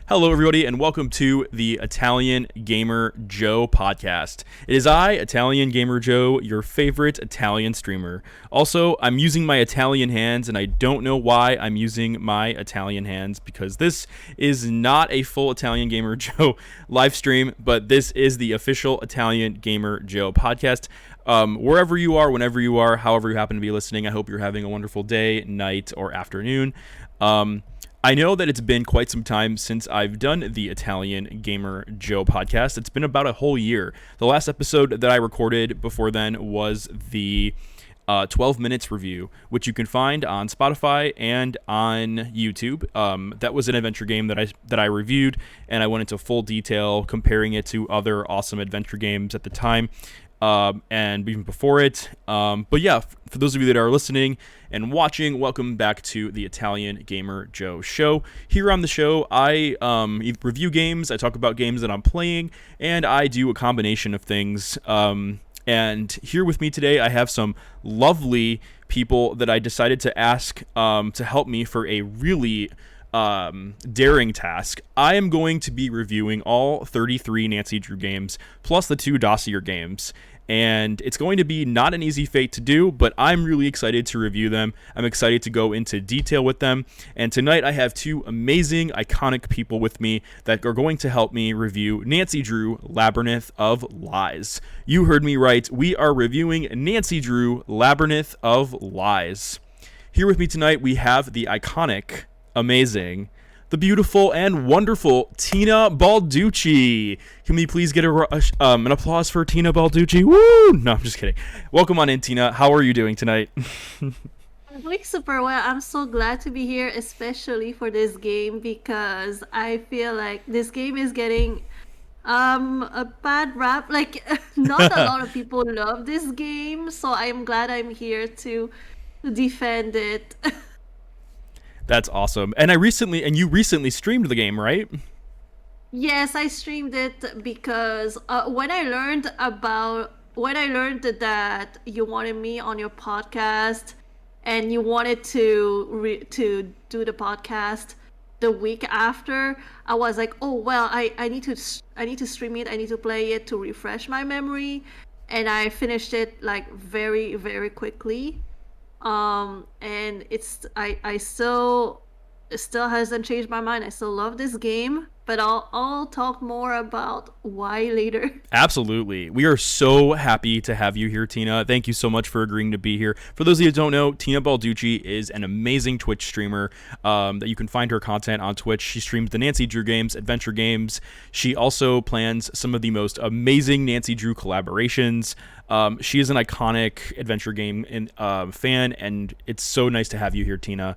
Hello, everybody, and welcome to the Italian Gamer Joe Podcast. It is I, Italian Gamer Joe, your favorite Italian streamer. Also, I'm using my Italian hands, and I don't know why I'm using my Italian hands, because this is not a full Italian Gamer Joe live stream, but this is the official Italian Gamer Joe Podcast. Wherever you are, whenever you are, however you happen to be listening, I hope you're having a wonderful day, night, or afternoon. I know that it's been quite some time since I've done the Italian Gamer Joe podcast. It's been about a whole year. The last episode that I recorded before then was the 12 Minutes review, which you can find on Spotify and on YouTube. That was an adventure game that I reviewed, and I went into full detail comparing it to other awesome adventure games at the time. And even before it. But yeah, for those of you that are listening and watching, welcome back to the Italian Gamer Joe show. Here on the show, I review games, I talk about games that I'm playing, and I do a combination of things. And here with me today, I have some lovely people that I decided to ask to help me for a really daring task. I am going to be reviewing all 33 Nancy Drew games plus the 2 Dossier games, and it's going to be not an easy feat to do, but I'm really excited to review them. I'm excited to go into detail with them, and tonight I have 2 amazing, iconic people with me that are going to help me review Nancy Drew Labyrinth of Lies. You heard me right. We are reviewing Nancy Drew Labyrinth of Lies. Here with me tonight, we have the iconic, amazing, the beautiful and wonderful TinaBalducci. Can we please get an applause for TinaBalducci? Woo! No, I'm just kidding. Welcome on in, Tina. How are you doing tonight? I'm doing super well. I'm so glad to be here, especially for this game, because I feel like this game is getting a bad rap. Like, not a lot of people love this game, so I'm glad I'm here to defend it. That's awesome. And you recently streamed the game, right? Yes, I streamed it because when I learned that you wanted me on your podcast and you wanted to do the podcast the week after, I was like, oh well, I need to stream it. I need to play it to refresh my memory, and I finished it like very, very quickly. And it still hasn't changed my mind. I still love this game, but I'll talk more about why later. Absolutely. We are so happy to have you here, Tina. Thank you so much for agreeing to be here. For those of you who don't know, TinaBalducci is an amazing Twitch streamer that you can find her content on Twitch. She streams the Nancy Drew games, adventure games. She also plans some of the most amazing Nancy Drew collaborations. She is an iconic adventure game fan, and it's so nice to have you here, Tina.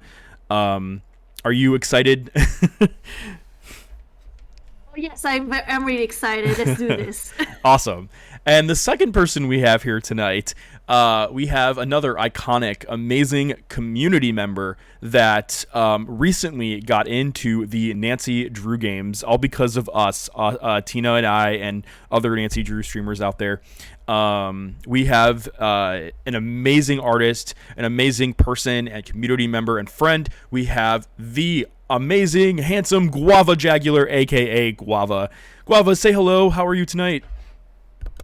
Are you excited? Oh, yes, I'm really excited. Let's do this. Awesome. And the second person we have here tonight, we have another iconic, amazing community member that recently got into the Nancy Drew games, all because of us, Tina and I, and other Nancy Drew streamers out there. We have an amazing artist, an amazing person and community member and friend. We have the amazing, handsome Guavajagular, aka Guava. Guava, say hello. How are you tonight?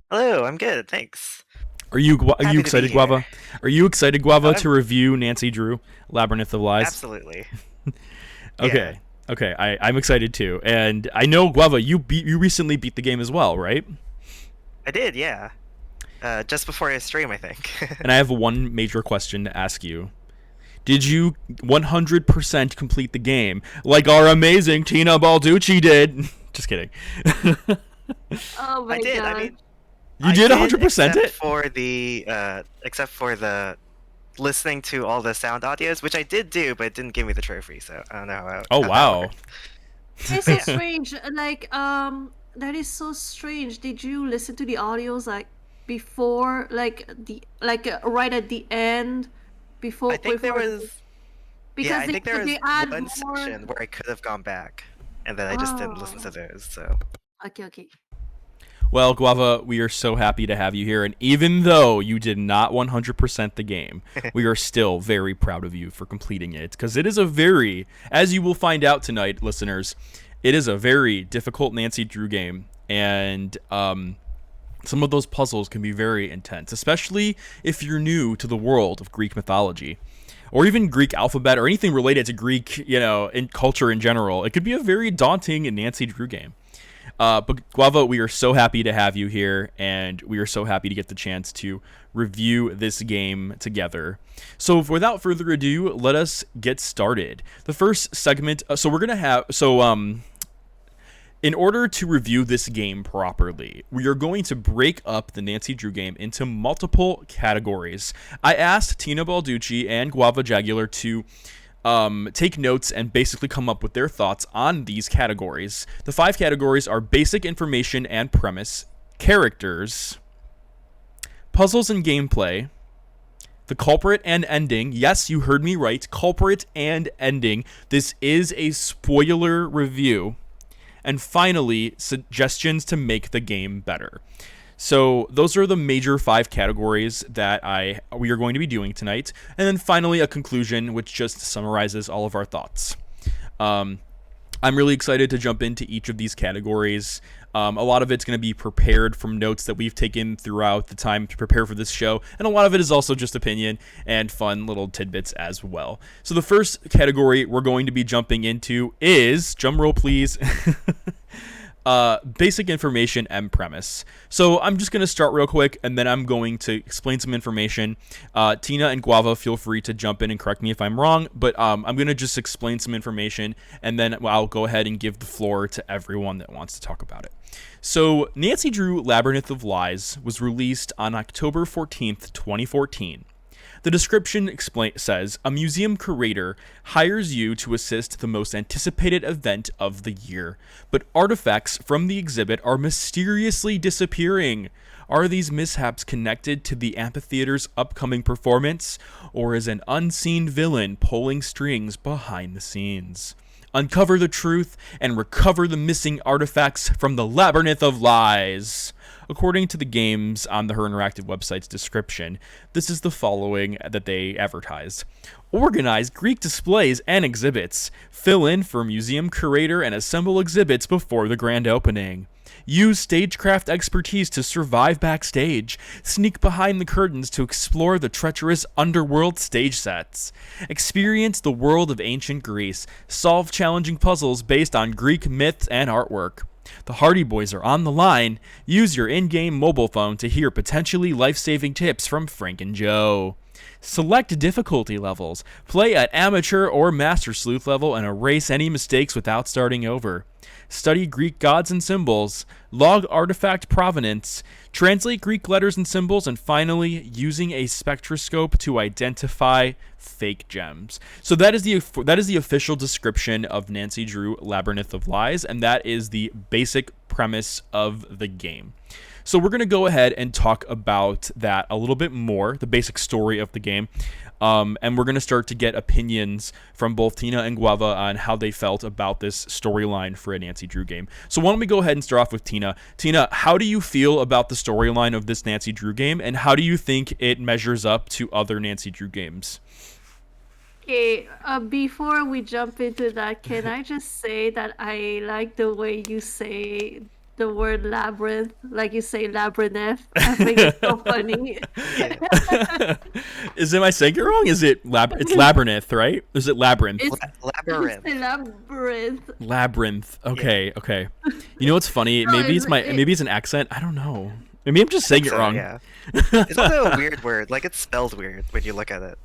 Hello, I'm good, thanks. Are you excited, Guava? Are you excited, Guava, to review Nancy Drew Labyrinth of Lies? Absolutely. Okay. Yeah. Okay, I'm excited too. And I know, Guava, you recently beat the game as well, right? I did, yeah. Just before I stream, I think. And I have one major question to ask you. Did you 100% complete the game like our amazing TinaBalducci did? Just kidding. Oh my I did. god. I mean, You did 100% it? Except for the listening to all the sound audios, which I did do, but it didn't give me the trophy, so I don't know how. Oh, how wow. that worked. It's so strange. Like, that is so strange. Did you listen to the audios like before, right at the end, before? I think there was. Because Yeah, I think there was they add one more. section where I could have gone back, and then I just didn't listen to those. So Okay. Well, Guava, we are so happy to have you here. And even though you did not 100% the game, we are still very proud of you for completing it. Because it is a very, as you will find out tonight, listeners, it is a very difficult Nancy Drew game, and some of those puzzles can be very intense, especially if you're new to the world of Greek mythology, or even Greek alphabet, or anything related to Greek, in culture in general. It could be a very daunting Nancy Drew game. But Guava, we are so happy to have you here, and we are so happy to get the chance to review this game together. So without further ado, let us get started. The first segment, in order to review this game properly, we are going to break up the Nancy Drew game into multiple categories. I asked TinaBalducci and Guavajagular to take notes and basically come up with their thoughts on these categories. The 5 categories are basic information and premise, characters, puzzles and gameplay, the culprit and ending. Yes, you heard me right. Culprit and ending. This is a spoiler review. And finally, suggestions to make the game better. So those are the major 5 categories that we are going to be doing tonight. And then finally, a conclusion, which just summarizes all of our thoughts. I'm really excited to jump into each of these categories. A lot of it's going to be prepared from notes that we've taken throughout the time to prepare for this show. And a lot of it is also just opinion and fun little tidbits as well. So the first category we're going to be jumping into is, drumroll please, basic information and premise. So I'm just going to start real quick, and then I'm going to explain some information. Tina and Guava, feel free to jump in and correct me if I'm wrong, but I'm going to just explain some information, and then I'll go ahead and give the floor to everyone that wants to talk about it. So Nancy Drew Labyrinth of Lies was released on October 14th, 2014. The description says, a museum curator hires you to assist the most anticipated event of the year, but artifacts from the exhibit are mysteriously disappearing. Are these mishaps connected to the amphitheater's upcoming performance, or is an unseen villain pulling strings behind the scenes? Uncover the truth and recover the missing artifacts from the Labyrinth of Lies. According to the games on the Her Interactive website's description, this is the following that they advertised. Organize Greek displays and exhibits. Fill in for museum curator and assemble exhibits before the grand opening. Use stagecraft expertise to survive backstage. Sneak behind the curtains to explore the treacherous underworld stage sets. Experience the world of ancient Greece. Solve challenging puzzles based on Greek myths and artwork. The Hardy Boys are on the line. Use your in-game mobile phone to hear potentially life-saving tips from Frank and Joe. Select difficulty levels. Play at amateur or master sleuth level and erase any mistakes without starting over. Study Greek gods and symbols. Log artifact provenance. Translate Greek letters and symbols, and finally, using a spectroscope to identify fake gems. So that is the official description of Nancy Drew Labyrinth of Lies, and that is the basic premise of the game. So we're going to go ahead and talk about that a little bit more, the basic story of the game. And we're going to start to get opinions from both Tina and Guava on how they felt about this storyline for a Nancy Drew game. So why don't we go ahead and start off with Tina. Tina, how do you feel about the storyline of this Nancy Drew game, and how do you think it measures up to other Nancy Drew games? Okay, before we jump into that, can I just say that I like the way you say the word labyrinth, like you say labyrinth. I think it's so funny. Am I saying it wrong? Is it it's labyrinth, right? Is it labyrinth? It's Labyrinth. It's labyrinth. Labyrinth. Okay, okay. You know what's funny? Maybe it's an accent. I don't know. Maybe I'm just saying it wrong. Yeah. It's also a weird word. Like, it's spelled weird when you look at it.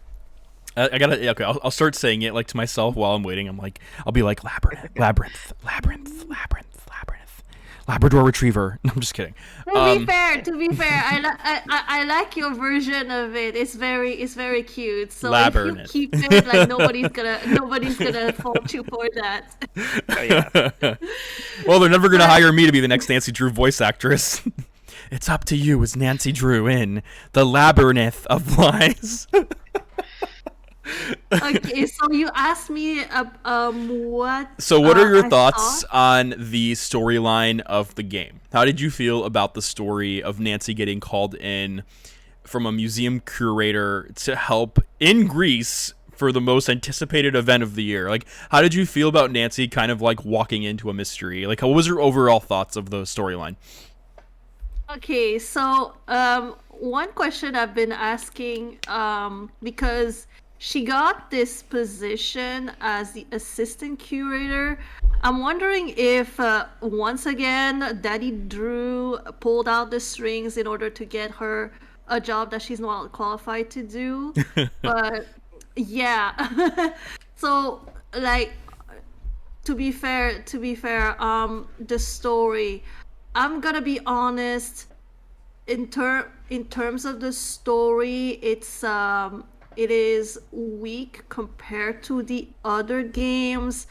Okay, I'll start saying it like to myself while I'm waiting. I'll be like labyrinth. Labrador Retriever. No, I'm just kidding. To be fair, I like your version of it. It's very cute. So Labyrinth. If you keep it, like nobody's gonna fault you for that. Oh, yeah. Well, they're never gonna hire me to be the next Nancy Drew voice actress. It's up to you as Nancy Drew in the Labyrinth of Lies. Okay, so you asked me what. So, what are your thoughts on the storyline of the game? How did you feel about the story of Nancy getting called in from a museum curator to help in Greece for the most anticipated event of the year. Like, how did you feel about Nancy kind of like walking into a mystery? Like, what was your overall thoughts of the storyline? Okay, so one question I've been asking, because she got this position as the assistant curator. I'm wondering if once again Daddy Drew pulled out the strings in order to get her a job that she's not qualified to do. But yeah, so like to be fair, the story. I'm gonna be honest. In terms of the story, it is weak compared to the other games,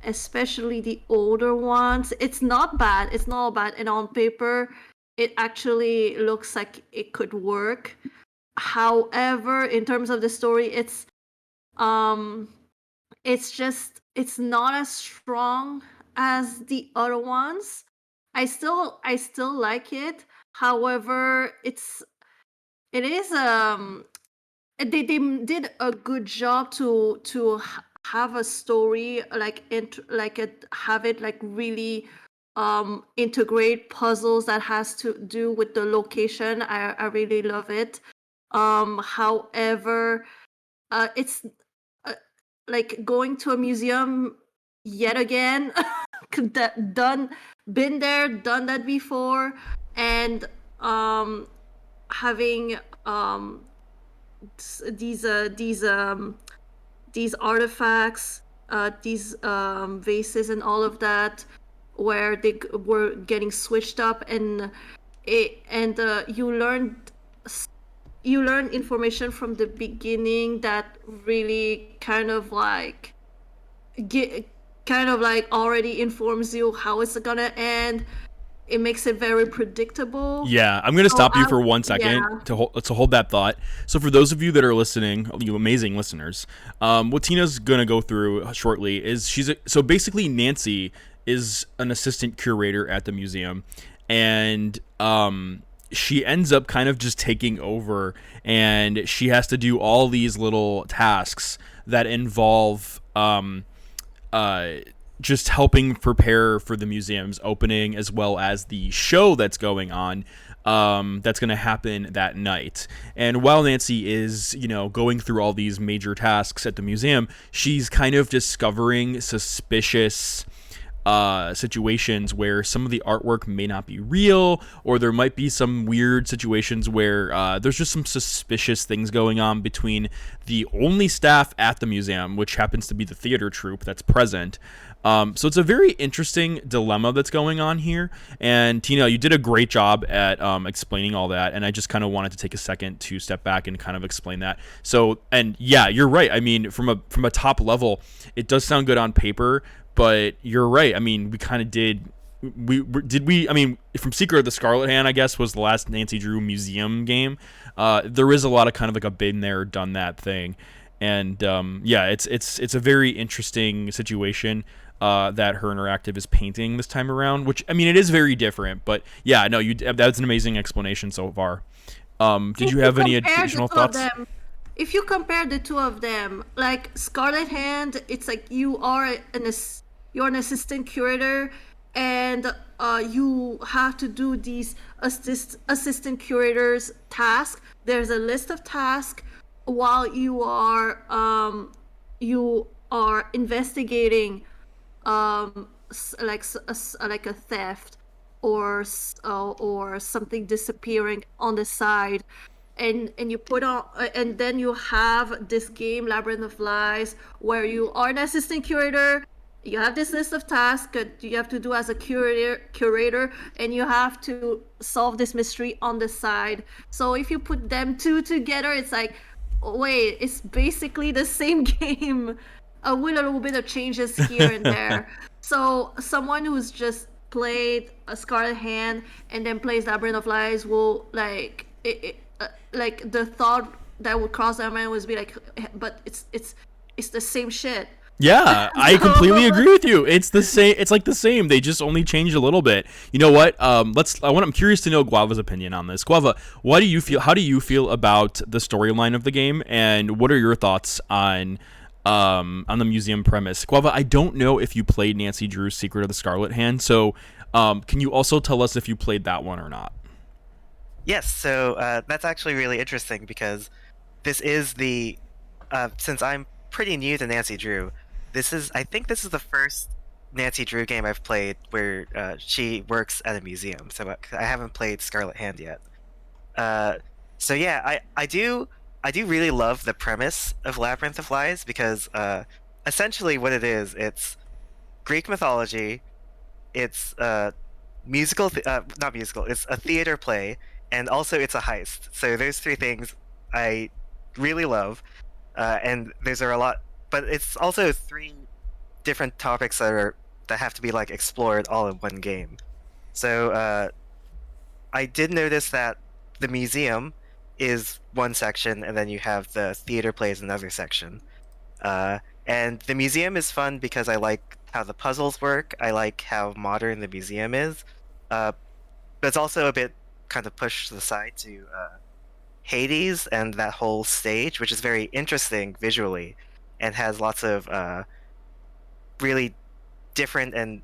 especially the older ones. It's not bad. It's not bad, and on paper, it actually looks like it could work. However, in terms of the story, um it's not as strong as the other ones. I still like it. However, it is they did a good job to have a story like have it like really integrate puzzles that has to do with the location. I really love it. However, it's uh, like going to a museum yet again. Done, been there, done that before, and um having these artifacts, these vases and all of that, where were getting switched up, and you learn information from the beginning that really kind of like already informs you how it's gonna end. It makes it very predictable. Yeah, I'm gonna stop you for 1 second yeah. to hold that thought. So for those of you that are listening, you amazing listeners, what Tina's gonna go through shortly is so basically Nancy is an assistant curator at the museum, and she ends up kind of just taking over, and she has to do all these little tasks that involve just helping prepare for the museum's opening, as well as the show that's going on, that's going to happen that night. And while Nancy is, going through all these major tasks at the museum, she's kind of discovering suspicious situations where some of the artwork may not be real, or there might be some weird situations where there's just some suspicious things going on between the only staff at the museum, which happens to be the theater troupe that's present. So it's a very interesting dilemma that's going on here. And Tina, you did a great job at explaining all that, and I just kind of wanted to take a second to step back and kind of explain that. So, and yeah, you're right. I mean, from a top level, it does sound good on paper, but you're right. I mean, we kind of did. I mean, from Secret of the Scarlet Hand, I guess, was the last Nancy Drew museum game. There is a lot of kind of like a been there, done that thing, and yeah, it's a very interesting situation that Her Interactive is painting this time around. Which, I mean, it is very different, but yeah, no, that's an amazing explanation so far. Did you have any additional thoughts? If you compare the two of them, like Scarlet Hand, it's like you're an assistant curator, and you have to do these assistant curators tasks. There's a list of tasks while you are investigating like a theft or something disappearing on the side. And you put on, and then you have this game, Labyrinth of Lies, where you are an assistant curator. You have this list of tasks that you have to do as a curator, and you have to solve this mystery on the side. So if you put them two together, it's like, wait, it's basically the same game with a little bit of changes here and there. So someone who's just played a Scarlet Hand and then plays Labyrinth of Lies will like like the thought that would cross their mind was be like, but it's the same shit. Yeah, I completely agree with you. It's the same. It's like the same. They just only changed a little bit. You know what? I'm curious to know Guava's opinion on this. Guava, what do you feel? How do you feel about the storyline of the game, and what are your thoughts on on the museum premise. Guava, I don't know if you played Nancy Drew's Secret of the Scarlet Hand, so can you also tell us if you played that one or not? Yes, so that's actually really interesting because this is the since I'm pretty new to Nancy Drew, I think this is the first Nancy Drew game I've played where she works at a museum. So I haven't played Scarlet Hand yet. So yeah, I do really love the premise of Labyrinth of Lies because essentially what it is, it's Greek mythology, it's musical, not musical, it's a theater play, and also it's a heist. So those three things I really love, and those are a lot, but it's also three different topics that have to be like explored all in one game. So I did notice that the museum is one section, and then you have the theater plays another section. And the museum is fun because I like how the puzzles work. I like how modern the museum is. But it's also a bit kind of pushed to the side to Hades and that whole stage, which is very interesting visually and has lots of really different and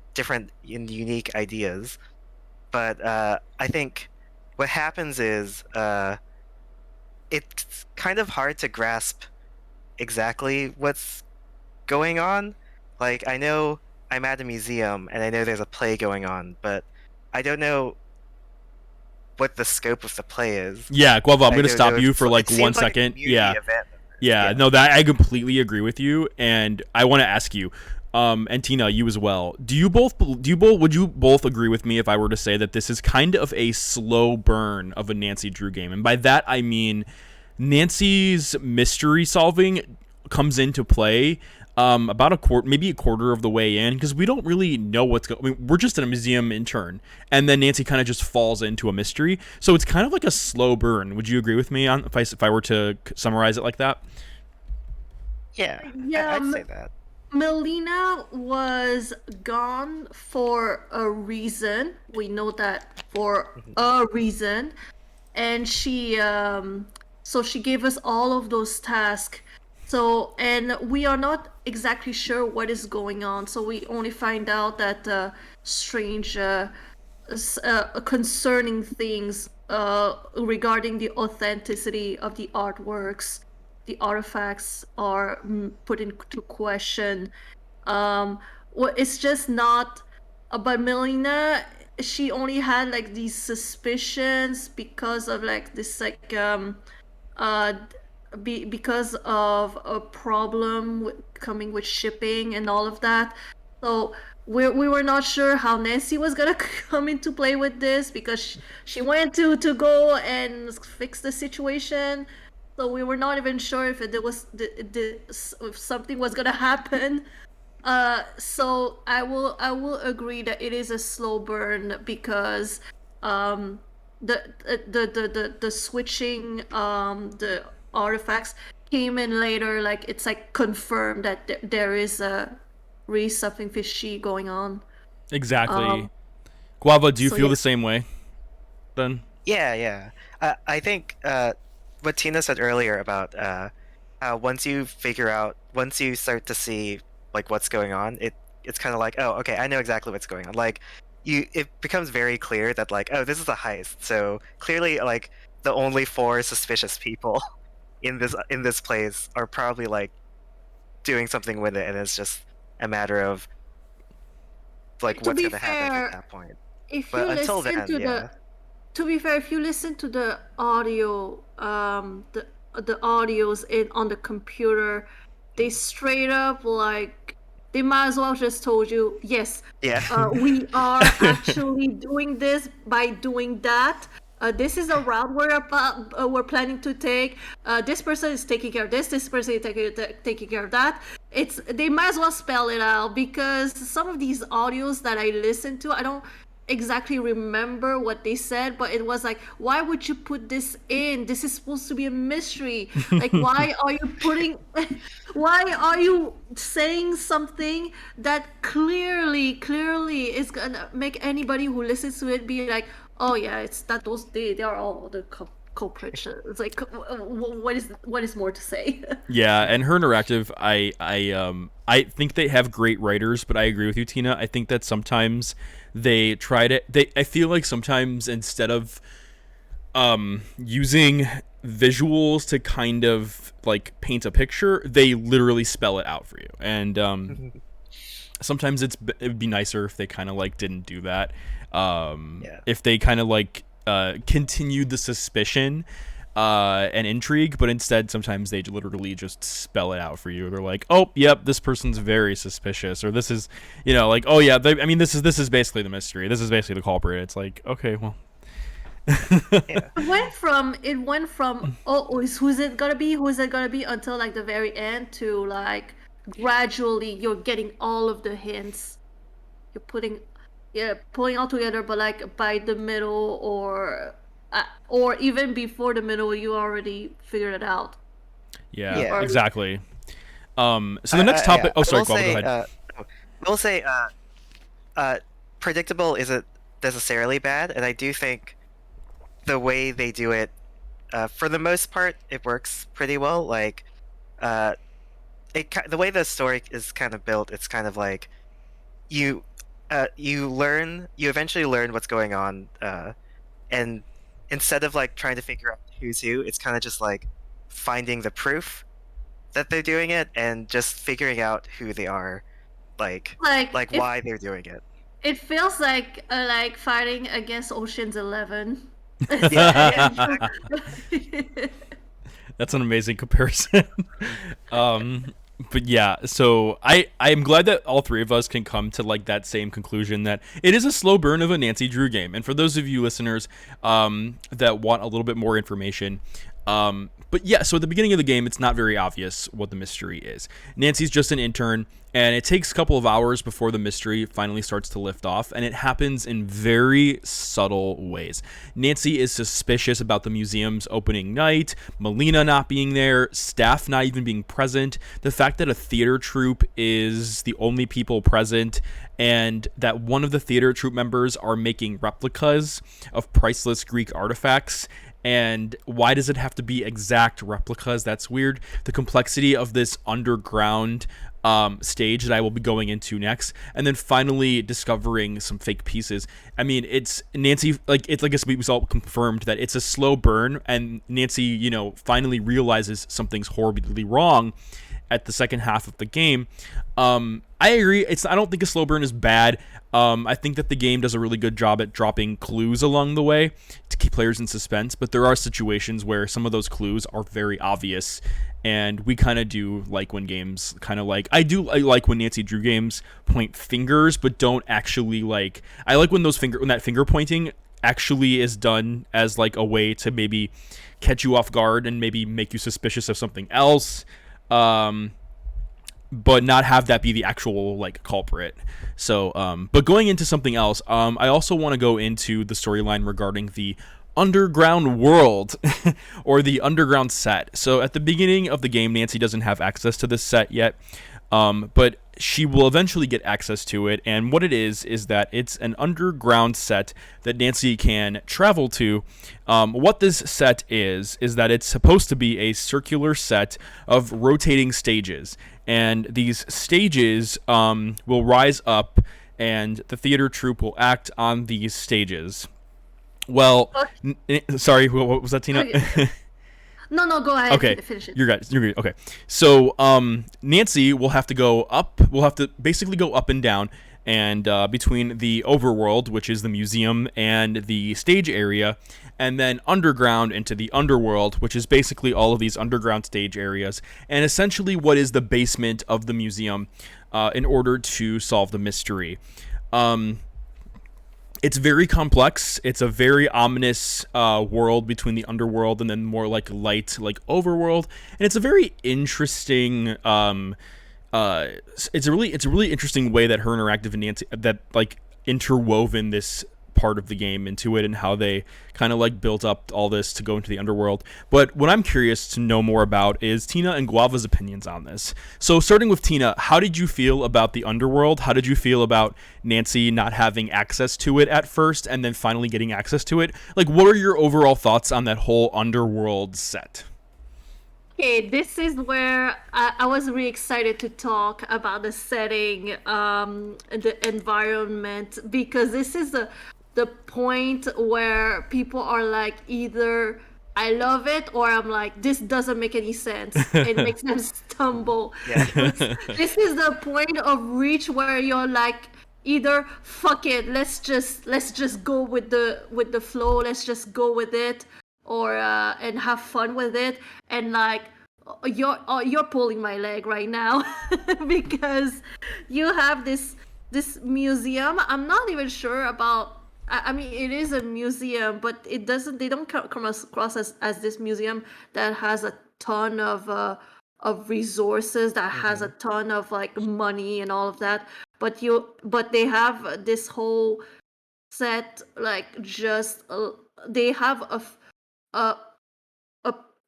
unique ideas. But I think what happens is it's kind of hard to grasp exactly what's going on. Like, I know I'm at a museum and I know there's a play going on, but I don't know what the scope of the play is. Yeah, Guava, I'm going to don't stop know you if for like it 1 seems like a second. community Yeah. event. Yeah, no, that I completely agree with you, and I want to ask you, and Tina, you as well. Would you both agree with me if I were to say that this is kind of a slow burn of a Nancy Drew game? And by that I mean Nancy's mystery solving comes into play about a quarter of the way in, because we don't really know what's going. I mean, we're just a museum intern, and then Nancy kind of just falls into a mystery. So it's kind of like a slow burn. Would you agree with me on if I were to summarize it like that? Yeah, Yeah, I'd say that. Melina was gone for a reason. We know that for a reason. And so she gave us all of those tasks. So, and we are not exactly sure what is going on. So we only find out that strange, concerning things regarding the authenticity of the artworks, the artifacts are put into question. It's just not. But Melina, she only had like these suspicions because of like this because of a problem coming with shipping and all of that. So we were not sure how Nancy was gonna come into play with this because she went to go and fix the situation. So we were not even sure if if something was gonna happen. So I will agree that it is a slow burn because the switching the artifacts came in later. Like it's like confirmed that there is really something fishy going on. Exactly. Guava, do you so feel yeah. the same way then? Yeah. I think what Tina said earlier about how once you start to see like what's going on, it's kind of like, oh, okay, I know exactly what's going on. Like it becomes very clear that like, oh, this is a heist. So clearly, like the only 4 suspicious people in this place are probably like doing something with it, and it's just a matter of like To what's be going to happen fair, at that point. if But you until listen then, to yeah. to be fair, if you listen to the audio, the audios on the computer, they straight up like they might as well just told you, yes, Yeah. we are actually doing this by doing that. This is a route we're planning to take. This person is taking care of this. This person is taking care of that. They might as well spell it out because some of these audios that I listen to, I don't exactly remember what they said, but it was like, why would you put this in? This is supposed to be a mystery. Like, why are you saying something that clearly is gonna make anybody who listens to it be like, oh yeah, it's that they are all the culprit. It's like, what is more to say? Yeah, and Her Interactive, I think they have great writers, but I agree with you, Tina. I think that sometimes they try to I feel like sometimes instead of using visuals to kind of like paint a picture, they literally spell it out for you. And sometimes it'd be nicer if they kind of like didn't do that. If they kind of like continued the suspicion and intrigue, but instead sometimes they literally just spell it out for you. They're like, oh, yep, this person's very suspicious, or this is, like, oh yeah, this is basically the mystery. This is basically the culprit. It's like, okay, well. It went from who's it gonna be until like the very end to like gradually you're getting all of the hints, you're pulling all together, but like by the middle or even before the middle you already figured it out. Yeah. Exactly. So the next topic, sorry, go ahead. I will say predictable isn't necessarily bad, and I do think the way they do it, for the most part, it works pretty well. Like, the way the story is kind of built, it's kind of like you eventually learn what's going on, and instead of like trying to figure out who's who, it's kind of just like finding the proof that they're doing it and just figuring out who they are, like why they're doing it. It feels like fighting against Ocean's 11. Yeah. That's an amazing comparison. But yeah, so I'm glad that all three of us can come to like that same conclusion, that it is a slow burn of a Nancy Drew game. And for those of you listeners that want a little bit more information, but yeah, so at the beginning of the game, it's not very obvious what the mystery is. Nancy's just an intern, and it takes a couple of hours before the mystery finally starts to lift off, and it happens in very subtle ways. Nancy is suspicious about the museum's opening night, Melina not being there, staff not even being present, the fact that a theater troupe is the only people present, and that one of the theater troupe members are making replicas of priceless Greek artifacts. And why does it have to be exact replicas? That's weird. The complexity of this underground stage that I will be going into next. And then finally discovering some fake pieces. I mean, it's Nancy, like I guess we all confirmed that it's a slow burn. And Nancy, finally realizes something's horribly wrong at the second half of the game. I agree. I don't think a slow burn is bad. I think that the game does a really good job at dropping clues along the way to keep players in suspense, but there are situations where some of those clues are very obvious, and we kind of do like when games kind of like, I like when Nancy Drew games point fingers, but don't actually like, I like when that finger pointing actually is done as like a way to maybe catch you off guard and maybe make you suspicious of something else. But not have that be the actual like culprit. So, but going into something else, I also want to go into the storyline regarding the underground world or the underground set. So at the beginning of the game, Nancy doesn't have access to this set yet, but she will eventually get access to it. And what it is that it's an underground set that Nancy can travel to. What this set is that it's supposed to be a circular set of rotating stages. And these stages will rise up, and the theater troupe will act on these stages. Well, sorry, what was that, Tina? Okay. No, go ahead. Okay, finish it. You're good. Okay, so Nancy will have to go up. We'll have to basically go up and down, and between the overworld, which is the museum, and the stage area, and then underground into the underworld, which is basically all of these underground stage areas, and essentially what is the basement of the museum, in order to solve the mystery. It's very complex. It's a very ominous world between the underworld and then more like light, like overworld, and it's a very interesting. It's a really interesting way that Her Interactive and Nancy that like interwoven this part of the game into it and how they kind of like built up all this to go into the underworld. But what I'm curious to know more about is Tina and Guava's opinions on this. So starting with Tina, how did you feel about the underworld? How did you feel about Nancy not having access to it at first and then finally getting access to it? Like, what are your overall thoughts on that whole underworld set? Okay, this is where I was really excited to talk about the setting, the environment, because this is the point where people are like, either I love it or I'm like, this doesn't make any sense. It makes them stumble. Yeah. This is the point of reach where you're like, either fuck it, let's just go with the flow, let's just go with it, or and have fun with it. And like, you're pulling my leg right now because you have this museum. I'm not even sure about, I mean, it is a museum, but they don't come across as this museum that has a ton of resources, that has a ton of like money and all of that. But they have this whole set, like, just they have a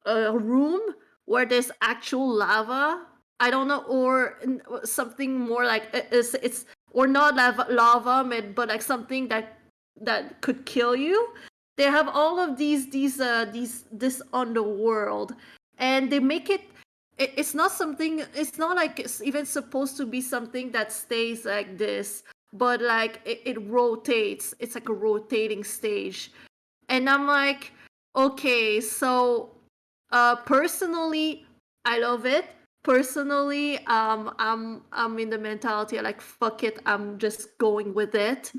a room where there's actual lava. I don't know, or something more like it's or not lava, but like something that could kill you. They have all of this underworld, and they make it. It's not something. It's not like it's even supposed to be something that stays like this, but like it rotates. It's like a rotating stage, and I'm like, okay, so personally, I love it. Personally, I'm in the mentality like, fuck it, I'm just going with it.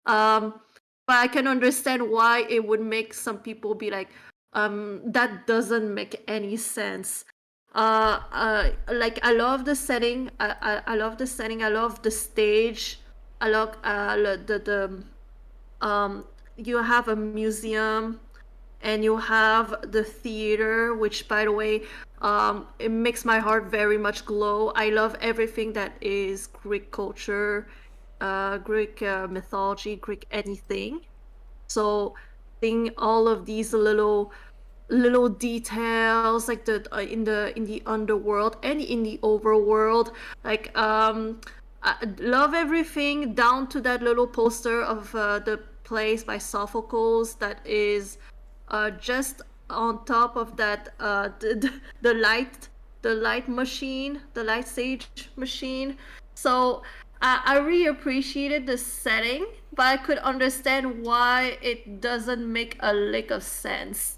But I can understand why it would make some people be like, that doesn't make any sense. Like, I love the setting. I love the setting. I love the stage. I love you have a museum and you have the theater, which, by the way, it makes my heart very much glow. I love everything that is Greek culture, Greek mythology, Greek anything. So seeing all of these little details, like in the underworld and in the overworld, like, I love everything down to that little poster of the place by Sophocles that is just on top of that, the light machine, the light stage machine. So I really appreciated the setting, but I could understand why it doesn't make a lick of sense.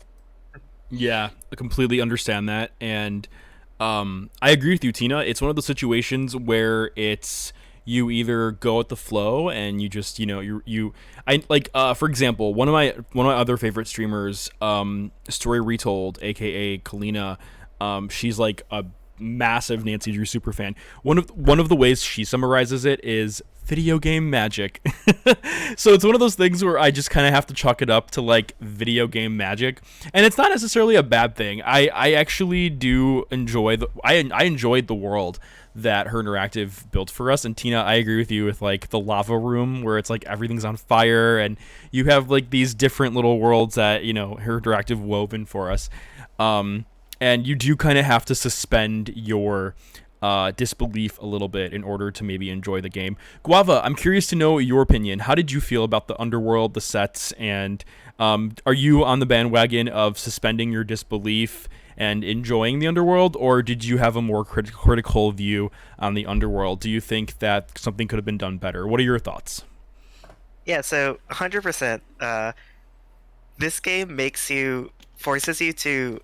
Yeah, I completely understand that, and I agree with you, Tina. It's one of those situations where it's you either go with the flow and you just I like, for example, one of my other favorite streamers, Story Retold, aka Kalina, she's like a massive Nancy Drew super fan. One of the ways she summarizes it is video game magic. So it's one of those things where I just kind of have to chalk it up to like video game magic, and it's not necessarily a bad thing. I actually do enjoy I enjoyed the world that Her Interactive built for us. And Tina, I agree with you with like the lava room where it's like everything's on fire and you have like these different little worlds that Her Interactive woven for us. And you do kind of have to suspend your disbelief a little bit in order to maybe enjoy the game. Guava, I'm curious to know your opinion. How did you feel about the underworld, the sets, and are you on the bandwagon of suspending your disbelief and enjoying the underworld, or did you have a more critical view on the underworld? Do you think that something could have been done better? What are your thoughts? Yeah, so 100%. This game forces you to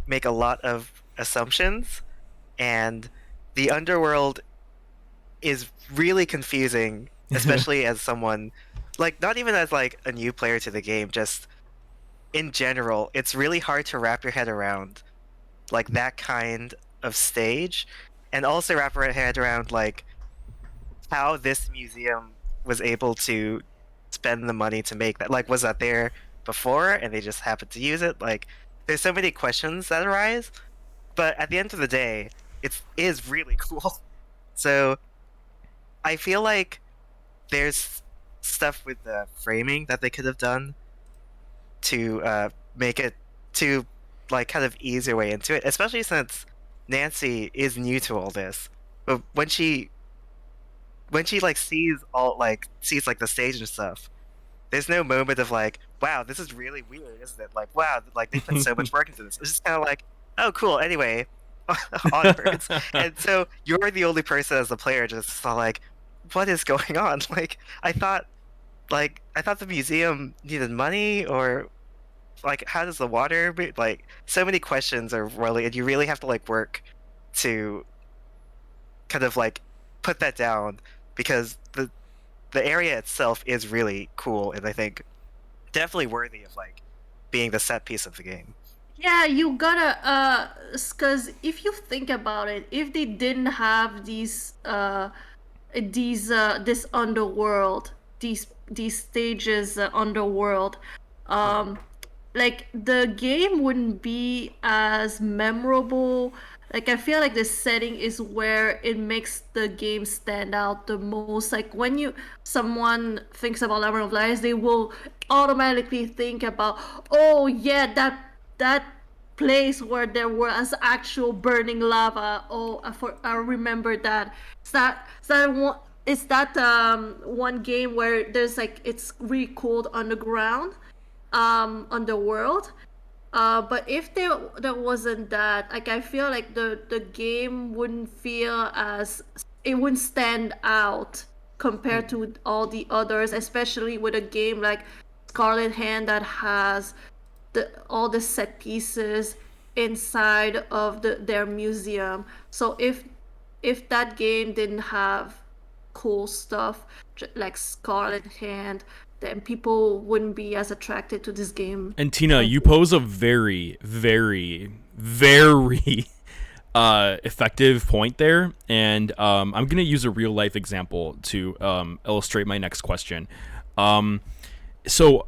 make a lot of assumptions, and the underworld is really confusing, especially as someone, like, not even as like a new player to the game, just in general. It's really hard to wrap your head around like that kind of stage, and also wrap your head around like how this museum was able to spend the money to make that. Like, was that there before and they just happened to use it? Like, there's so many questions that arise, but at the end of the day, it is really cool. So I feel like there's stuff with the framing that they could have done to make it to like kind of ease your way into it, especially since Nancy is new to all this. But when she like sees like the stage and stuff, there's no moment of like, wow, this is really weird, isn't it? Like, wow, like they put so much work into this. It's just kind of like, oh, cool. Anyway, onwards. And so you're the only person as the player just saw like, what is going on? I thought the museum needed money, or like how does the water be? Like so many questions are really, and you really have to like work to kind of like put that down, because the area itself is really cool, and I think definitely worthy of like being the set piece of the game. Yeah, you gotta cause if you think about it, if they didn't have this underworld, these stages underworld, um like the game wouldn't be as memorable. Like I feel like the setting is where it makes the game stand out the most. Like when someone thinks about Labyrinth of Lies, they will automatically think about, oh yeah, that place where there was actual burning lava. Oh, I remember that. It's that one game where there's like it's really cold underground, underworld. But if there wasn't that, like I feel like the game wouldn't feel as, it wouldn't stand out compared to all the others, especially with a game like Scarlet Hand that has all the set pieces inside of their museum. So if that game didn't have cool stuff like Scarlet Hand, then people wouldn't be as attracted to this game. And Tina, you pose a very, very, very effective point there, and I'm gonna use a real life example to illustrate my next question. So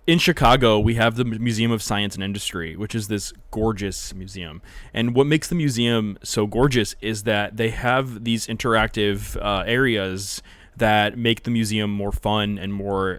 in Chicago, we have the Museum of Science and Industry, which is this gorgeous museum. And what makes the museum so gorgeous is that they have these interactive areas that make the museum more fun and more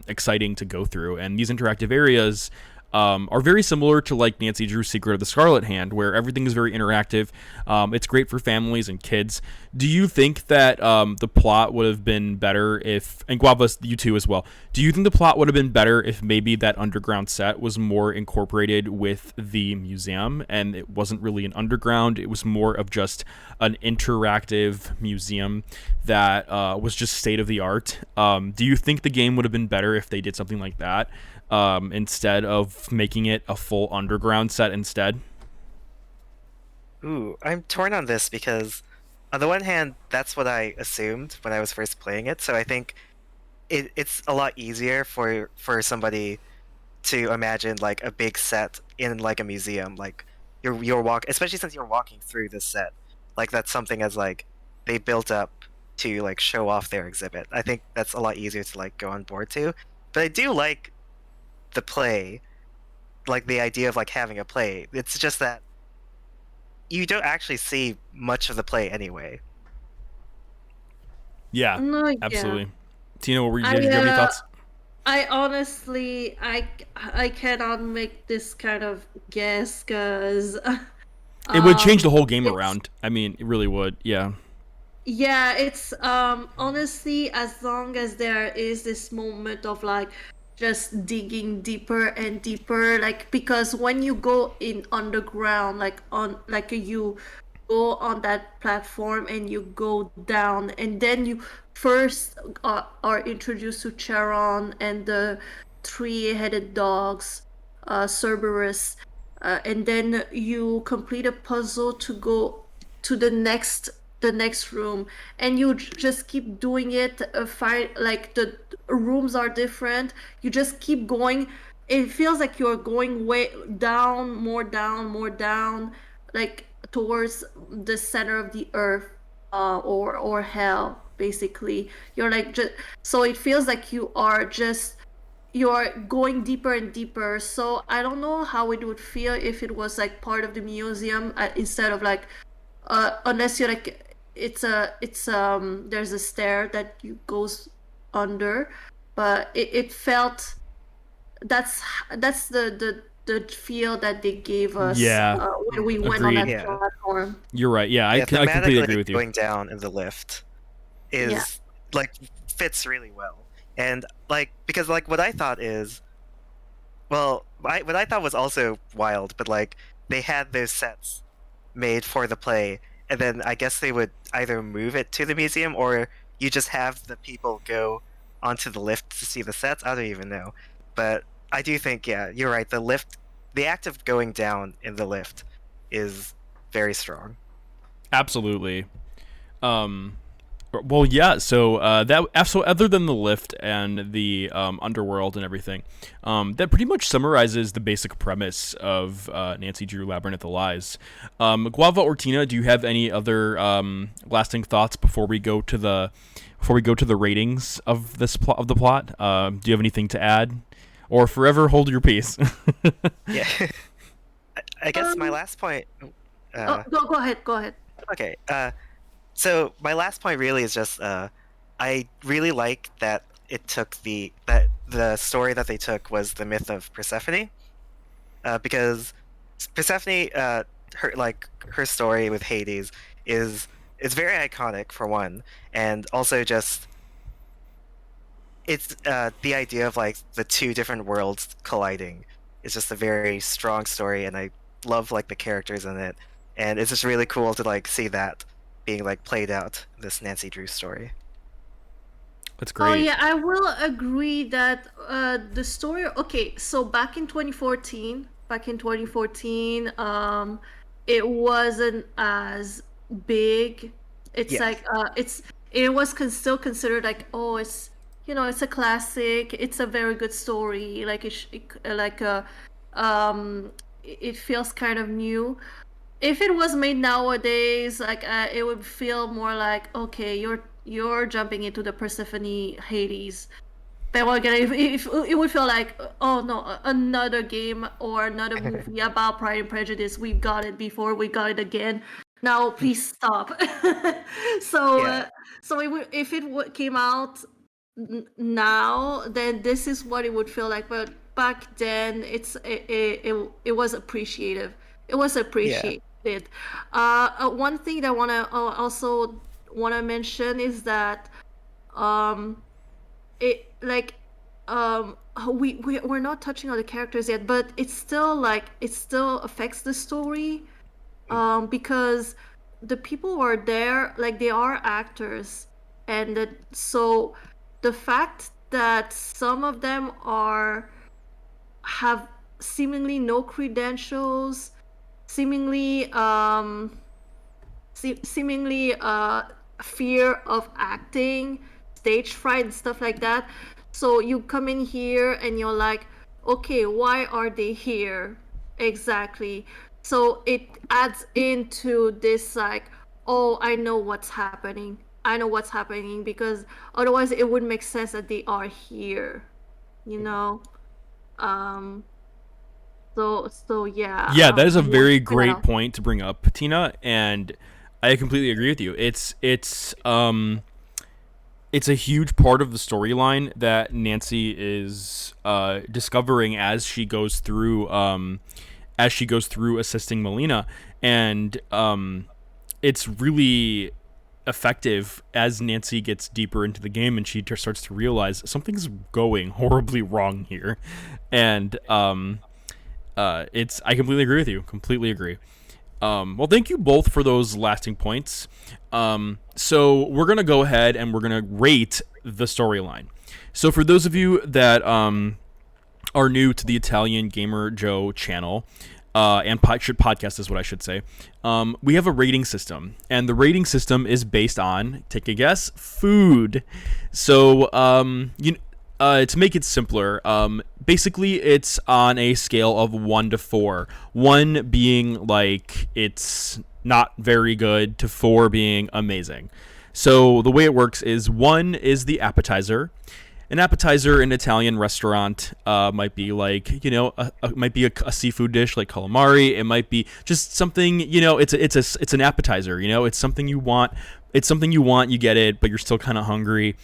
exciting to go through. And these interactive areas are very similar to like Nancy Drew's Secret of the Scarlet Hand, where everything is very interactive. It's great for families and kids. Do you think that the plot would have been better if, and Guava, you too as well, do you think the plot would have been better if maybe that underground set was more incorporated with the museum and it wasn't really an underground, it was more of just an interactive museum that was just state of the art? Do you think the game would have been better if they did something like that? Instead of making it a full underground set instead? Ooh, I'm torn on this because, on the one hand, that's what I assumed when I was first playing it. So I think it's a lot easier for somebody to imagine like a big set in like a museum. Like especially since you're walking through this set. Like that's something as like they built up to like show off their exhibit. I think that's a lot easier to like go on board to. But I do like the play, like the idea of like having a play. It's just that you don't actually see much of the play anyway. Yeah, No, yeah. absolutely. Tina, did you have any thoughts? I honestly, I cannot make this kind of guess because It would change the whole game around. I mean, it really would. Yeah. yeah, it's honestly, as long as there is this moment of like just digging deeper and deeper, like because when you go in underground, like you go on that platform and you go down, and then you first are introduced to Charon and the three-headed dogs, Cerberus, and then you complete a puzzle to go to the next room, and you just keep doing it. Fight, like the rooms are different, you just keep going. It feels like you're going way down, more down, more down, like towards the center of the earth, or hell, basically. You're like just, so it feels like you're going deeper and deeper. So I don't know how it would feel if it was like part of the museum, instead of like unless you're like, it's there's a stair that you goes under, but it felt that's the feel that they gave us when we went on that Agreed. platform. You're right. Yeah, I Yeah, completely thematically, agree with you. going down in the lift is like fits really well, and like because like what I thought is, well, what I thought was also wild, but like they had those sets made for the play, and then I guess they would either move it to the museum or you just have the people go onto the lift to see the sets. I don't even know, but I do think, yeah, you're right. The act of going down in the lift is very strong. Absolutely. Well, yeah. So so other than the lift and the underworld and everything, that pretty much summarizes the basic premise of Nancy Drew Labyrinth of Lies. Guava or Tina, do you have any other lasting thoughts before we go to the ratings of the plot? Do you have anything to add, or forever hold your peace? Yeah, I guess my last point. Go ahead. Okay. So my last point really is just I really like that it took the story that they took was the myth of Persephone, because Persephone, her story with Hades is very iconic for one, and also just it's the idea of like the two different worlds colliding is just a very strong story, and I love like the characters in it, and it's just really cool to like see that being like played out in this Nancy Drew story. That's great. Oh yeah, I will agree that the story. Okay, so back in 2014, it wasn't as big. It's like it was still considered like, oh, it's it's a classic. It's a very good story. Like it feels kind of new. If it was made nowadays, like it would feel more like, okay, you're jumping into the Persephone Hades. But again, if it would feel like, oh no, another game or another movie about Pride and Prejudice. We've got it before, we got it again. Now, please stop. So if it came out now, then this is what it would feel like. But back then, it was appreciative. It was appreciated. One thing that I want to mention is that we're not touching on the characters yet, but it still affects the story, because the people who are there, like, they are actors, and so the fact that some of them have seemingly no credentials, seemingly fear of acting, stage fright and stuff like that. So you come in here and you're like, okay, why are they here exactly? So it adds into this like, oh, I know what's happening, because otherwise it wouldn't make sense that they are here, so yeah. Yeah, that is a very great point to bring up, Tina, and I completely agree with you. It's a huge part of the storyline that Nancy is discovering as she goes through assisting Melina, and it's really effective as Nancy gets deeper into the game and she starts to realize something's going horribly wrong here, and I completely agree with you. Completely agree. Well, thank you both for those lasting points. So we're going to go ahead and we're going to rate the storyline. So for those of you that are new to the Italian Gamer Joe channel, and podcast is what I should say, we have a rating system. And the rating system is based on, take a guess, food. So to make it simpler, basically it's on a scale of 1 to 4. 1 being like it's not very good to 4 being amazing. So the way it works is 1 is the appetizer. An appetizer in an Italian restaurant might be like, might be a seafood dish like calamari. It might be just something, it's an appetizer. It's something you want. It's something you want. You get it, but you're still kind of hungry.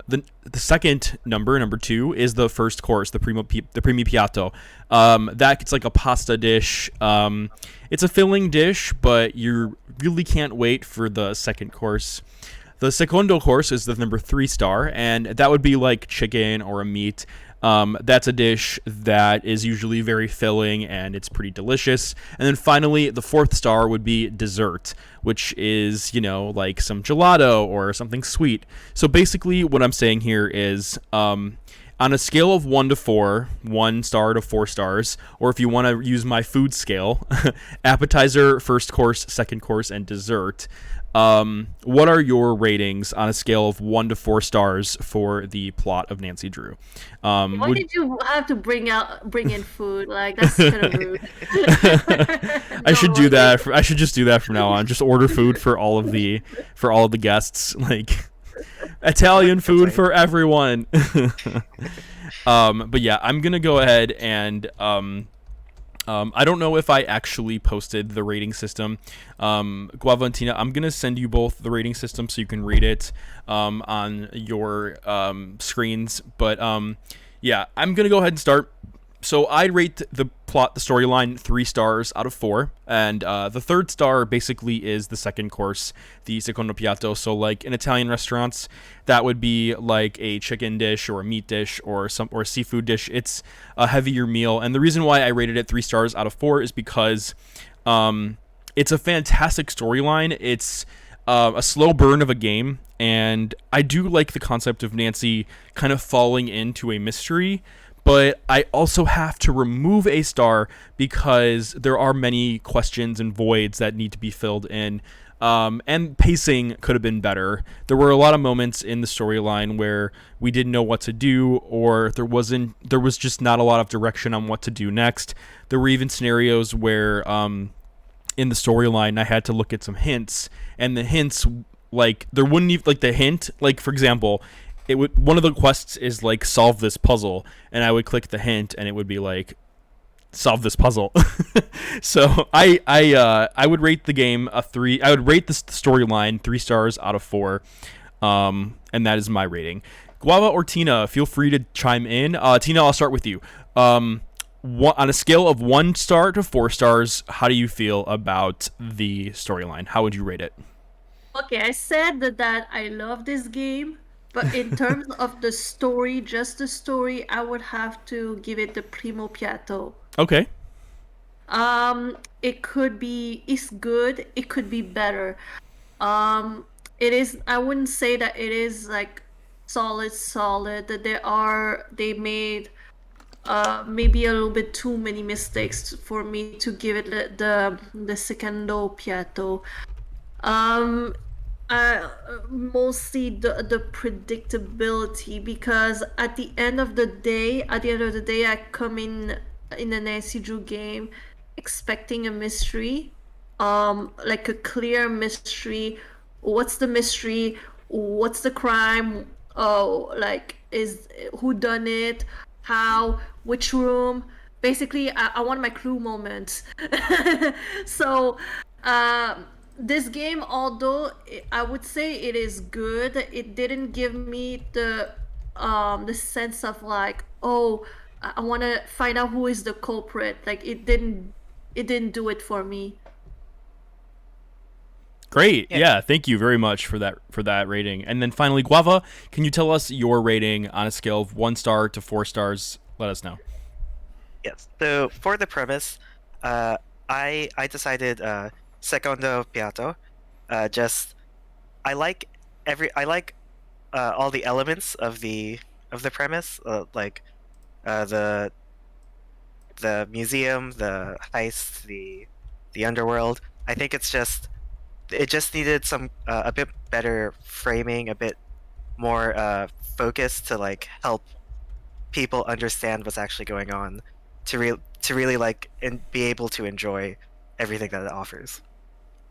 The second number 2, is the first course, the primo piatto. That's like a pasta dish. It's a filling dish, but you really can't wait for the second course. The secondo course is the number 3 star, and that would be like chicken or a meat. That's a dish that is usually very filling and it's pretty delicious. And then finally, the 4th star would be dessert, which is, like some gelato or something sweet. So basically what I'm saying here is, on a scale of 1 to 4, 1 star to 4 stars, or if you want to use my food scale, appetizer, first course, second course, and dessert. What are your ratings on a scale of 1 to 4 stars for the plot of Nancy Drew? Why did you have to bring in food? Like, that's kind of rude. I should do that. I should just do that from now on. Just order food for all of the guests. Like, Italian food for everyone. But yeah, I'm gonna go ahead and I don't know if I actually posted the rating system. Guava and Tina, I'm going to send you both the rating system so you can read it on your screens. But yeah, I'm going to go ahead and start. So I rate the plot, the storyline, 3 stars out of 4. And the 3rd star basically is the second course, the secondo piatto. So like in Italian restaurants, that would be like a chicken dish or a meat dish or a seafood dish. It's a heavier meal. And the reason why I rated it 3 stars out of 4 is because it's a fantastic storyline. It's a slow burn of a game. And I do like the concept of Nancy kind of falling into a mystery. But I also have to remove a star because there are many questions and voids that need to be filled in. And pacing could have been better. There were a lot of moments in the storyline where we didn't know what to do, or there was just not a lot of direction on what to do next. There were even scenarios where in the storyline I had to look at some hints, and the hints, like, there wouldn't even, like, the hint, like, for example, one of the quests is like solve this puzzle, and I would click the hint and it would be like solve this puzzle. So I would rate the game a 3. I would rate the storyline 3 stars out of 4, and that is my rating. Guava or Tina, feel free to chime in. Tina, I'll start with you. On a scale of 1 star to 4 stars, how do you feel about the storyline? How would you rate it? Okay, I said that I love this game. But in terms of the story, just the story, I would have to give it the primo piatto. Okay. It's good. It could be better. It is. I wouldn't say that it is like solid. That they made maybe a little bit too many mistakes for me to give it the secondo piatto. Mostly the predictability, because at the end of the day, I come in the Nancy Drew game expecting a mystery, like a clear mystery. What's the mystery? What's the crime? Oh, like, is who done it? How? Which room? Basically, I want my clue moments. So, this game, although I would say it is good, it didn't give me the sense of like, oh, I want to find out who is the culprit. Like, it didn't do it for me. Great. Yeah, thank you very much for that rating. And then finally, Guava, can you tell us your rating on a scale of 1 star to 4 stars? Let us know. Yes. So for the premise, I decided secondo piatto. I like all the elements of the premise, like the museum, the heist, the underworld. I think it just needed some a bit better framing, a bit more focus to like help people understand what's actually going on, to really like and be able to enjoy everything that it offers.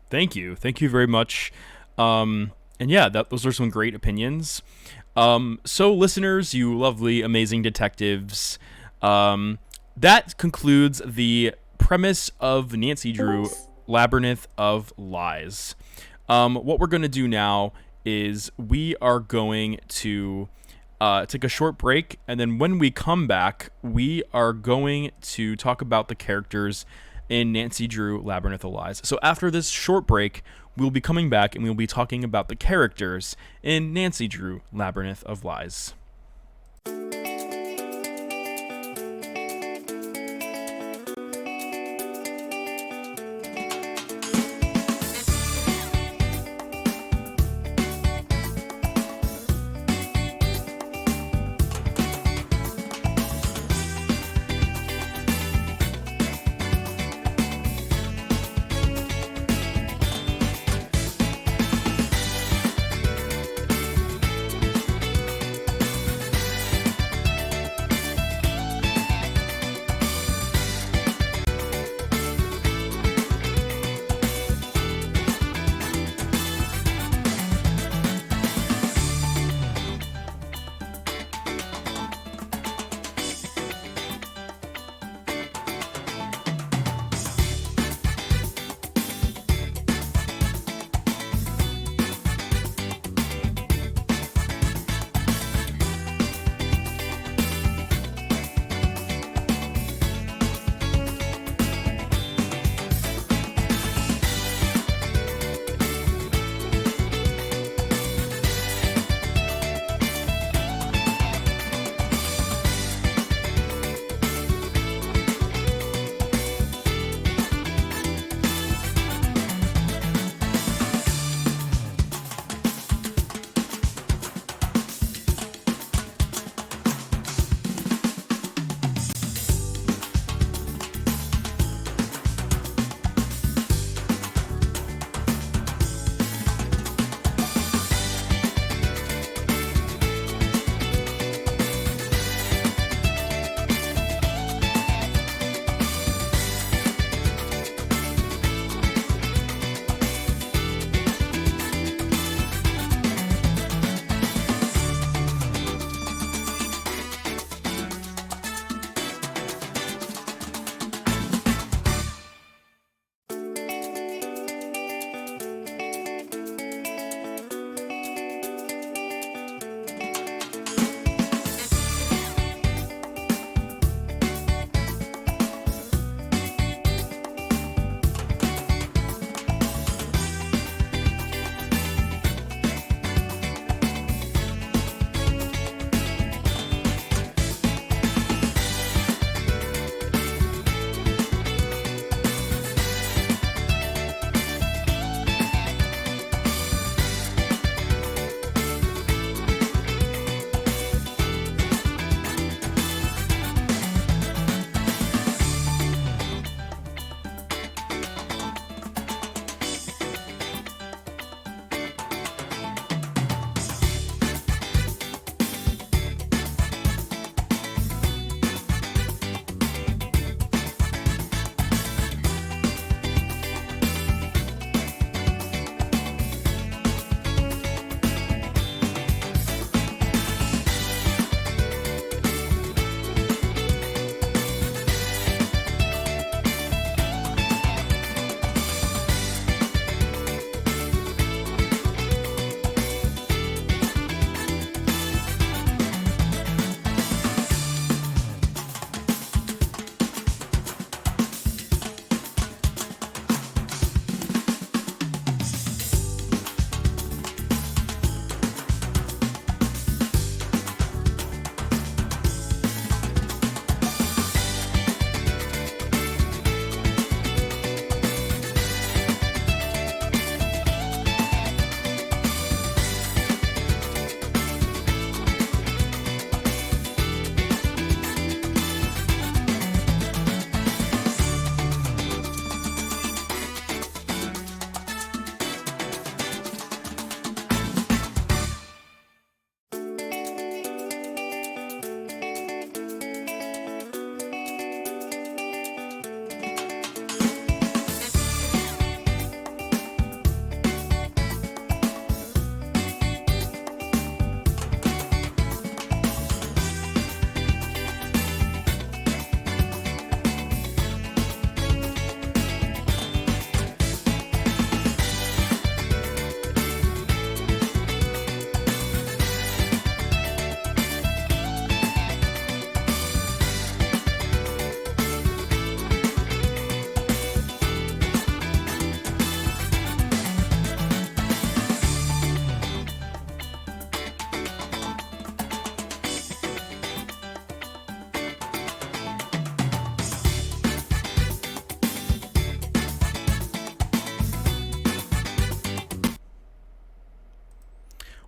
Thank you very much. And yeah, those are some great opinions. So listeners, you lovely, amazing detectives, that concludes the premise of Nancy Drew, Labyrinth of Lies. What we're going to do now is we are going to take a short break, and then when we come back, we are going to talk about the characters in Nancy Drew Labyrinth of Lies. So after this short break, we'll be coming back and we'll be talking about the characters in Nancy Drew Labyrinth of Lies.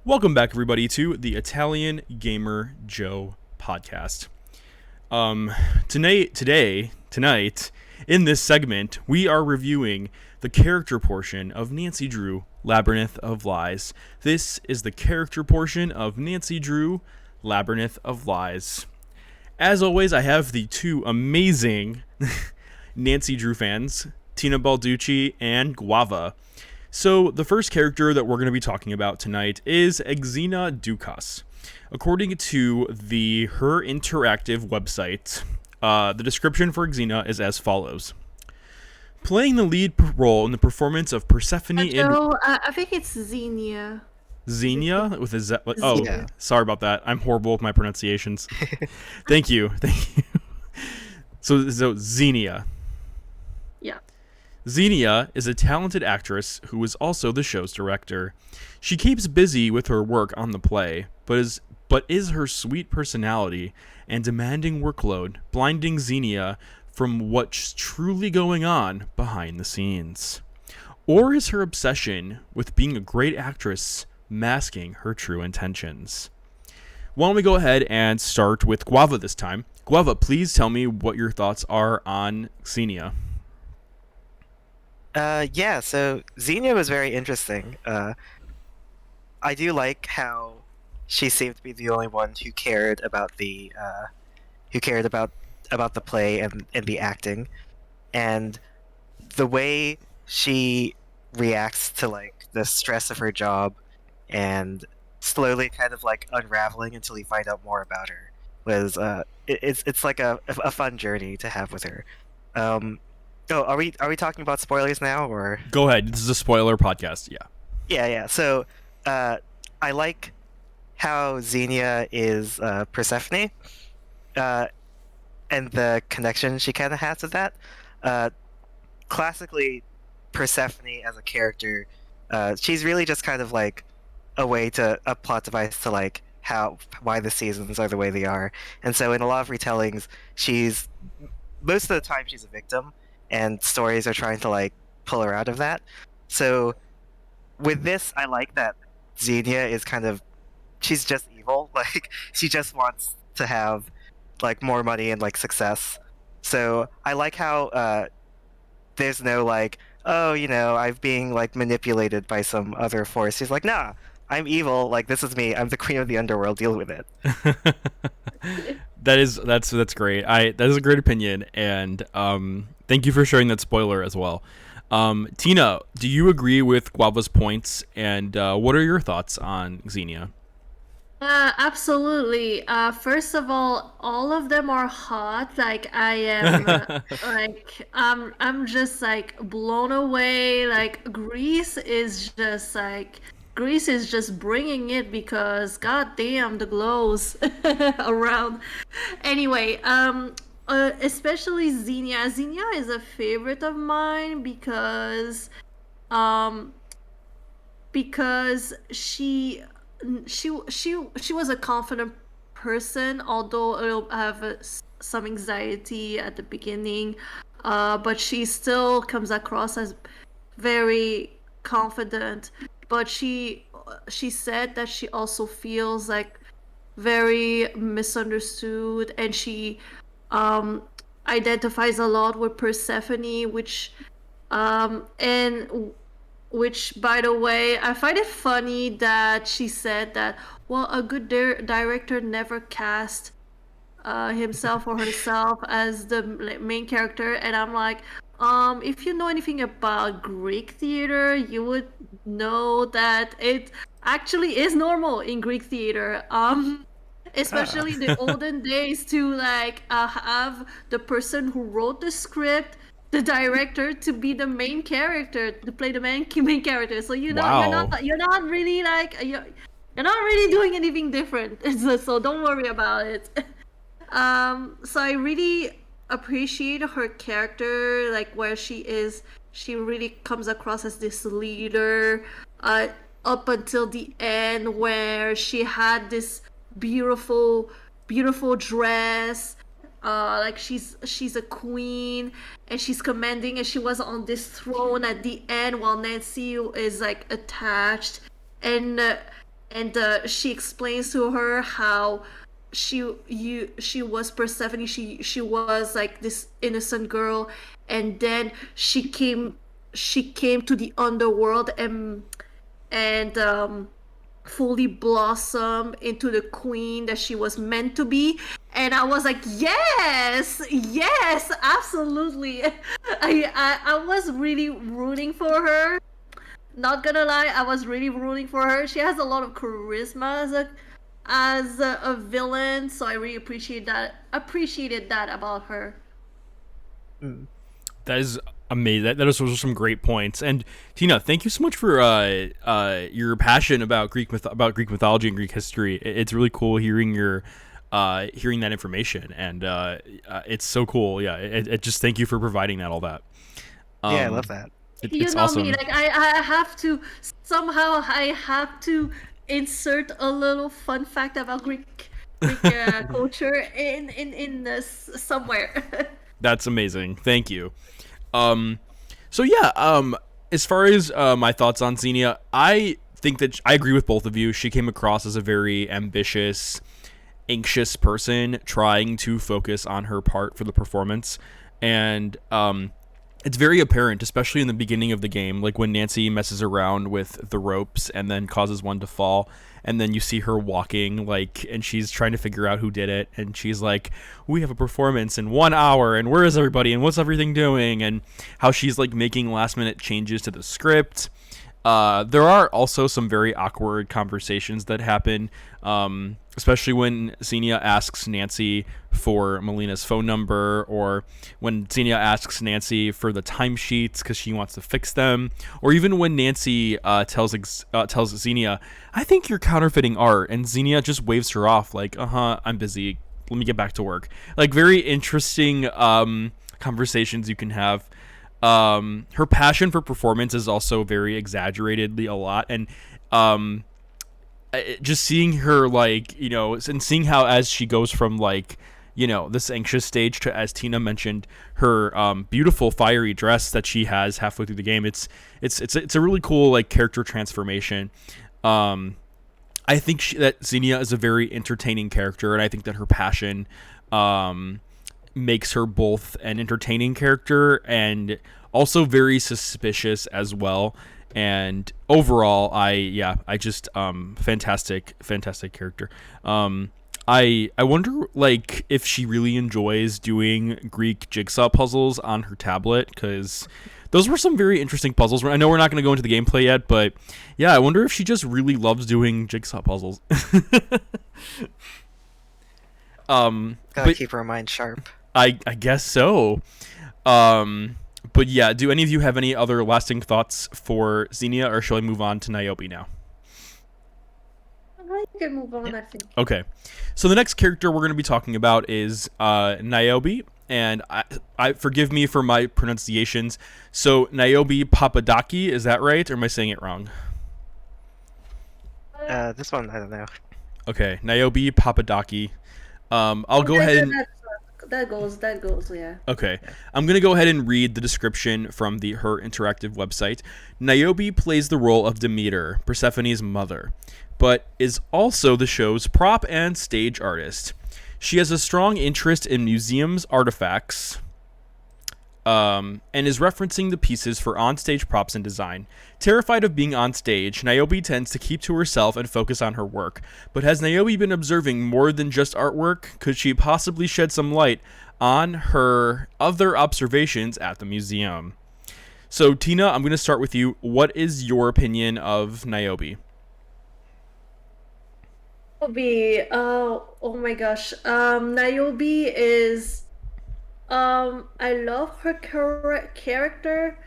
Welcome back, everybody, to the Italian Gamer Joe Podcast. Tonight, in this segment, we are reviewing the character portion of Nancy Drew, Labyrinth of Lies. This is the character portion of Nancy Drew, Labyrinth of Lies. As always, I have the two amazing Nancy Drew fans, TinaBalducci and Guava. So the first character that we're going to be talking about tonight is Xena Dukas. According to her interactive website, the description for Xena is as follows. Playing the lead role in the performance of Persephone I think it's Xenia. Xenia with a Z. Oh, Yeah. Sorry about that. I'm horrible with my pronunciations. Thank you. So Xenia. Yeah. Xenia is a talented actress who is also the show's director. She keeps busy with her work on the play, but is her sweet personality and demanding workload blinding Xenia from what's truly going on behind the scenes? Or is her obsession with being a great actress masking her true intentions? Why don't we go ahead and start with Guava this time? Guava, please tell me what your thoughts are on Xenia. So Xenia was very interesting. I do like how she seemed to be the only one who cared about the play and the acting, and the way she reacts to like the stress of her job and slowly kind of like unraveling until you find out more about her was it's like a fun journey to have with her. Are we talking about spoilers now, or? Go ahead. This is a spoiler podcast. Yeah. Yeah. So, I like how Xenia is Persephone, and the connection she kind of has with that. Classically, Persephone as a character, she's really just kind of like a plot device to like why the seasons are the way they are. And so in a lot of retellings, most of the time she's a victim, and stories are trying to like pull her out of that. So with this, I like that Xenia is she's just evil. Like she just wants to have like more money and like success. So I like how there's no like, oh, I'm being like manipulated by some other force. She's like, nah, I'm evil. Like this is me. I'm the queen of the underworld. Deal with it. That's great. That is a great opinion, and thank you for sharing that spoiler as well. Tina, do you agree with Guava's points, and what are your thoughts on Xenia? Absolutely. First of all of them are hot. Like I am, like I'm just like blown away. Like Greece is just bringing it because goddamn the glows around. Anyway, especially Xenia. Xenia is a favorite of mine because she was a confident person, although it'll have some anxiety at the beginning, but she still comes across as very confident. But she said that she also feels like very misunderstood, and she identifies a lot with Persephone, which by the way, I find it funny that she said that, well, a good director never cast himself or herself as the main character, and I'm like, if you know anything about Greek theater, you would know that it actually is normal in Greek theater. Especially in the olden days to like have the person who wrote the script, the director, to be the main character, to play the main character. So Wow. you're not really like you're not really doing anything different. So don't worry about it. So I really appreciate her character, like where she really comes across as this leader, up until the end where she had this beautiful dress, like she's a queen and she's commanding, and she was on this throne at the end while Nancy is like attached, and and she explains to her how she was Persephone. She was like this innocent girl, and then she came to the underworld and fully blossom into the queen that she was meant to be. And I was like, yes, yes, absolutely. I was really rooting for her. Not gonna lie, I was really rooting for her. She has a lot of charisma as a villain, so I really appreciated that about her. That is amazing. That is also some great points. And Tina, thank you so much for your passion about Greek mythology and Greek history. It's really cool hearing your hearing that information, and it's so cool. Yeah, it just thank you for providing all that. Yeah, I love that. You It's know awesome. me, like I have to somehow I have to insert a little fun fact about Greek culture in this somewhere. That's amazing. Thank you. Um, so yeah, as far as my thoughts on Xenia, I think that I agree with both of you. She came across as a very ambitious, anxious person trying to focus on her part for the performance, and it's very apparent, especially in the beginning of the game, like when Nancy messes around with the ropes and then causes one to fall, and then you see her walking, like, and she's trying to figure out who did it, and she's like, "We have a performance in 1 hour, and where is everybody, and what's everything doing?" And how she's like making last minute changes to the script. There are also some very awkward conversations that happen, especially when Xenia asks Nancy for Melina's phone number, or when Xenia asks Nancy for the timesheets because she wants to fix them, or even when Nancy tells Xenia, "I think you're counterfeiting art," and Xenia just waves her off like, I'm busy. Let me get back to work." Like, very interesting conversations you can have. Her passion for performance is also very exaggeratedly a lot, and just seeing her, like, and seeing how as she goes from, like, this anxious stage to, as Tina mentioned, her beautiful fiery dress that she has halfway through the game. It's a really cool, like, character transformation. I think that Xenia is a very entertaining character, and I think that her passion makes her both an entertaining character and also very suspicious as well. And overall, I just fantastic character. I wonder, like, if she really enjoys doing Greek jigsaw puzzles on her tablet, because those were some very interesting puzzles. I know we're not going to go into the gameplay yet, but yeah, I wonder if she just really loves doing jigsaw puzzles. Gotta keep her mind sharp. I guess so. But yeah, do any of you have any other lasting thoughts for Xenia, or shall I move on to Niobe now? You can move on, I think. Okay. So the next character we're going to be talking about is Niobe, and I forgive me for my pronunciations. So Niobe Papadaki, is that right, or am I saying it wrong? This one, I don't know. Okay, Niobe Papadaki. I'll go ahead and... That goes, yeah. Okay, I'm going to go ahead and read the description from her interactive website. Niobe plays the role of Demeter, Persephone's mother, but is also the show's prop and stage artist. She has a strong interest in museums, artifacts, and is referencing the pieces for onstage props and design. Terrified of being on stage, Niobe tends to keep to herself and focus on her work. But has Niobe been observing more than just artwork? Could she possibly shed some light on her other observations at the museum? So, Tina, I'm going to start with you. What is your opinion of Niobe? Oh my gosh. Niobe is I love her character.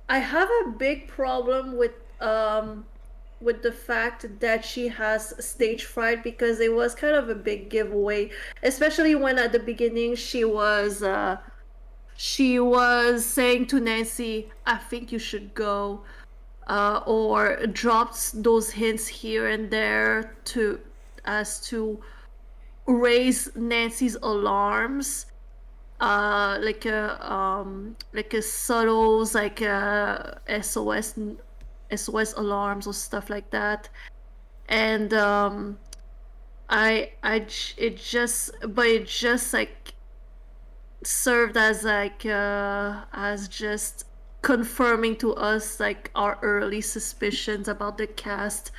I have a big problem with the fact that she has stage fright, because it was kind of a big giveaway, especially when at the beginning she was saying to Nancy, "I think you should go," or drops those hints here and there to raise Nancy's alarms, like a subtle, like SOS alarms or stuff like that. and it just like served as like as just confirming to us like our early suspicions about the cast.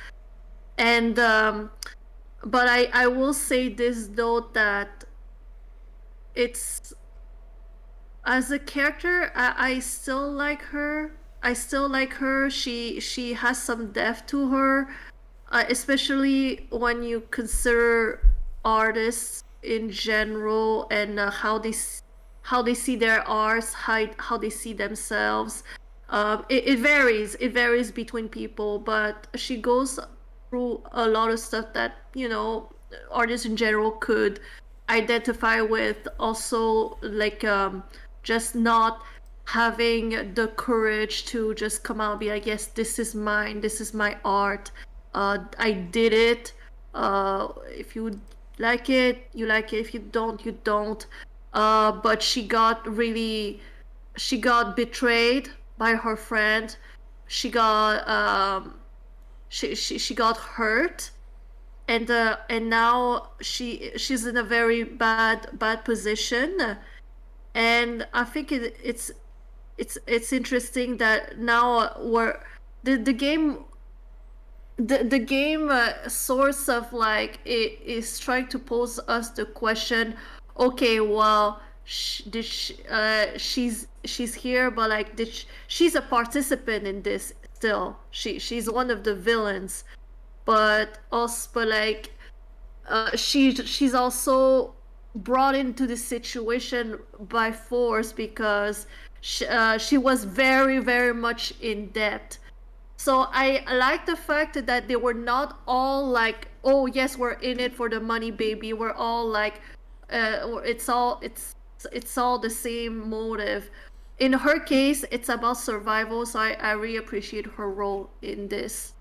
And but I will say this though, that it's, as a character, I still like her. I still like her. She has some depth to her, especially when you consider artists in general, and how they see their arts, how they see themselves. It varies. It varies between people, but she goes through a lot of stuff that, you know, artists in general could identify with. Also, like just not having the courage to just come out and be like, yes, this is mine, this is my art, I did it. If you like it, you like it. If you don't, you don't. But she got betrayed by her friend. She got she got hurt, and now she's in a very bad position. And I think it's interesting that now we're the game, the game source of like it is trying to pose us the question, okay, well, she's here, but like she's a participant in this still. She's one of the villains, but also, but like she's also brought into the situation by force, because she was very much in debt. So I like the fact that they were not all like, oh yes, we're in it for the money, baby. We're all like, it's all the same motive. In her case, it's about survival. So I really appreciate her role in this,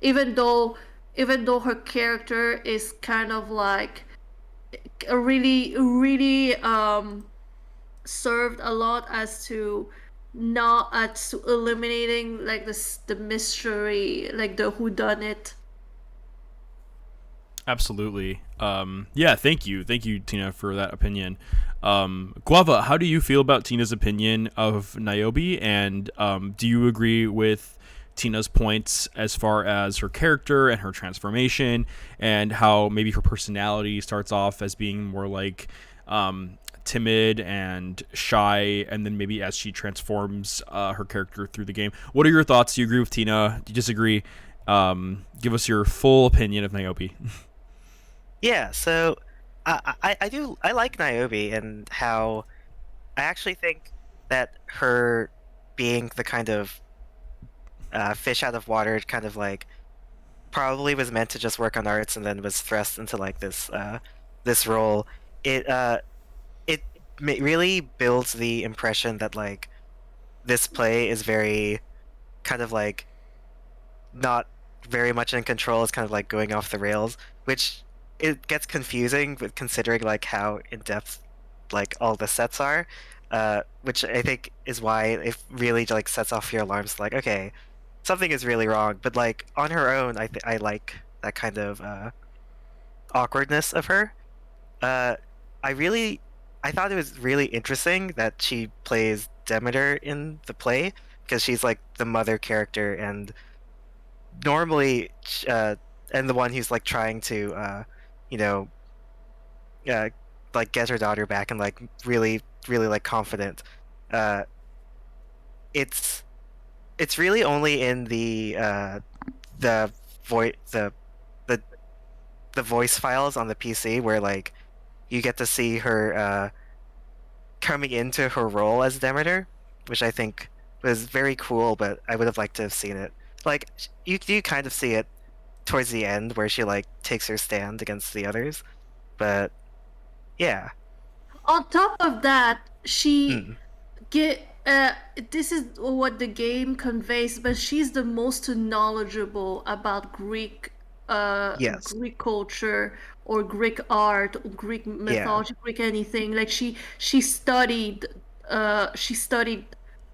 even though her character is kind of like a really served a lot as to not as to eliminating like the mystery, like the whodunit. Absolutely. Yeah, thank you, Tina, for that opinion. Guava, how do you feel about Tina's opinion of Niobe, and do you agree with Tina's points as far as her character and her transformation, and how maybe her personality starts off as being more like timid and shy, and then maybe as she transforms her character through the game? What are your thoughts? Do you agree with Tina? Do you disagree? Give us your full opinion of Niobe. Yeah, so I like Niobe, and how I actually think that her being the kind of fish out of water, kind of like probably was meant to just work on arts and then was thrust into like this role. It really builds the impression that like this play is very kind of like not very much in control. It's kind of like going off the rails, which it gets confusing with considering like how in depth like all the sets are, which I think is why it really like sets off your alarms. Like, okay, something is really wrong. But like on her own, I like that kind of awkwardness of her. Uh, I thought it was really interesting that she plays Demeter in the play, because she's like the mother character, and normally and the one who's like trying to you know uh, like get her daughter back, and like really like confident. uh it's it's really only in the voice the the voice files on the PC where like you get to see her coming into her role as Demeter, which I think was very cool, but I would have liked to have seen it. Like, you kind of see it towards the end where she like takes her stand against the others, but yeah. On top of that, she Hmm. get this is what the game conveys, but she's the most knowledgeable about Yes. Greek culture, or Greek art, Greek Yeah. mythology, Greek anything. Like she studied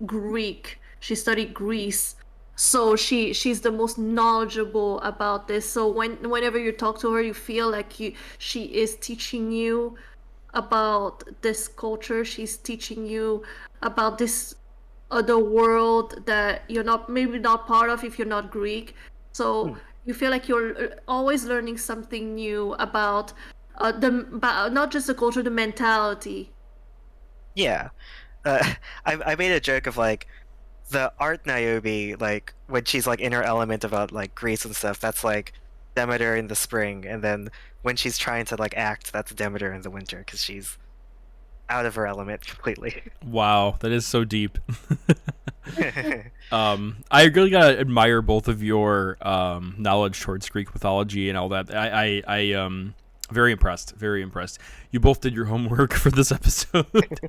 Greek, she studied Greece. So she's the most knowledgeable about this. So whenever you talk to her, you feel like she is teaching you about this culture. She's teaching you about this other world that you're maybe not part of if you're not Greek. So you feel like you're always learning something new about not just the culture, the mentality. Yeah. I made a joke of like the art Niobe, like when she's like in her element about like Greece and stuff, that's like Demeter in the spring, and then when she's trying to like act, that's Demeter in the winter because she's out of her element completely. Wow, that is so deep. I really gotta admire both of your knowledge towards Greek mythology and all that. I very impressed. Very impressed. You both did your homework for this episode.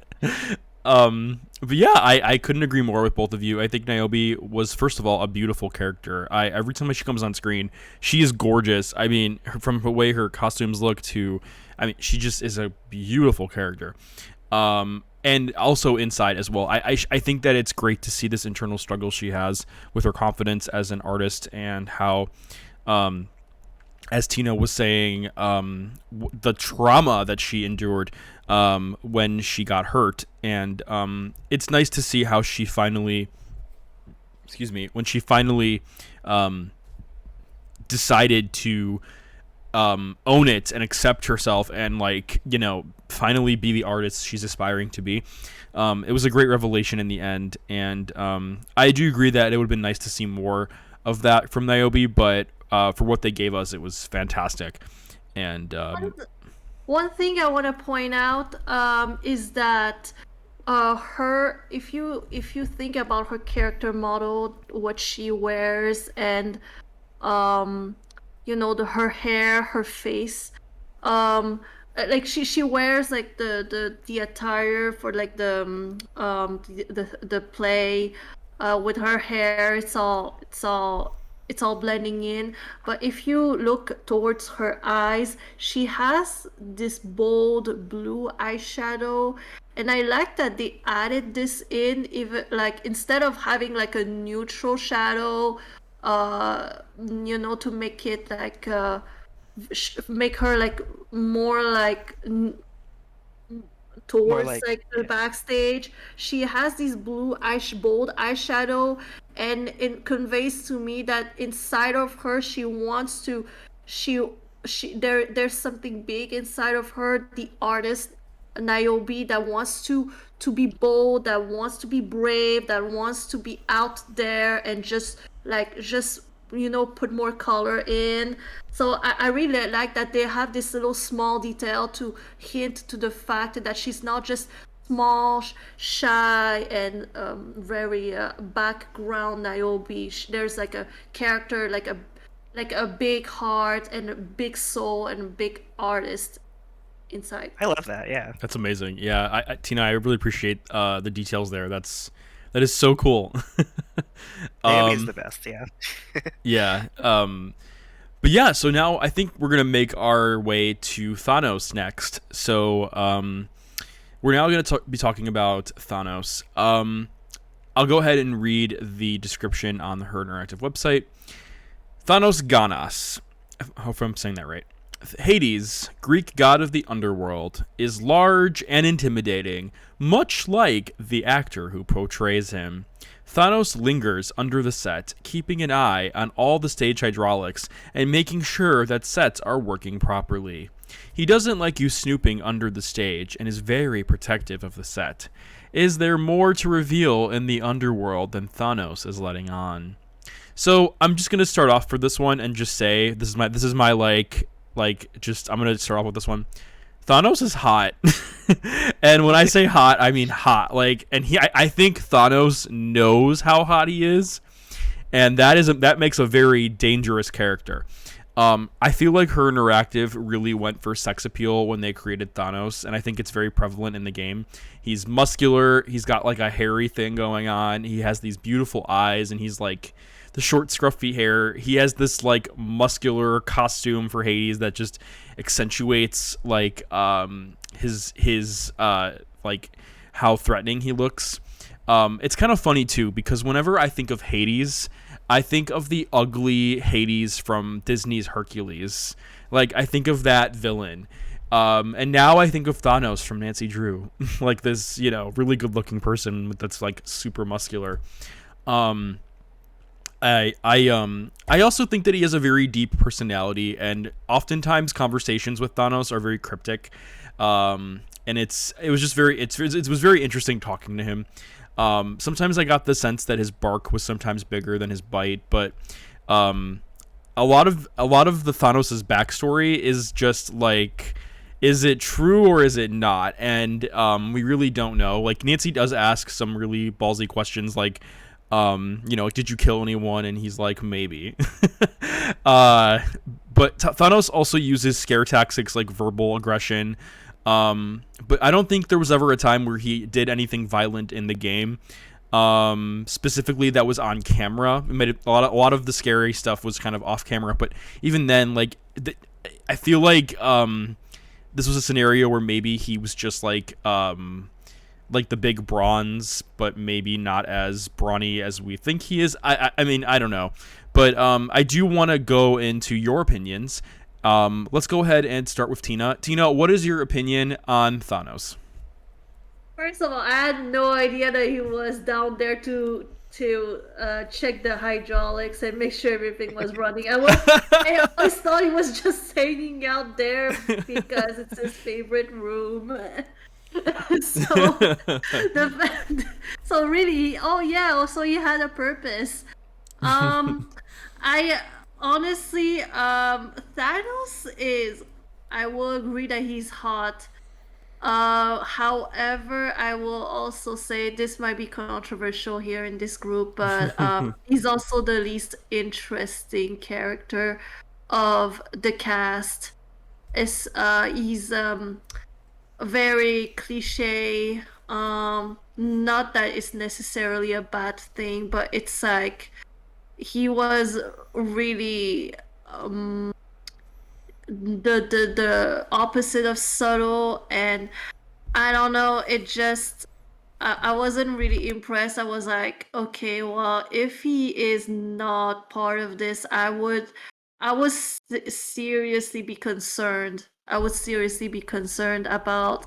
But yeah, I couldn't agree more with both of you. I think Niobe was, first of all, a beautiful character. Every time she comes on screen, she is gorgeous. I mean, from the way her costumes look she just is a beautiful character. And also inside as well. I think that it's great to see this internal struggle she has with her confidence as an artist, and how, as Tina was saying, the trauma that she endured when she got hurt. And it's nice to see how she finally, decided to own it and accept herself and, like, finally be the artist she's aspiring to be. It was a great revelation in the end, and I do agree that it would have been nice to see more of that from Niobe, but for what they gave us, it was fantastic. And one thing I want to point out is that her, if you think about her character model, what she wears, and her hair, her face, like she wears like the attire for like the play, with her hair, it's all blending in. But if you look towards her eyes, she has this bold blue eyeshadow, and I like that they added this in, even like instead of having like a neutral shadow, to make it like make her like more like towards like the backstage. She has these bold eyeshadow, and it conveys to me that inside of her she wants to there's something big inside of her, the artist Niobe, that wants to be bold, that wants to be brave, that wants to be out there and just put more color in. So I really like that they have this little small detail to hint to the fact that she's not just small, shy, and very background Niobe. There's like a character, like a big heart and a big soul and a big artist inside. I love that. Yeah, that's amazing. Yeah, Tina, I really appreciate the details there. That is so cool. Naomi's the best, yeah. Yeah. But yeah, so now I think we're going to make our way to Thanos next. So we're now going to be talking about Thanos. I'll go ahead and read the description on the Her Interactive website. Thanos Ganas. I hope I'm saying that right. Hades, Greek god of the underworld, is large and intimidating, much like the actor who portrays him. Thanos lingers under the set, keeping an eye on all the stage hydraulics and making sure that sets are working properly. He doesn't like you snooping under the stage and is very protective of the set. Is there more to reveal in the underworld than Thanos is letting on? So I'm just gonna start off for this one and just say this is my I'm gonna start off with this one. Thanos is hot. And when I say hot, I mean hot. I think Thanos knows how hot he is, and that makes a very dangerous character. I feel like Her Interactive really went for sex appeal when they created Thanos, and I think it's very prevalent in the game. He's muscular, he's got like a hairy thing going on, he has these beautiful eyes, and he's like the short scruffy hair. He has this like muscular costume for Hades that just accentuates like his like how threatening he looks. it's kind of funny too, because whenever I think of Hades, I think of the ugly Hades from Disney's Hercules. Like, I think of that villain. And now I think of Thanos from Nancy Drew, like this, really good looking person that's like super muscular. I also think that he has a very deep personality, and oftentimes conversations with Thanos are very cryptic. And it was very interesting talking to him. Sometimes I got the sense that his bark was sometimes bigger than his bite, but a lot of the Thanos' backstory is just like, is it true or is it not? And we really don't know. Like, Nancy does ask some really ballsy questions, like, did you kill anyone? And he's like, maybe. But Thanos also uses scare tactics like verbal aggression. But I don't think there was ever a time where he did anything violent in the game. Specifically that was on camera. A lot of the scary stuff was kind of off camera, but even then, like, I feel like this was a scenario where maybe he was just like the big bronze, but maybe not as brawny as we think he is. I mean, I don't know, but I do want to go into your opinions. Let's go ahead and start with Tina. Tina, what is your opinion on Thanos? First of all, I had no idea that he was down there to check the hydraulics and make sure everything was running. I always thought he was just hanging out there because it's his favorite room. So really, so he had a purpose. I honestly, Thanos is, I will agree that he's hot. However, I will also say this might be controversial here in this group, but he's also the least interesting character of the cast. He's very cliche. Not that it's necessarily a bad thing, but it's like he was really the opposite of subtle, and I don't know, it just I wasn't really impressed. I was like, okay, well, if he is not part of this, I would seriously be concerned. I would seriously be concerned about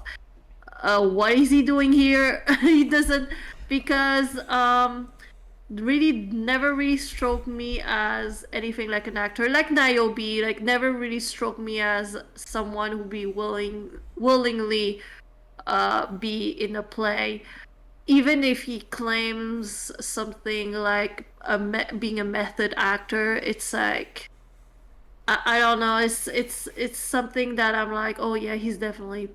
what is he doing here. He doesn't, because really never really struck me as anything like an actor. Like Niobe, like, never really struck me as someone who'd be willingly be in a play, even if he claims something like being a method actor. It's like, I don't know, it's something that I'm like, oh yeah, he's definitely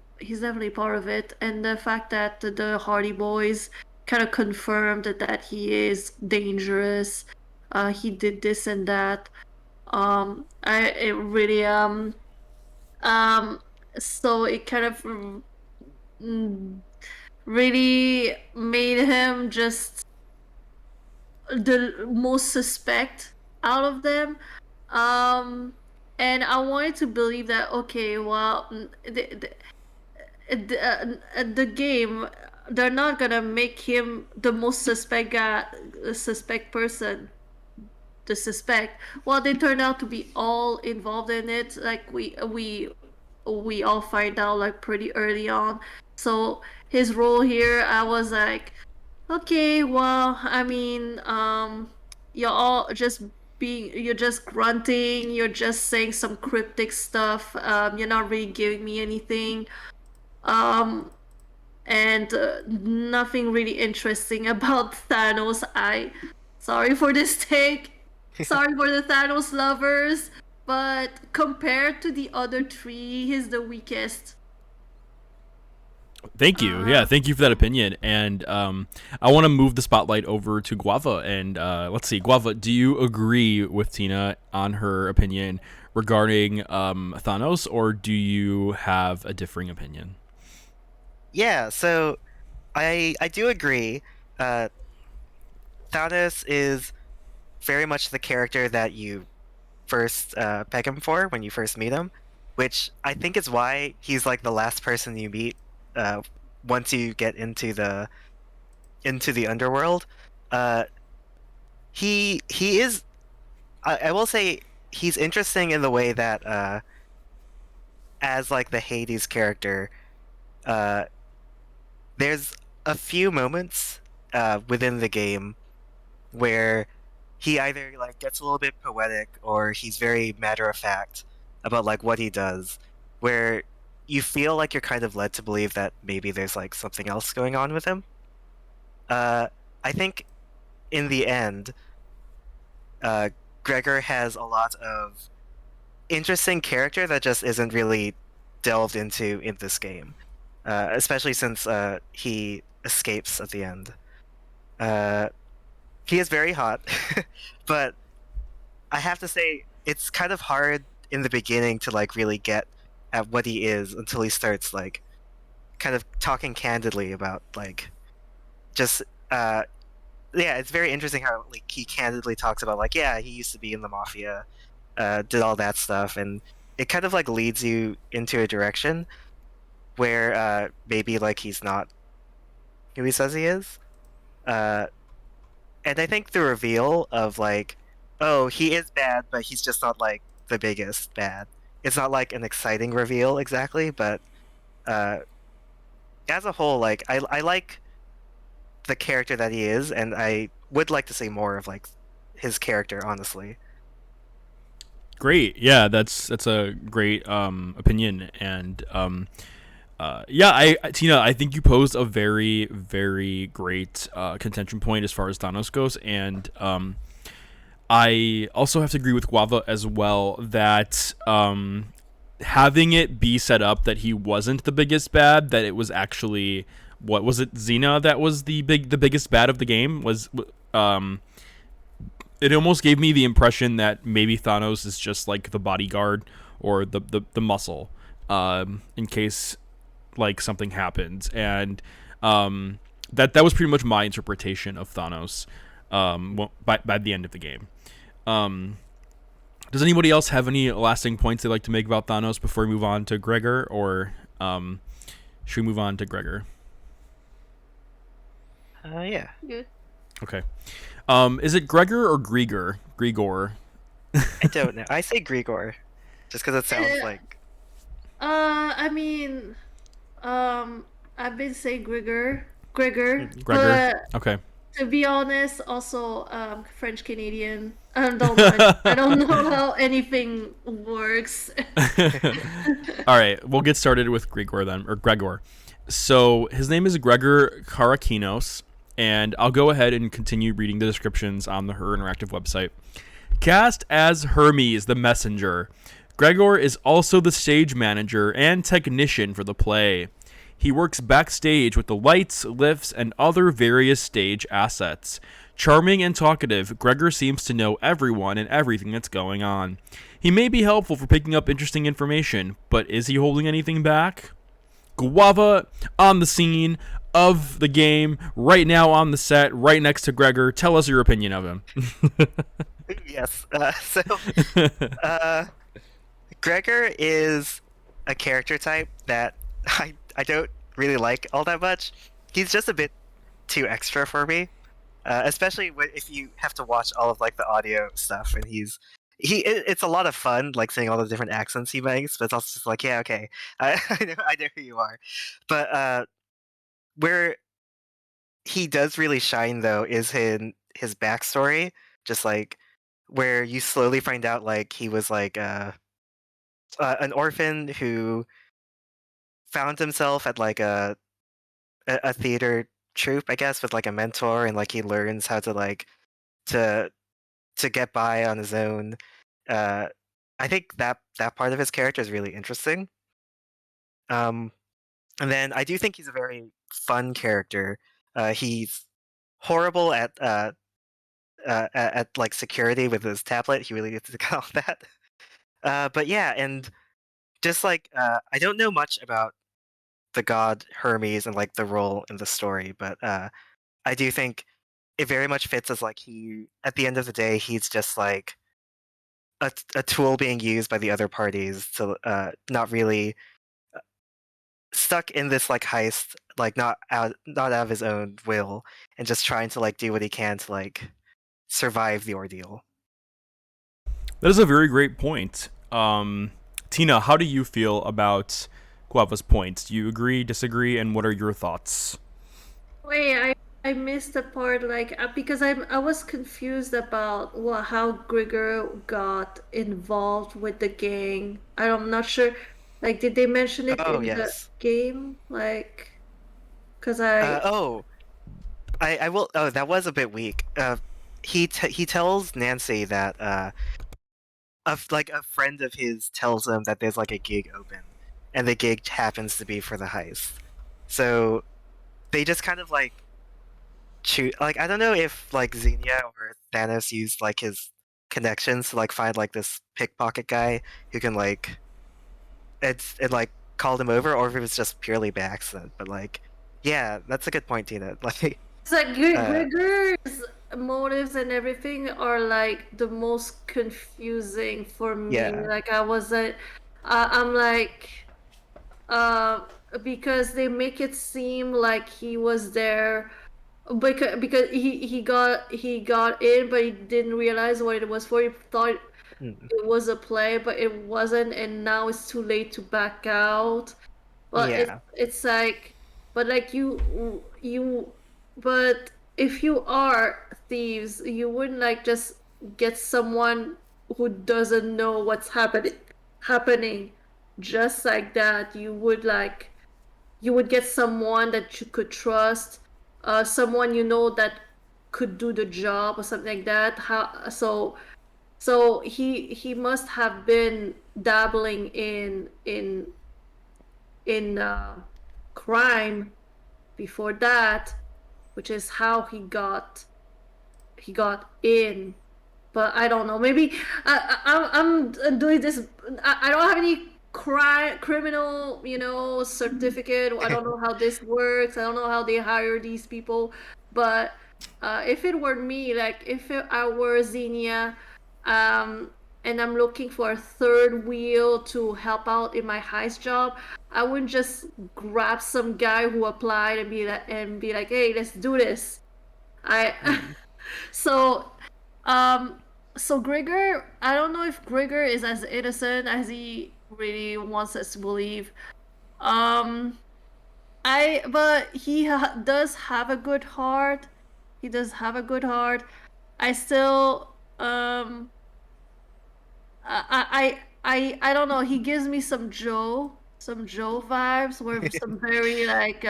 part of it. And the fact that the Hardy Boys kind of confirmed that he is dangerous, he did this and that, it really so it kind of really made him just the most suspect out of them. And I wanted to believe that, okay, well, the game, they're not gonna make him the most suspect person. The suspect. Well, they turned out to be all involved in it. Like, we all find out like pretty early on. So his role here, I was like, okay, well, I mean, you're just grunting, you're just saying some cryptic stuff, you're not really giving me anything, and nothing really interesting about Thanos. Sorry for this take, sorry for the Thanos lovers, but compared to the other three, he's the weakest. Thank you. Yeah, thank you for that opinion. And I want to move the spotlight over to Guava. And let's see, Guava, do you agree with Tina on her opinion regarding Thanos, or do you have a differing opinion? Yeah, so I do agree. Thanos is very much the character that you first peg him for when you first meet him, which I think is why he's like the last person you meet once you get into the into the underworld. Uh, he is. I will say he's interesting in the way that as like the Hades character, uh, there's a few moments within the game where he either like gets a little bit poetic or he's very matter of fact about like what he does, where you feel like you're kind of led to believe that maybe there's like something else going on with him. I think in the end, Gregor has a lot of interesting character that just isn't really delved into in this game, especially since he escapes at the end. Uh, he is very hot, but I have to say it's kind of hard in the beginning to like really get at what he is until he starts like kind of talking candidly about like just yeah, it's very interesting how like he candidly talks about like yeah, he used to be in the mafia, did all that stuff, and it kind of like leads you into a direction where maybe like he's not who he says he is. Uh, and I think the reveal of like, oh, he is bad, but he's just not like the biggest bad. It's not like an exciting reveal exactly, but uh, as a whole, like I like the character that he is, and I would like to see more of like his character, honestly. Great. Yeah, that's a great opinion, and yeah, Tina, I think you posed a very very great contention point as far as Thanos goes, and I also have to agree with Guava as well that having it be set up that he wasn't the biggest bad, that it was actually, what was it, Xena that was the biggest bad of the game, was it almost gave me the impression that maybe Thanos is just like the bodyguard or the muscle, in case like something happens, and that was pretty much my interpretation of Thanos by the end of the game. Does anybody else have any lasting points they'd like to make about Thanos before we move on to Gregor, or should we move on to Gregor? Yeah. Good. Okay. Is it Gregor or Grigor? Grigor. I don't know. I say Grigor, just because it sounds like. I mean, I've been saying Gregor, Gregor. but Okay. to be honest, also French Canadian. I don't know how anything works. All right, we'll get started with Grigor then, or Gregor. So his name is Gregor Karakinos, and I'll go ahead and continue reading the descriptions on the Her Interactive website. Cast as Hermes, the messenger, Gregor is also the stage manager and technician for the play. He works backstage with the lights, lifts, and other various stage assets. Charming and talkative, Gregor seems to know everyone and everything that's going on. He may be helpful for picking up interesting information, but is he holding anything back? Guava on the scene of the game, right now on the set, right next to Gregor. Tell us your opinion of him. Yes. Gregor is a character type that I don't really like all that much. He's just a bit too extra for me, especially if you have to watch all of like the audio stuff. And it's a lot of fun, like seeing all the different accents he makes. But it's also just like, yeah, okay, I know who you are. But where he does really shine though is in his backstory, just like where you slowly find out like he was like an orphan who found himself at like a theater troupe, I guess, with like a mentor, and like he learns how to like to get by on his own. Uh, I think that part of his character is really interesting. And then I do think he's a very fun character. He's horrible at like security with his tablet. He really needs to get off that. But yeah, and just like I don't know much about the god Hermes and like the role in the story, but I do think it very much fits as like he at the end of the day he's just like a tool being used by the other parties to not really stuck in this like heist, like not out of his own will, and just trying to like do what he can to like survive the ordeal. That is a very great point. Tina, how do you feel about Guava's points? Do you agree, disagree, and what are your thoughts? Wait, I missed the part because I was confused about how Grigor got involved with the gang. I'm not sure. Like, did they mention it Oh in the yes. game? Like, cause I Oh, I will. Oh, that was a bit weak. He tells Nancy that a friend of his tells him that there's like a gig open, and the gig happens to be for the heist. So they just kind of like choose. Like I don't know if like Xenia or Thanos used like his connections to like find like this pickpocket guy who can like it like called him over, or if it was just purely by accident. But like, yeah, that's a good point, Tina. Like, it's like uh, Grigor's motives and everything are like the most confusing for me. yeah, Like I'm like, uh, because they make it seem like he was there because he got in, but he didn't realize what it was for. He thought mm, it was a play, but it wasn't, and now it's too late to back out. But yeah, it's like, but like you, but if you are thieves, you wouldn't like just get someone who doesn't know what's happening just like that. You would get someone that you could trust, someone you know that could do the job or something like that. So he must have been dabbling in crime before that, which is how he got in. But I don't know. Maybe I'm doing this. I don't have any criminal, certificate. I don't know how this works. I don't know how they hire these people. But if it were me, like if I were Xenia, um, and I'm looking for a third wheel to help out in my heist job, I wouldn't just grab some guy who applied and be like, hey, let's do this. I mm. so um so Grigor, I don't know if Grigor is as innocent as he really wants us to believe. Um but does have a good heart. He does have a good heart. I still I don't know. He gives me some Joe vibes, where some very like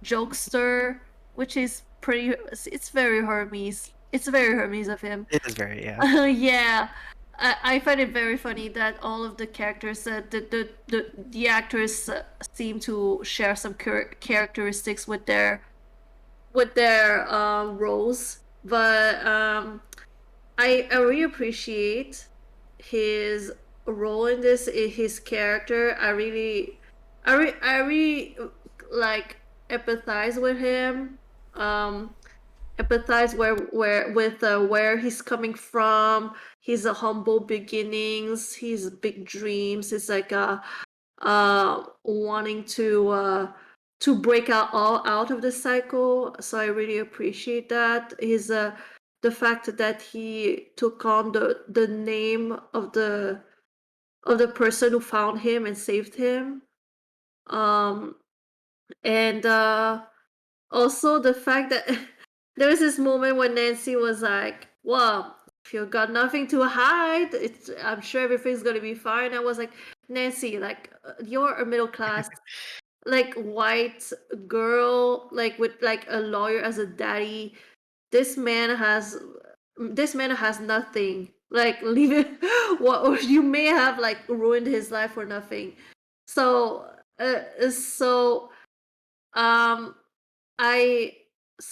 jokester, which is pretty. It's very Hermes. It's very Hermes of him. It is very, yeah. Yeah, I find it very funny that all of the characters, the actors seem to share some characteristics with their roles, but I really appreciate his role in this, his character. I really like empathize with him. Um, empathize where he's coming from. His humble beginnings, his big dreams. It's like wanting to break out of the cycle. So I really appreciate that. The fact that he took on the name of the person who found him and saved him. Um and Also the fact that there was this moment when Nancy was like, well, if you got nothing to hide, I'm sure everything's gonna be fine. I was like, Nancy, like, you're a middle class, like, white girl, like, with like a lawyer as a daddy. This man has nothing. Like, leave it. What you may have like ruined his life for nothing. So so um I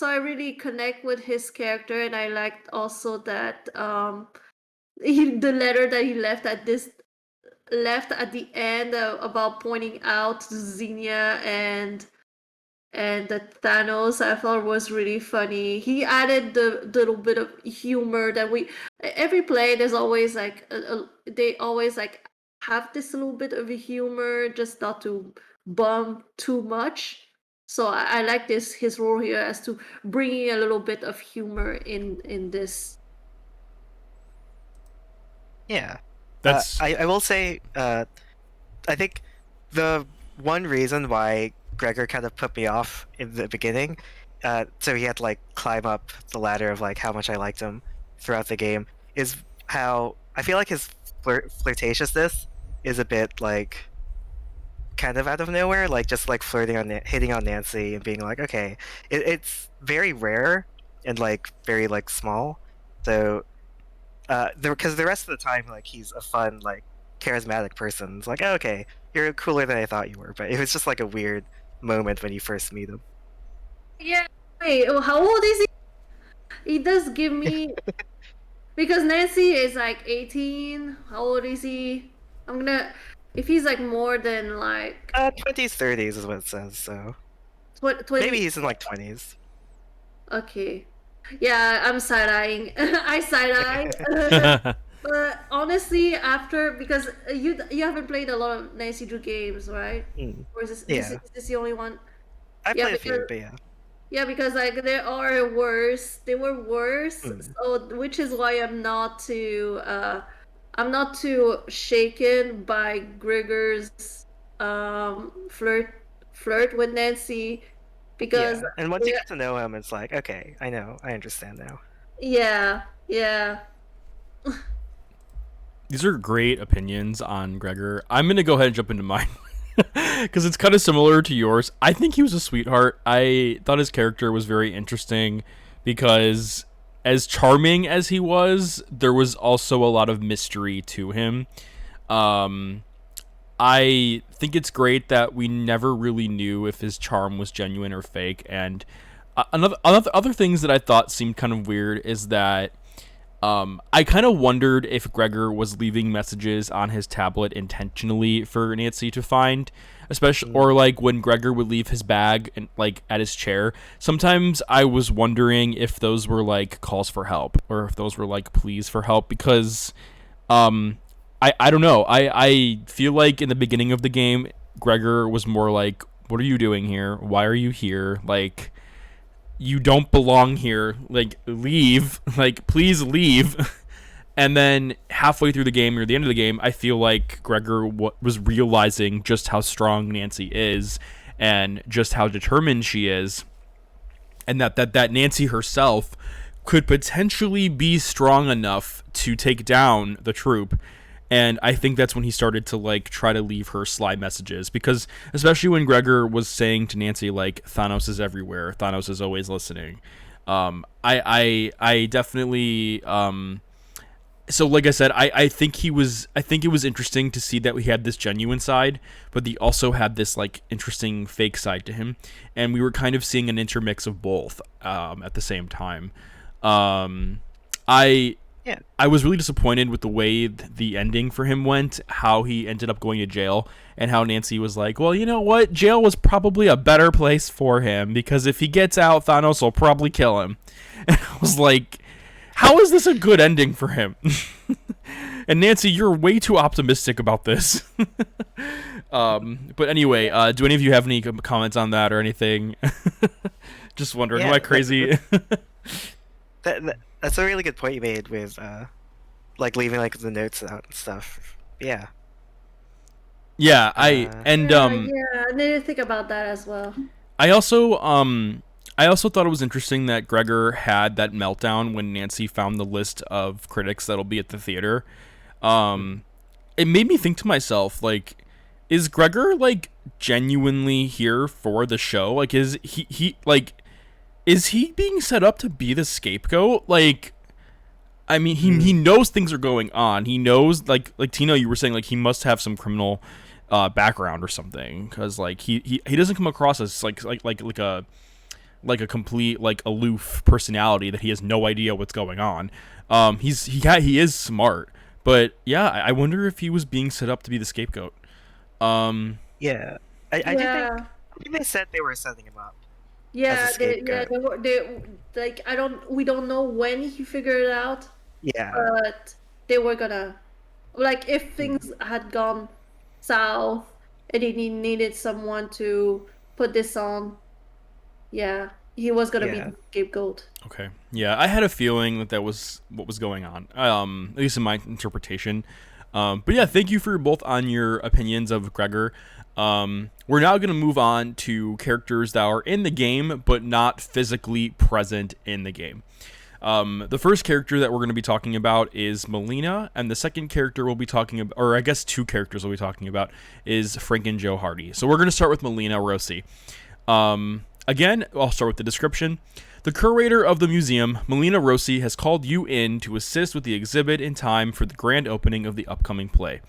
I really connect with his character, and I liked also that the letter that he left at the end, about pointing out to Xenia and that Thanos, I thought was really funny. He added the little bit of humor that every play, there's always like they always like have this little bit of humor, just not to bum too much. So I like his role here as to bringing a little bit of humor in this. Yeah. That's I will say, I think the one reason why Gregor kind of put me off in the beginning, so he had to like climb up the ladder of like how much I liked him throughout the game, is how I feel like his flirtatiousness is a bit like kind of out of nowhere, like just like flirting on hitting on Nancy and being like, okay, it's very rare and like very like small, so because the rest of the time, like he's a fun, like charismatic person. It's like, oh, okay, you're cooler than I thought you were. But it was just like a weird moment when you first meet him. Yeah. Wait, how old is he? He does give me because Nancy is like 18. How old is he? If he's like more than like 20s, 30s is what it says. So 20. maybe he's in like 20s. Okay. Yeah, I'm side-eyeing. I side-eye. But honestly, because you haven't played a lot of Nancy Drew games, right? Or is this the only one? I Yeah, played a few, but yeah. Yeah, because like there are worse. They were worse. So which is why I'm not too shaken by Gregor's flirt with Nancy because Yeah. And once you get to know him, it's like, okay, I know, I understand now. yeah. these are great opinions on Gregor. I'm gonna go ahead and jump into mine because it's kind of similar to yours. I think he was a sweetheart. I thought his character was very interesting because, as charming as he was, there was also a lot of mystery to him. I think it's great that we never really knew if his charm was genuine or fake. And other things that I thought seemed kind of weird is that I kind of wondered if Gregor was leaving messages on his tablet intentionally for Nancy to find, especially or like when Gregor would leave his bag and like at his chair. Sometimes I was wondering if those were like calls for help or if those were like pleas for help because I don't know. I feel like in the beginning of the game, Gregor was more like, "What are you doing here? Why are you here? Like, you don't belong here. Like, leave. Like, please leave." And then halfway through the game, or the end of the game, I feel like Gregor was realizing just how strong Nancy is and just how determined she is. And that Nancy herself could potentially be strong enough to take down the troop. And I think that's when he started to like try to leave her sly messages, because especially when Gregor was saying to Nancy like Thanos is everywhere, Thanos is always listening. I definitely so like I said, I think it was interesting to see that we had this genuine side, but he also had this like interesting fake side to him, and we were kind of seeing an intermix of both at the same time. I was really disappointed with the way the ending for him went, how he ended up going to jail, and how Nancy was like, well, you know what? Jail was probably a better place for him, because if he gets out, Thanos will probably kill him. And I was like, how is this a good ending for him? And Nancy, you're way too optimistic about this. But anyway, do any of you have any comments on that or anything? Just wondering, am I crazy? That's a really good point you made with like leaving like the notes out and stuff. Yeah. Yeah, I didn't think about that as well. I also thought it was interesting that Gregor had that meltdown when Nancy found the list of critics that'll be at the theater. It made me think to myself, like, is Gregor like genuinely here for the show? Like, is he being set up to be the scapegoat? Like, I mean, he knows things are going on. He knows, like Tina, you were saying, like, he must have some criminal background or something, because like he doesn't come across as like a complete like aloof personality that he has no idea what's going on. He is smart, but yeah, I wonder if he was being set up to be the scapegoat. Yeah, I think they said they were setting him up. Yeah, they like we don't know when he figured it out. Yeah. But they were gonna, like, if things had gone south and he needed someone to put this on. Yeah, he was gonna be Yeah. the scapegoat. Okay. Yeah, I had a feeling that was what was going on. At least in my interpretation. But yeah, thank you for both on your opinions of Gregor. We're now going to move on to characters that are in the game but not physically present in the game. The first character that we're going to be talking about is Melina, and the second character we'll be talking about, or I guess two characters we'll be talking about, is Frank and Joe Hardy. So we're going to start with Melina Rossi. Again, I'll start with the description. The curator of the museum, Melina Rossi, has called you in to assist with the exhibit in time for the grand opening of the upcoming play.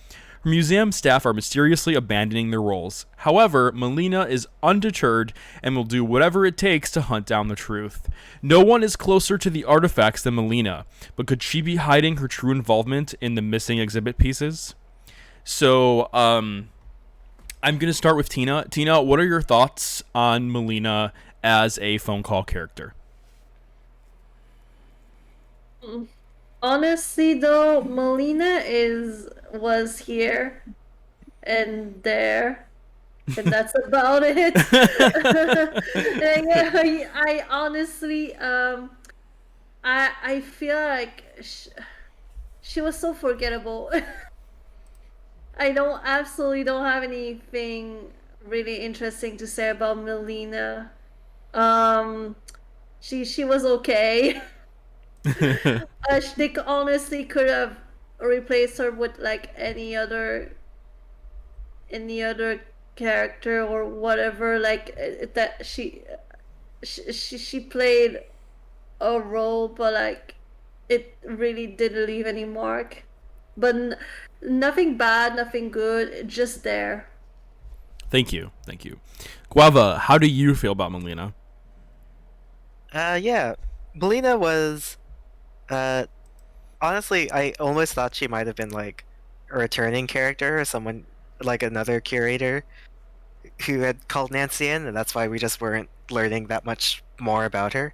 Her museum staff are mysteriously abandoning their roles. However, Melina is undeterred and will do whatever it takes to hunt down the truth. No one is closer to the artifacts than Melina, but could she be hiding her true involvement in the missing exhibit pieces? So, I'm going to start with Tina. Tina, what are your thoughts on Melina as a phone call character? Honestly, though, Melina was here and there, and that's about it. I honestly, I feel like she was so forgettable. I absolutely don't have anything really interesting to say about Melina. Um, she was okay. They honestly could have replaced her with like any other character or whatever. Like that she played a role, but like it really didn't leave any mark. But nothing bad, nothing good, just there. Thank you. Guava, how do you feel about Melina? Yeah. Melina was, honestly, I almost thought she might have been like a returning character or someone like another curator who had called Nancy in, and that's why we just weren't learning that much more about her.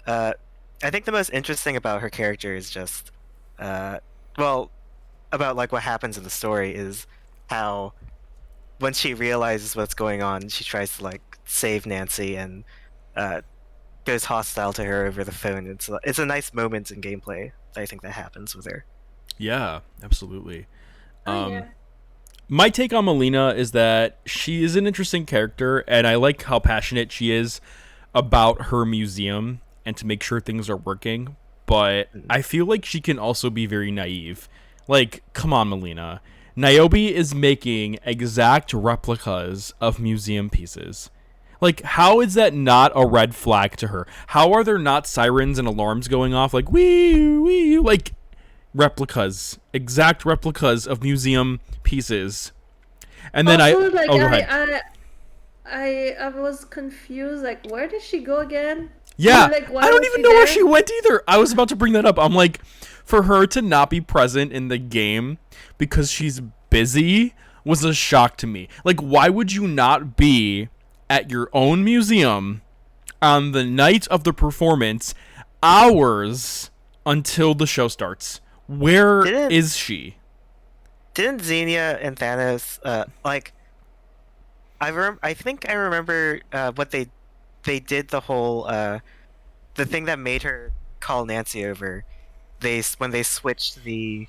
I think the most interesting about her character is just, well, about like what happens in the story is how when she realizes what's going on, she tries to like save Nancy and goes hostile to her over the phone. It's a nice moment in gameplay. I think that happens with her. Yeah, absolutely. Oh yeah. My take on Melina is that she is an interesting character, and I like how passionate she is about her museum and to make sure things are working. But I feel like she can also be very naive. Like, come on, Melina. Niobe is making exact replicas of museum pieces. Like, how is that not a red flag to her? How are there not sirens and alarms going off? Like, wee, wee, like replicas, exact replicas of museum pieces. And then Also, like go ahead. I was confused. Like, where did she go again? Yeah, Like, why I don't was even she know where there? she went either. I was about to bring that up. I'm like, for her to not be present in the game because she's busy was a shock to me. Like, why would you not be at your own museum on the night of the performance, hours until the show starts? Where Didn't is she? didn't Xenia and Thanos like I think I remember what they did the whole the thing that made her call Nancy over. When they switched the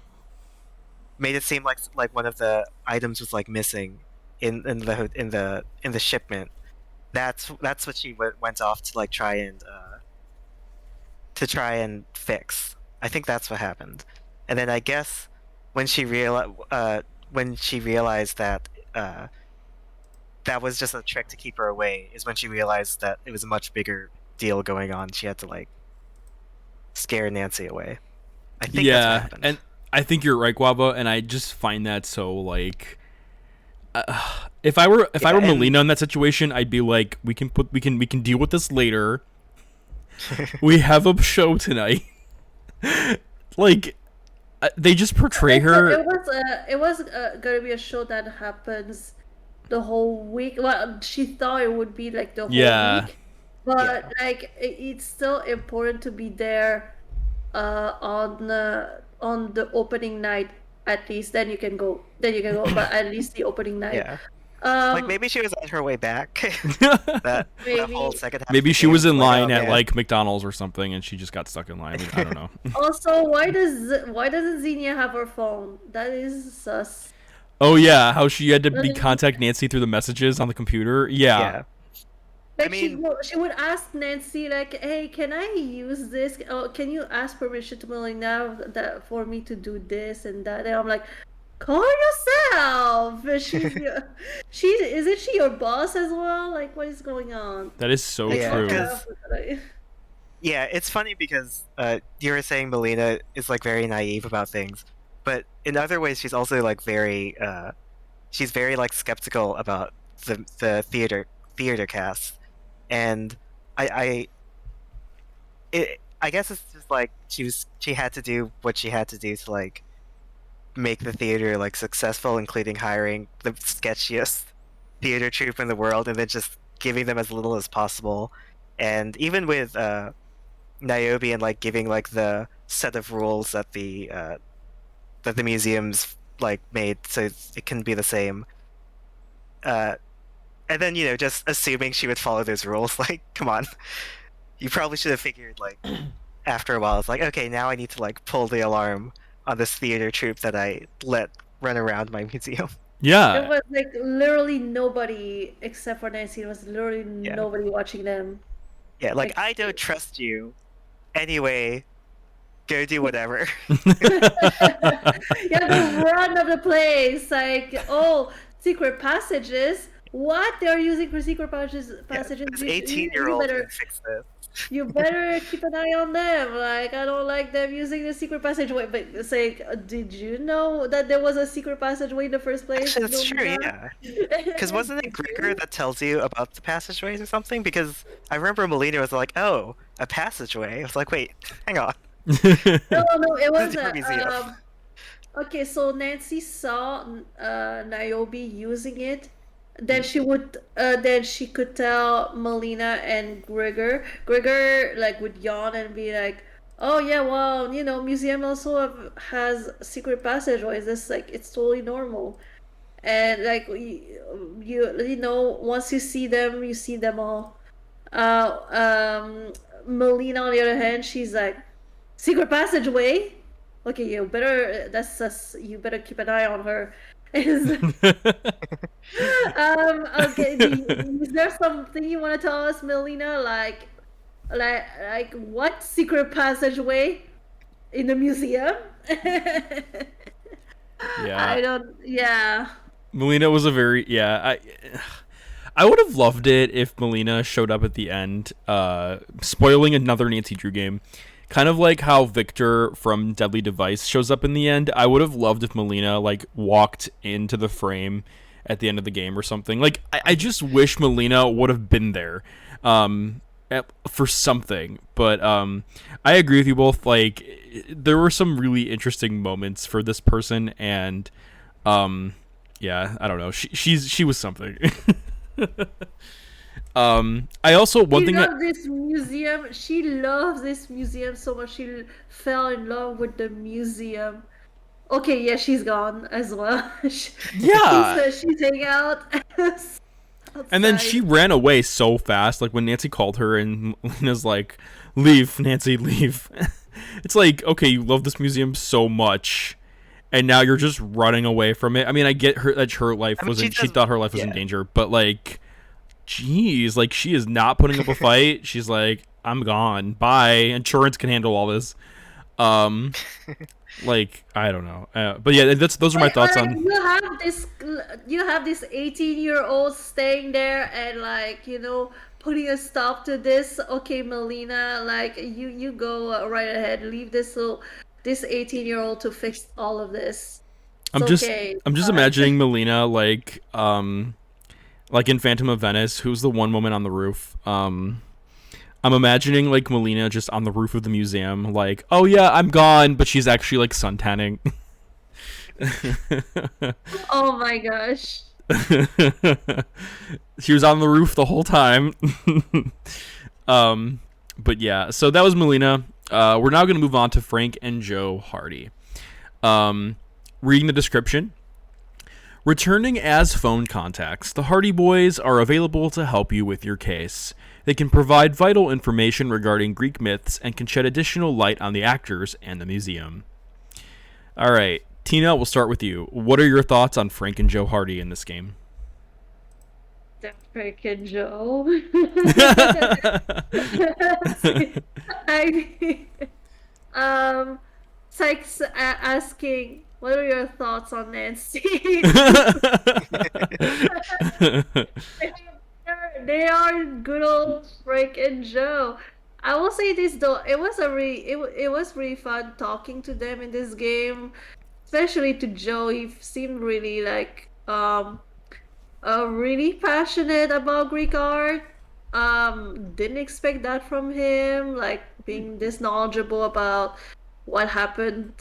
made it seem like one of the items was like missing in the shipment. That's what she went off to like try and fix. I think that's what happened. And then I guess when she realized that that was just a trick to keep her away is when she realized that it was a much bigger deal going on. She had to like scare Nancy away. I think that's what Yeah, happened. and I think you're right, Guava, and I just find that so like if I were Yeah, and- Melina in that situation, I'd be like, we can deal with this later. We have a show tonight. Like they just portray her. It was gonna be a show that happens the whole week. Well, she thought it would be like the whole Yeah. week, but like it's still important to be there on the opening night at least. Then you can go. But at least the opening night. Yeah. Like maybe she was on her way back. that Maybe. whole second half. Maybe of the she game was in like, line oh, at man. like McDonald's or something, and she just got stuck in line. I mean, I don't know. Also, why doesn't Xenia have her phone? That is sus. Oh yeah, how she had to be contact Nancy through the messages on the computer. Yeah. Yeah. Like I mean- she would ask Nancy like, "Hey, can I use this? Oh, can you ask permission to Melina that for me to do this and that?" And I'm like, "Call yourself." She's isn't she your boss as well? Like, what is going on? That is so Yeah, true. 'cause- Yeah, it's funny because you were saying Melina is like very naive about things, but in other ways she's also like she's very like skeptical about the theater cast, and I guess it's just like she had to do what she had to do to like make the theater like successful, including hiring the sketchiest theater troupe in the world and then just giving them as little as possible, and even with Niobe and like giving like the set of rules that the museums like made so it can be the same. And then just assuming she would follow those rules. Like, come on, you probably should have figured like after a while. It's like, okay, now I need to like pull the alarm on this theater troupe that I let run around my museum. There Yeah. was like literally nobody except for Nancy. There was literally nobody watching them. Yeah, like I don't trust you. Anyway, go do whatever. Yeah, the run of the place, like, oh, secret passages. What? They're using for secret passages. This You 18-year-old better, can fix this. you better keep an eye on them. Like, I don't like them using the secret passageway. But it's like, did you know that there was a secret passageway in the first place? Actually, that's true, Nobody yeah. Because wasn't it Gregor that tells you about the passageways or something? Because I remember Melina was like, "Oh, a passageway." I was like, "Wait, hang on." No, it was different museum. okay, so Nancy saw Niobe using it. Then she could tell Melina and Gregor. Gregor like would yawn and be like, "Oh yeah, well, museum also has secret passageways. It's like it's totally normal." And like once you see them, you see them all. Melina on the other hand, she's like, secret passageway. Okay, you better keep an eye on her. Okay, is there something you want to tell us, Melina? Like what secret passageway in the museum? Yeah. Yeah. Melina was a very I would have loved it if Melina showed up at the end, spoiling another Nancy Drew game. Kind of like how Victor from Deadly Device shows up in the end. I would have loved if Melina like walked into the frame at the end of the game or something. Like I just wish Melina would have been there for something. But I agree with you both. Like there were some really interesting moments for this person, and yeah, I don't know. She was something. I also this museum. She loves this museum so much. She fell in love with the museum. Okay, yeah, she's gone as well. Yeah. she's hanging out. And then she ran away so fast. Like when Nancy called her and Melina's like, "Leave, Nancy, leave." It's like, okay, you love this museum so much, and now you're just running away from it. I mean, I get her that her life she thought her life was in danger, but like, geez, like she is not putting up a fight. She's like, "I'm gone, bye. Insurance can handle all this." Like I don't know, but yeah, those are my thoughts on. You have this 18-year-old staying there and like putting a stop to this. Okay, Melina, like you go right ahead. Leave this 18-year-old to fix all of this. I'm just imagining Melina like in Phantom of Venice. Who's the one woman on the roof? I'm imagining like Melina just on the roof of the museum, like, "Oh yeah, I'm gone," but she's actually like suntanning. Oh my gosh. She was on the roof the whole time. But yeah, so that was Melina. We're now going to move on to Frank and Joe Hardy. Reading the description. Returning as phone contacts, the Hardy Boys are available to help you with your case. They can provide vital information regarding Greek myths and can shed additional light on the actors and the museum. All right, Tina, we'll start with you. What are your thoughts on Frank and Joe Hardy in this game? That freaking Joe. Sykes asking, what are your thoughts on Nancy? They are good old Frank and Joe. I will say this though, it was really fun talking to them in this game, especially to Joe. He seemed really like really passionate about Greek art. Didn't expect that from him, like being this knowledgeable about what happened.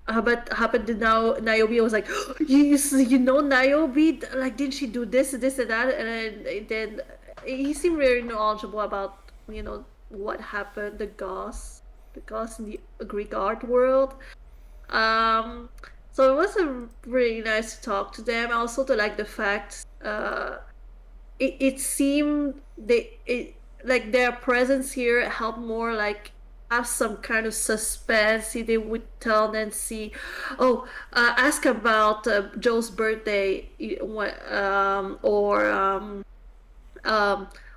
But happened to Niobe. I was like, you know Niobe? Like, didn't she do this and that? And then he seemed very knowledgeable about what happened, the gods in the Greek art world. So it was really nice to talk to them. Also to like the fact it seemed like their presence here helped more like have some kind of suspense. They would tell Nancy, ask about Joe's birthday,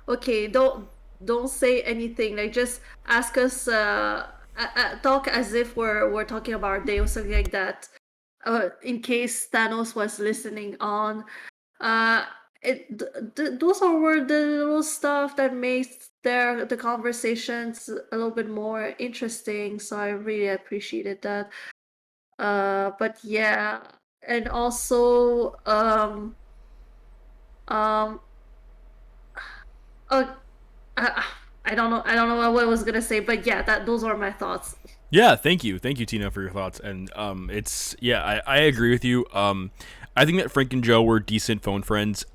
okay, don't say anything, like just ask us, talk as if we're talking about our day or something like that, in case Thanos was listening on. Those were the little stuff that makes the conversations a little bit more interesting, so I really appreciated that. But yeah, and also I don't know what I was gonna say, but yeah, those are my thoughts. Yeah, thank you, Tina, for your thoughts. And I agree with you. I think that Frank and Joe were decent phone friends.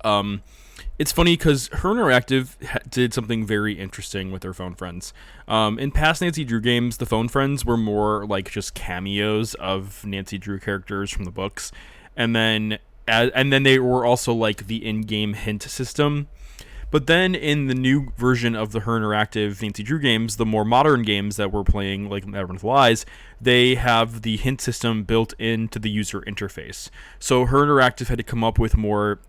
It's funny because Her Interactive did something very interesting with their phone friends. In past Nancy Drew games, the phone friends were more like just cameos of Nancy Drew characters from the books, and then they were also like the in-game hint system. But then in the new version of the Her Interactive Nancy Drew games, the more modern games that we're playing, like Labyrinth Lies, they have the hint system built into the user interface. So Her Interactive had to come up with more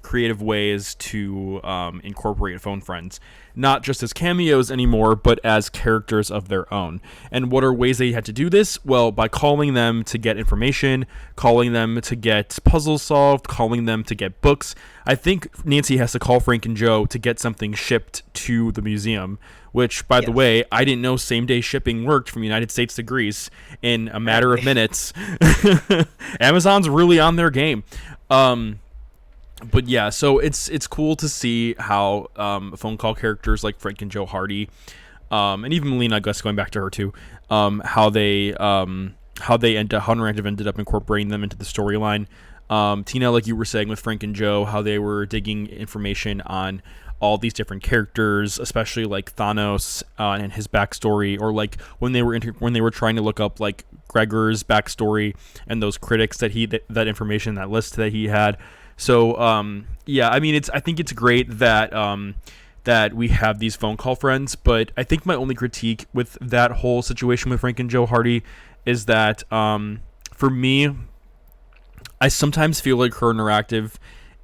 creative ways to incorporate phone friends, not just as cameos anymore, but as characters of their own. And what are ways they had to do this? Well, by calling them to get information, calling them to get puzzles solved, calling them to get books. I think Nancy has to call Frank and Joe to get something shipped to the museum, which, by the way, I didn't know same-day shipping worked from the United States to Greece in a matter of minutes. Amazon's really on their game. But yeah, so it's cool to see how phone call characters like Frank and Joe Hardy, and even Melina, I guess going back to her too, how Interactive ended up incorporating them into the storyline. Tina, like you were saying with Frank and Joe, how they were digging information on all these different characters, especially like Thanos and his backstory, or like when they were trying to look up like Gregor's backstory and those critics that information, that list that he had. So I mean, I think it's great that that we have these phone call friends, but I think my only critique with that whole situation with Frank and Joe Hardy is that for me, I sometimes feel like Her Interactive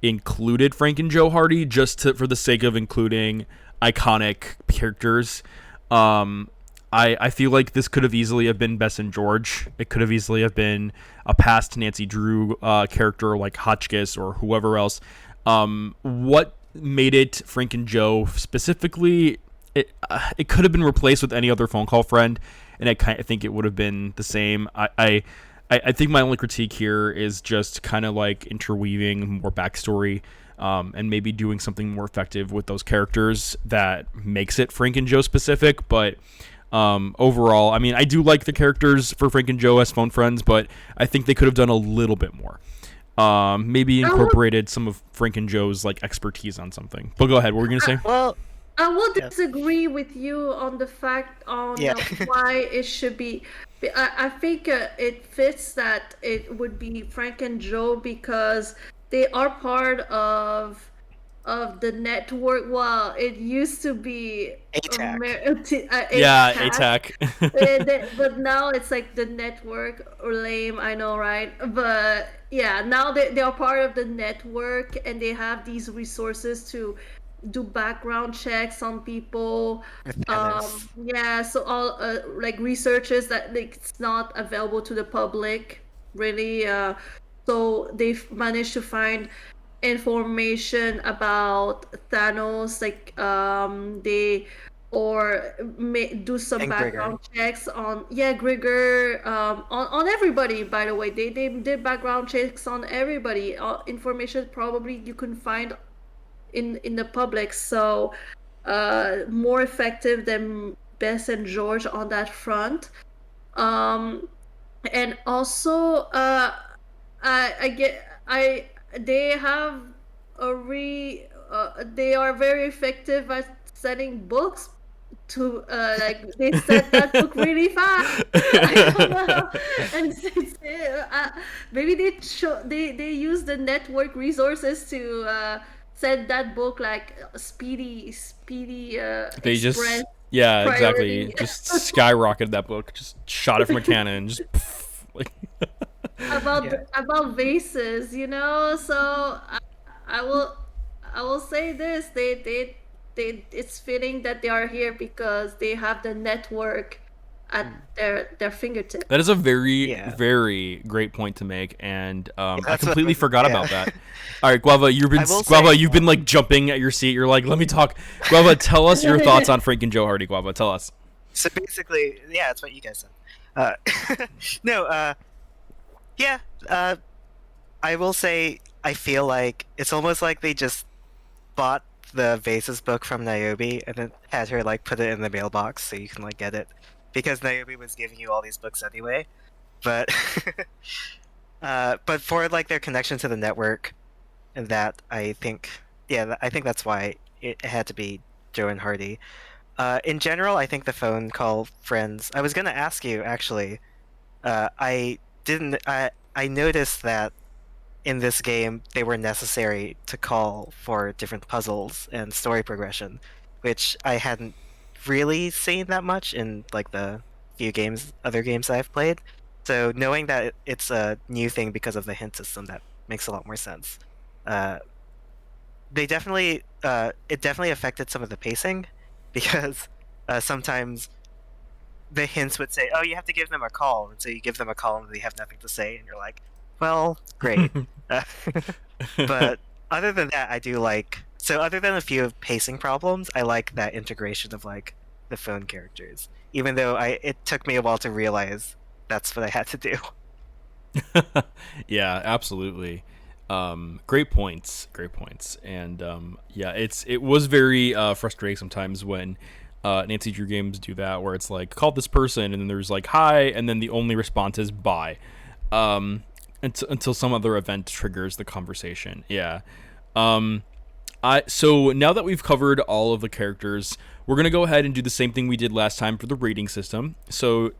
included Frank and Joe Hardy just for the sake of including iconic characters. I feel like this could have easily have been Bess and George. It could have easily have been a past Nancy Drew character like Hotchkiss or whoever else. What made it Frank and Joe specifically? It could have been replaced with any other phone call friend, and I think it would have been the same. I think my only critique here is just kind of like interweaving more backstory, and maybe doing something more effective with those characters that makes it Frank and Joe specific. But overall, I mean, I do like the characters for Frank and Joe as phone friends, but I think they could have done a little bit more. Maybe incorporated some of Frank and Joe's like expertise on something. But go ahead, what were you gonna say? Well, I will disagree with you on the fact on why it should be. I think it fits that it would be Frank and Joe because they are part of the network. Well, it used to be ATAC. Yeah, ATAC. ATAC. But now it's like the network, or lame, I know, right? But yeah, now they are part of the network and they have these resources to do background checks on people. With Thanos. Yeah, so all like researches that like, it's not available to the public, really. So they've managed to find information about Thanos, like they or do some And Grigor. background checks on Grigor, on everybody. By the way, they did background checks on everybody. Information probably you can find in the public. So more effective than Bess and George on that front. And also I get I they have they are very effective at selling books to like they said that book really fast. I don't know. And maybe they use the network resources to send that book like speedy They just, express yeah, priority. exactly. Just skyrocketed that book. Just shot it from a cannon. Just like. About vases, you know. So I will I will say this: they it's fitting that they are here because they have the network at their fingertips. That is a very, Yeah. very great point to make, and I that's what- completely forgot yeah. about that. All right, Guava, I will say- you've been like jumping at your seat. You're like, let me talk. Guava, tell us your thoughts on Frank and Joe Hardy. Guava, tell us. So basically, yeah, that's what you guys said. No, yeah, I will say I feel like it's almost like they just bought the Vases book from Niobe and then had her like put it in the mailbox so you can like get it because Niobe was giving you all these books anyway. But but for like their connection to the network and that I think I think that's why it had to be Joe and Hardy. In general, I think the phone call friends. I was gonna ask you actually. I didn't. I noticed that in this game they were necessary to call for different puzzles and story progression, which I hadn't really seen that much in like the other games I've played. So knowing that it's a new thing because of the hint system, that makes a lot more sense. Uh, they definitely, it definitely affected some of the pacing because sometimes the hints would say, "Oh, you have to give them a call," and so you give them a call and they have nothing to say, and you're like, "Well, great." But other than that, I do like. So other than a few pacing problems, I like that integration of like the phone characters. Even though it took me a while to realize that's what I had to do. Yeah, absolutely. Great points, and yeah, it was very frustrating sometimes when Nancy Drew games do that, where it's like call this person, and then there's like hi, and then the only response is bye, until some other event triggers the conversation. Yeah. So now that we've covered all of the characters, we're gonna go ahead and do the same thing we did last time for the rating system. So.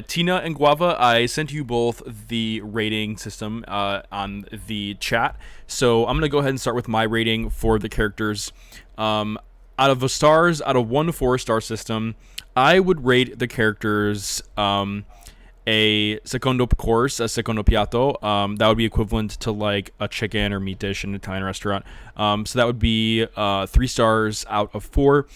Tina and Guava, I sent you both the rating system on the chat. So I'm going to go ahead and start with my rating for the characters. Out of 1 to 4 star system, I would rate the characters a secondo course, a secondo piatto. That would be equivalent to like a chicken or meat dish in an Italian restaurant. So that would be 3 stars out of 4.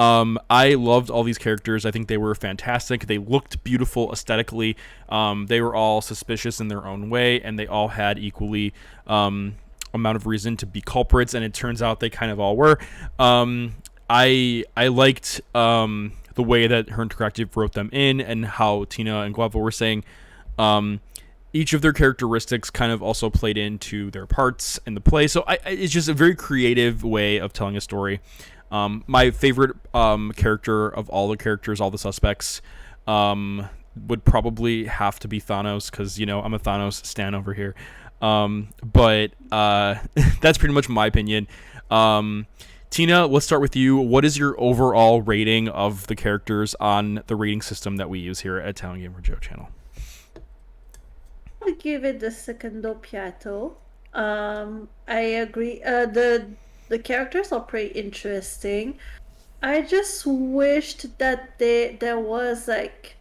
I loved all these characters. I think they were fantastic. They looked beautiful aesthetically. They were all suspicious in their own way, and they all had equally amount of reason to be culprits, and it turns out they kind of all were. I liked the way that Her Interactive wrote them in, and how Tina and Guava were saying each of their characteristics kind of also played into their parts in the play. So it's just a very creative way of telling a story. My favorite character of all the characters, all the suspects, would probably have to be Thanos, because, you know, I'm a Thanos stan over here. But that's pretty much my opinion. Tina, let's start with you. What is your overall rating of the characters on the rating system that we use here at Italian Gamer Joe channel? I would give it the secondo piatto. I agree. The characters are pretty interesting. I just wished that there was like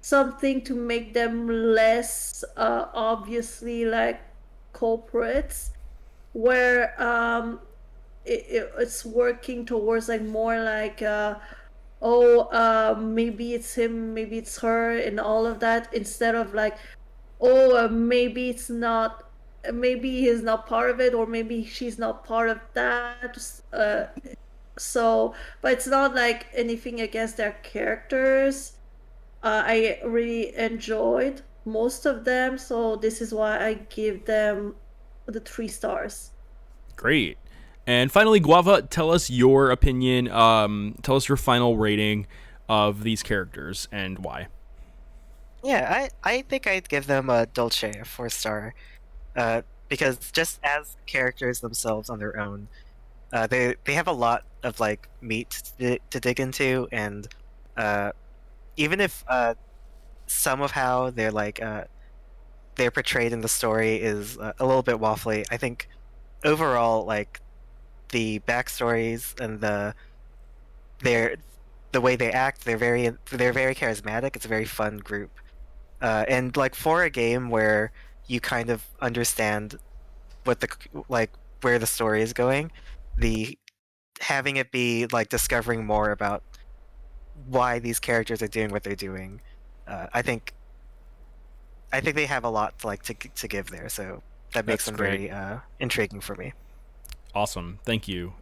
something to make them less obviously like culprits, where it's working towards like more like maybe it's him, maybe it's her, and all of that, instead of like maybe it's not, maybe he's not part of it, or maybe she's not part of that. So, but it's not like anything against their characters. I really enjoyed most of them, so this is why I give them the 3 stars. Great. And finally, Guava, tell us your opinion. Tell us your final rating of these characters and why. Yeah, I think I'd give them a Dolce, a 4-star, because just as characters themselves on their own, they have a lot of like meat to dig into, and even if some of how they're like they're portrayed in the story is a little bit waffly, I think overall like the backstories and the way they act, they're very charismatic. It's a very fun group, and like for a game where you kind of understand what the like where the story is going, the having it be like discovering more about why these characters are doing what they're doing, I think they have a lot to like to give there, so that makes them very intriguing for me. Awesome, thank you.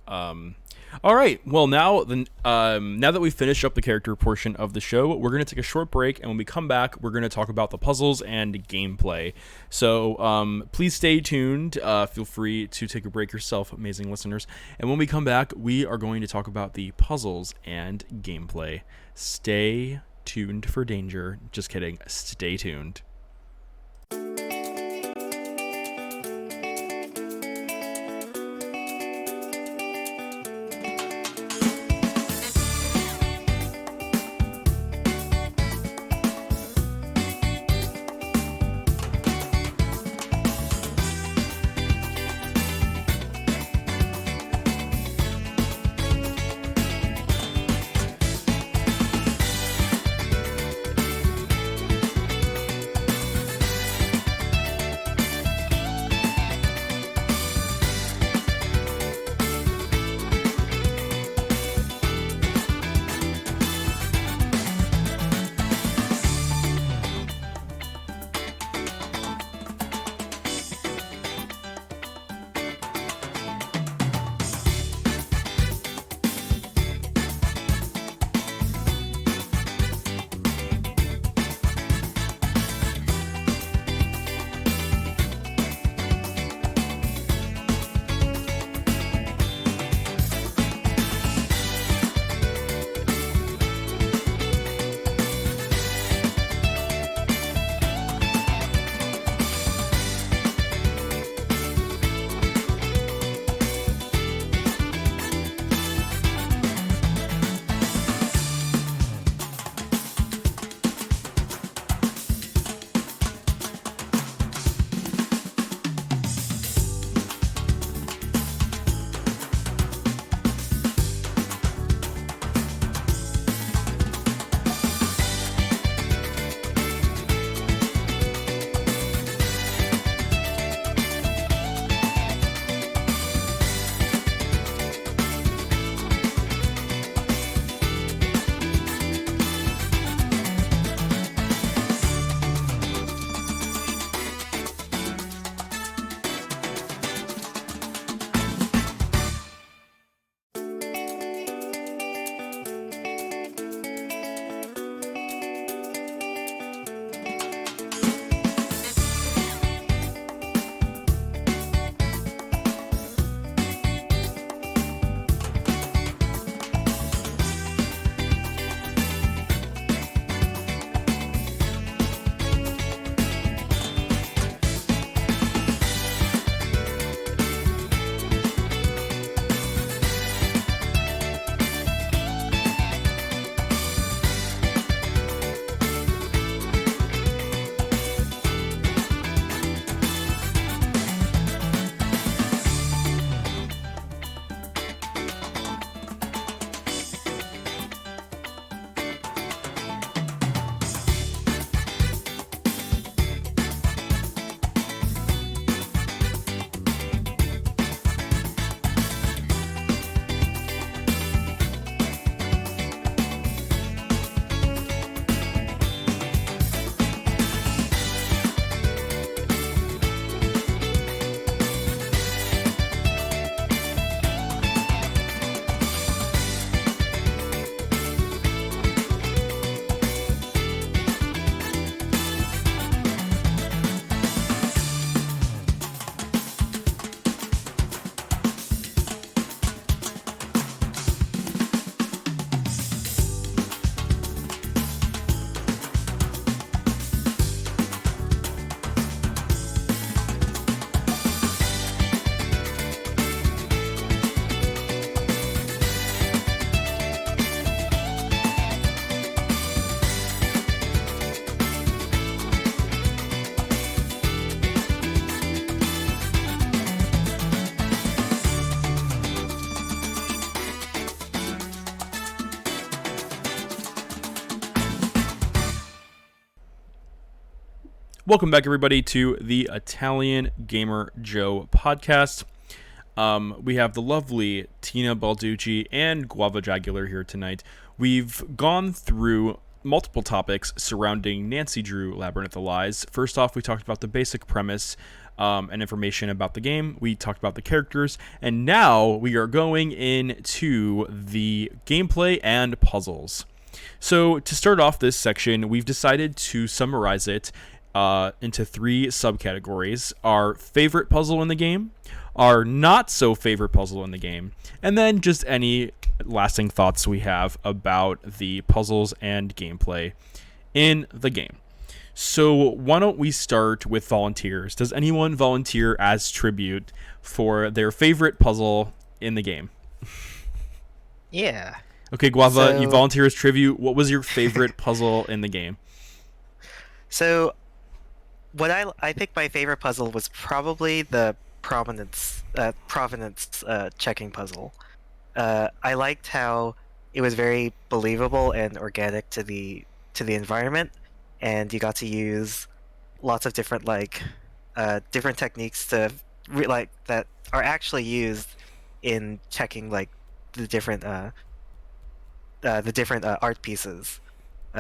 All right, well now that we've finished up the character portion of the show, we're gonna take a short break, and when we come back, we're gonna talk about the puzzles and gameplay. So please stay tuned. Feel free to take a break yourself, amazing listeners. And when we come back, we are going to talk about the puzzles and gameplay. Stay tuned for danger. Just kidding. Stay tuned. Welcome back, everybody, to the Italian Gamer Joe podcast. We have the lovely TinaBalducci and Guavajagular here tonight. We've gone through multiple topics surrounding Nancy Drew Labyrinth of Lies. First off, we talked about the basic premise and information about the game. We talked about the characters, and now we are going into the gameplay and puzzles. So to start off this section, we've decided to summarize it into three subcategories: our favorite puzzle in the game, our not so favorite puzzle in the game, and then just any lasting thoughts we have about the puzzles and gameplay in the game. So why don't we start with volunteers? Does anyone volunteer as tribute for their favorite puzzle in the game? Yeah. Okay, Guava, So- you volunteer as tribute. What was your favorite puzzle in the game? So, what I think my favorite puzzle was probably the provenance checking puzzle. I liked how it was very believable and organic to the environment, and you got to use lots of different different techniques to that are actually used in checking the different art pieces.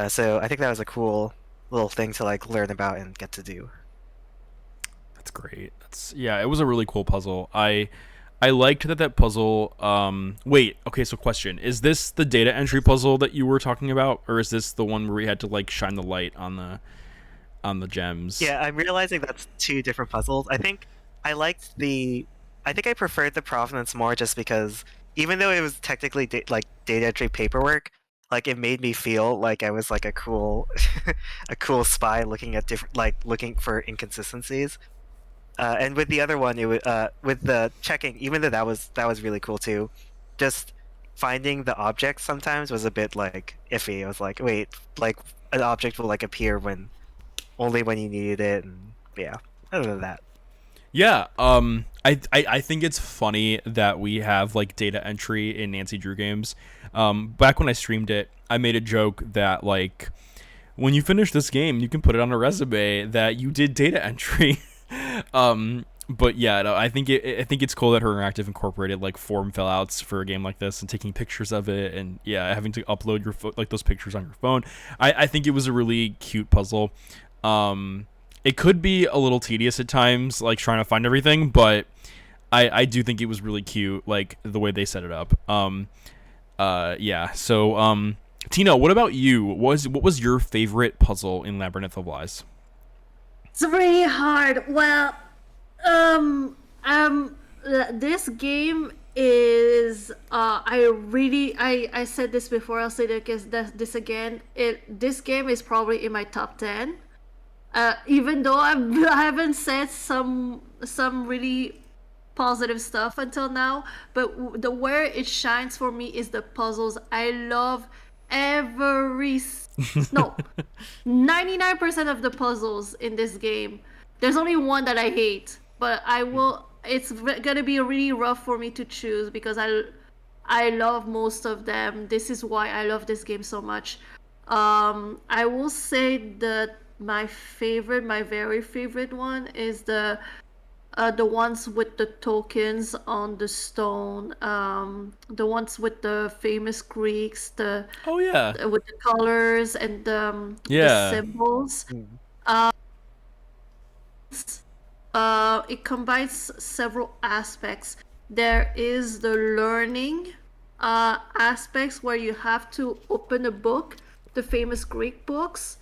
So I think that was a cool little thing to learn about and get to do. That's great. It was a really cool puzzle. I liked that puzzle. Wait, okay, so question. Is this the data entry puzzle that you were talking about, or is this the one where we had to shine the light on the gems? Yeah, I'm realizing that's two different puzzles. I think I preferred the provenance more just because even though it was technically data entry paperwork, it made me feel like I was a cool a cool spy looking at different looking for inconsistencies. And with the other one, it was with the checking, even though that was really cool too. Just finding the object sometimes was a bit iffy. I was like, wait, an object will appear only when you needed it, and yeah. Other than that, Yeah. I think it's funny that we have data entry in Nancy Drew games. Back when I streamed it, I made a joke that when you finish this game, you can put it on a resume that you did data entry. But yeah, no, I think it's cool that Her Interactive incorporated form fill outs for a game like this and taking pictures of it, and yeah, having to upload your those pictures on your phone. I think it was a really cute puzzle. It could be a little tedious at times, trying to find everything, but I do think it was really cute, the way they set it up. Yeah. So, Tina, what about you? What was your favorite puzzle in Labyrinth of Lies? It's really hard. Well, this game is I said this before. I'll say this again. This game is probably in my top 10. Even though I haven't said some really positive stuff until now, but where it shines for me is the puzzles. I love 99% of the puzzles in this game. There's only one that I hate, but it's gonna be really rough for me to choose because I love most of them. This is why I love this game so much. I will say that my very favorite one is the ones with the tokens on the stone, the ones with the famous Greeks, Oh yeah. with the colors and the symbols. It combines several aspects. There is the learning aspects where you have to open a book, the famous Greek books,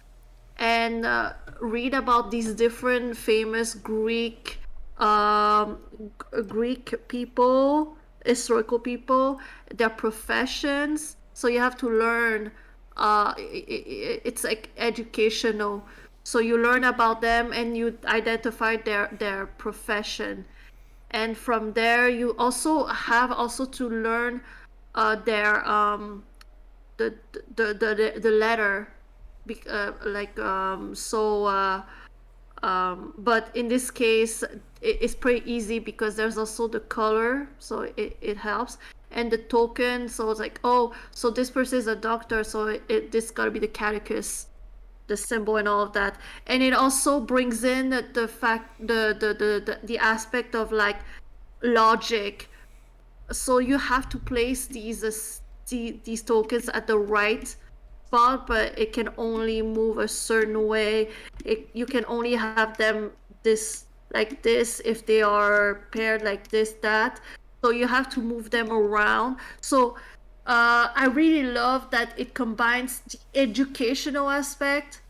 and read about these different famous Greek people, historical people, their professions. So you have to learn. It's educational. So you learn about them and you identify their profession, and from there you also have to learn their the letter, but in this case it's pretty easy because there's also the color, so it helps, and the token. So it's so this person is a doctor, so this gotta be the catechist, the symbol and all of that. And it also brings in the fact the aspect of like logic. So you have to place these tokens at the right spot, but it can only move a certain way. You can only have them this like this if they are paired like this, that. So you have to move them around. So I really love that it combines the educational aspect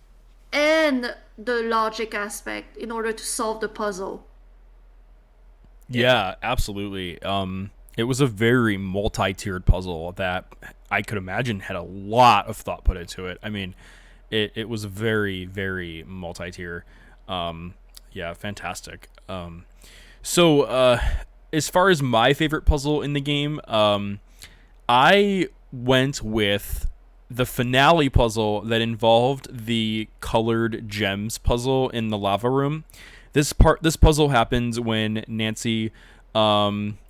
and the logic aspect in order to solve the puzzle. Yeah, absolutely. It was a very multi-tiered puzzle that I could imagine had a lot of thought put into it. I mean, it was very, very multi-tier. Yeah, fantastic. So as far as my favorite puzzle in the game, I went with the finale puzzle that involved the colored gems puzzle in the lava room. This puzzle happens when Nancy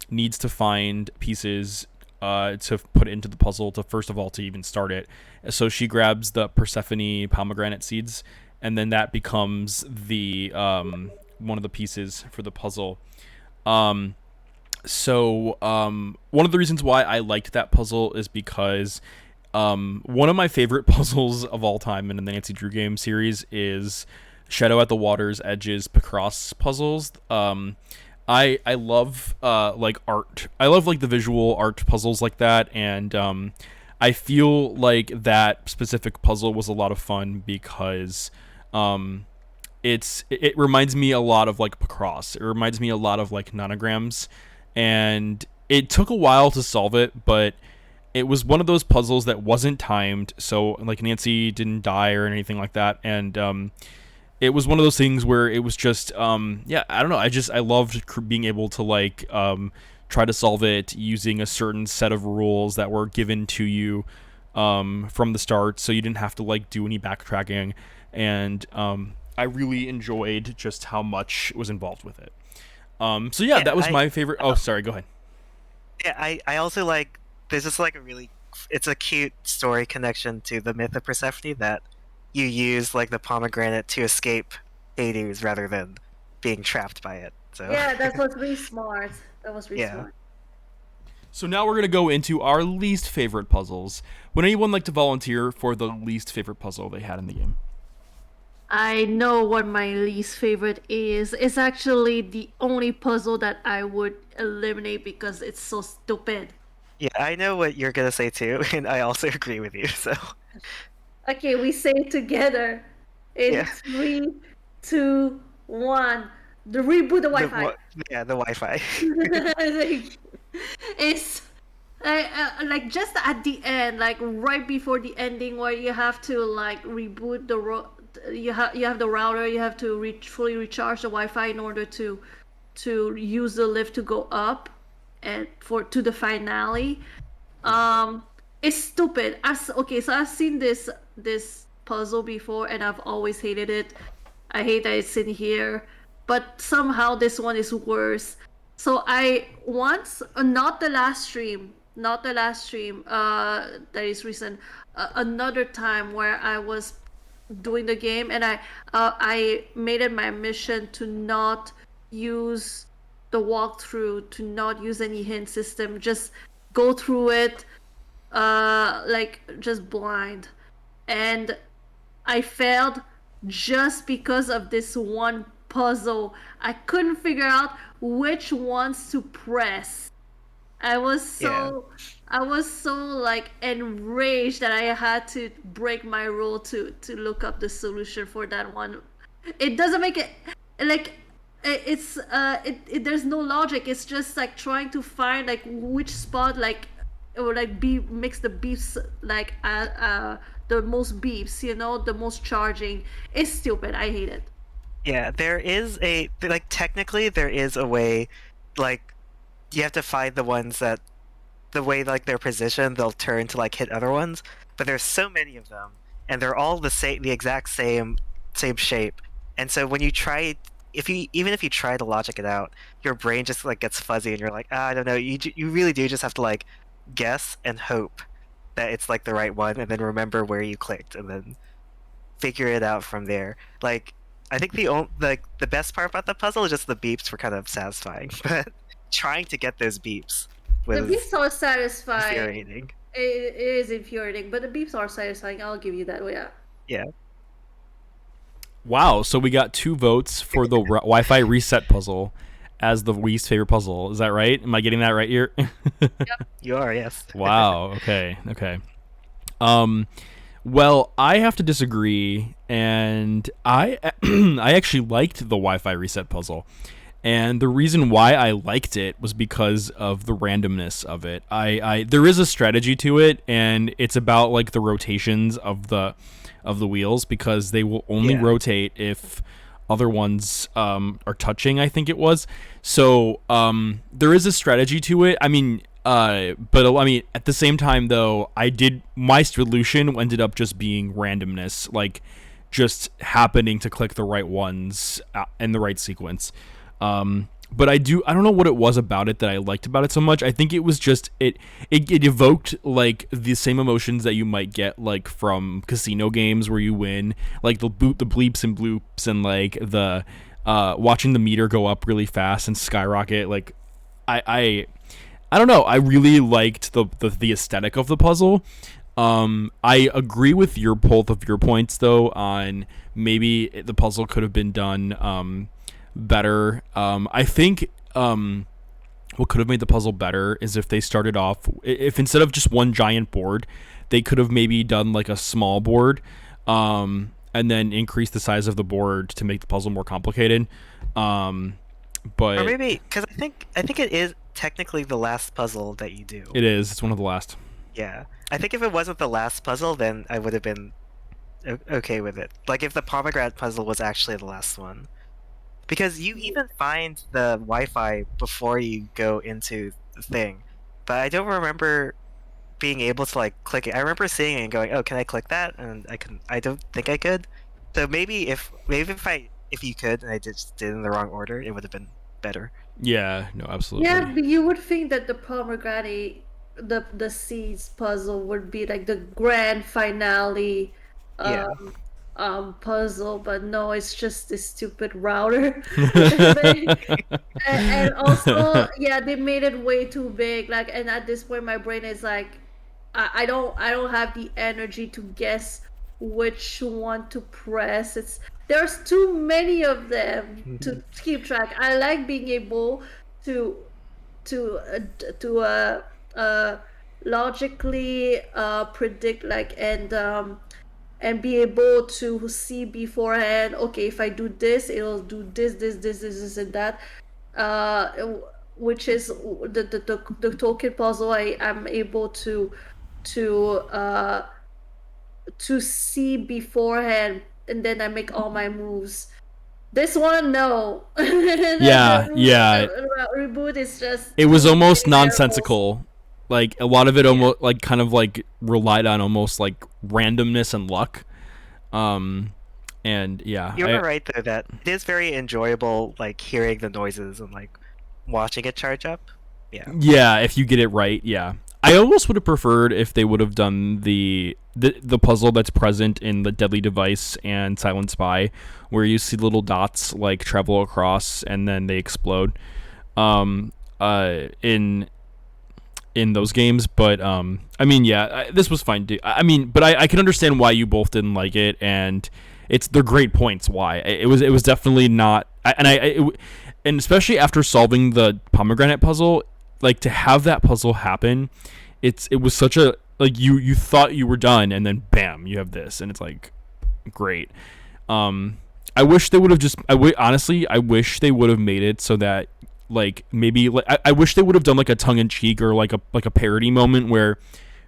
needs to find pieces to put into the puzzle to first of all to even start it. So she grabs the Persephone pomegranate seeds, and then that becomes the one of the pieces for the puzzle. So one of the reasons why I liked that puzzle is because one of my favorite puzzles of all time in the Nancy Drew game series is Shadow at the Water's Edge's Picross puzzles. I love like art. I love like the visual art puzzles like that, and I feel like that specific puzzle was a lot of fun because it reminds me a lot of like Picross. It reminds me a lot of like nanograms, and it took a while to solve it, but it was one of those puzzles that wasn't timed, so like Nancy didn't die or anything like that, and it was one of those things where it was just yeah, I don't know, I loved being able to like try to solve it using a certain set of rules that were given to you from the start, so you didn't have to like do any backtracking, and I really enjoyed just how much was involved with it. So yeah, that was my favorite. Oh, sorry, go ahead. Yeah, I also like, there's just like it's a cute story connection to the myth of Persephone that you use like the pomegranate to escape Hades rather than being trapped by it. So Yeah, that was really smart. That was really Yeah. smart. So now we're going to go into our least favorite puzzles. Would anyone like to volunteer for the least favorite puzzle they had in the game? I know what my least favorite is. It's actually the only puzzle that I would eliminate because it's so stupid. Yeah, I know what you're gonna say too, and I also agree with you. So Okay, we say it together. In Yeah. 3, 2, 1. The reboot the Wi-Fi. The Wi-Fi. Like, it's like just at the end, like right before the ending, where you have to like reboot you have the router, you have to fully recharge the Wi-Fi in order to use the lift to go up and to the finale. It's stupid. Okay, so I've seen this puzzle before, and I've always hated it. I hate that it's in here, but somehow this one is worse. So I once, not the last stream, that is recent, another time where I was doing the game, and I made it my mission to not use the walkthrough, to not use any hint system, just go through it like just blind, and I failed just because of this one puzzle. I couldn't figure out which ones to press. I was so like enraged that I had to break my rule to look up the solution for that one. It doesn't make it like there's no logic. It's just like trying to find like which spot like or like makes the beeps like the most beeps, the most charging. It's stupid. I hate it. Yeah, there is technically there is a way, like, you have to find the ones that, the way like they're positioned, they'll turn to like hit other ones, but there's so many of them, and they're all the exact same shape, and so when you try, even if you try to logic it out, your brain just like gets fuzzy, and you're like, I don't know, you really do just have to like guess and hope that it's like the right one, and then remember where you clicked, and then figure it out from there. Like, I think the best part about the puzzle is just the beeps were kind of satisfying, but trying to get those beeps The was beeps are satisfying. infuriating. It is infuriating, but the beeps are satisfying. I'll give you that. Yeah. Yeah. Wow, so we got 2 votes for the Wi-Fi reset puzzle as the least favorite puzzle. Is that right? Am I getting that right here? You are, yes. Wow. Okay. Well, I have to disagree, and I I actually liked the Wi-Fi reset puzzle. And the reason why I liked it was because of the randomness of it. I there is a strategy to it, and it's about like the rotations of the wheels, because they will only rotate if other ones are touching, I think it was. So there is a strategy to it. I mean, but I mean, at the same time though, my solution ended up just being randomness, like just happening to click the right ones in the right sequence. But I don't know what it was about it that I liked about it so much. I think it was just it evoked like the same emotions that you might get like from casino games where you win, like the bleeps and bloops, and like the watching the meter go up really fast and skyrocket. Like I don't know. I really liked the aesthetic of the puzzle. I agree with both of your points though on maybe the puzzle could have been done better. I think what could have made the puzzle better is if they started off, if instead of just one giant board, they could have maybe done like a small board, and then increase the size of the board to make the puzzle more complicated. But Or maybe because I think it is technically the last puzzle that you do. it is. It's one of the last. Yeah, I think if it wasn't the last puzzle, then I would have been okay with it. Like if the pomegranate puzzle was actually the last one. Because you even find the Wi-Fi before you go into the thing, but I don't remember being able to like click it. I remember seeing it and going, "Oh, can I click that?" And I don't think I could. So maybe if you could, and I just did it in the wrong order, it would have been better. Yeah. No. Absolutely. Yeah, but you would think that the pomegranate, the seeds puzzle would be like the grand finale. Yeah. Puzzle, but no, it's just this stupid router. And also, yeah, they made it way too big. Like, and at this point, my brain is like, I don't have the energy to guess which one to press. There's too many of them to keep track. I like being able to logically predict, like, and be able to see beforehand, okay, if I do this, it'll do this, and that. Which is the token puzzle. I'm able to see beforehand, and then I make all my moves. This one, no. Yeah. Reboot is just. It was almost nonsensical. Like a lot of it almost like kind of like relied on almost like randomness and luck. And yeah, You were right though that it is very enjoyable, like hearing the noises and like watching it charge up. Yeah. Yeah, if you get it right, yeah. I almost would have preferred if they would have done the puzzle that's present in the Deadly Device and Silent Spy, where you see little dots like travel across and then they explode. In those games, but I mean, yeah, this was fine too. I mean, but I can understand why you both didn't like it, and they're great points why. It was definitely not, and especially after solving the pomegranate puzzle, like to have that puzzle happen, it was such a like you thought you were done, and then bam, you have this, and it's like great. I wish they would have just. Honestly, I wish they would have made it so that. Like maybe like I wish they would have done like a tongue-in-cheek or like a parody moment where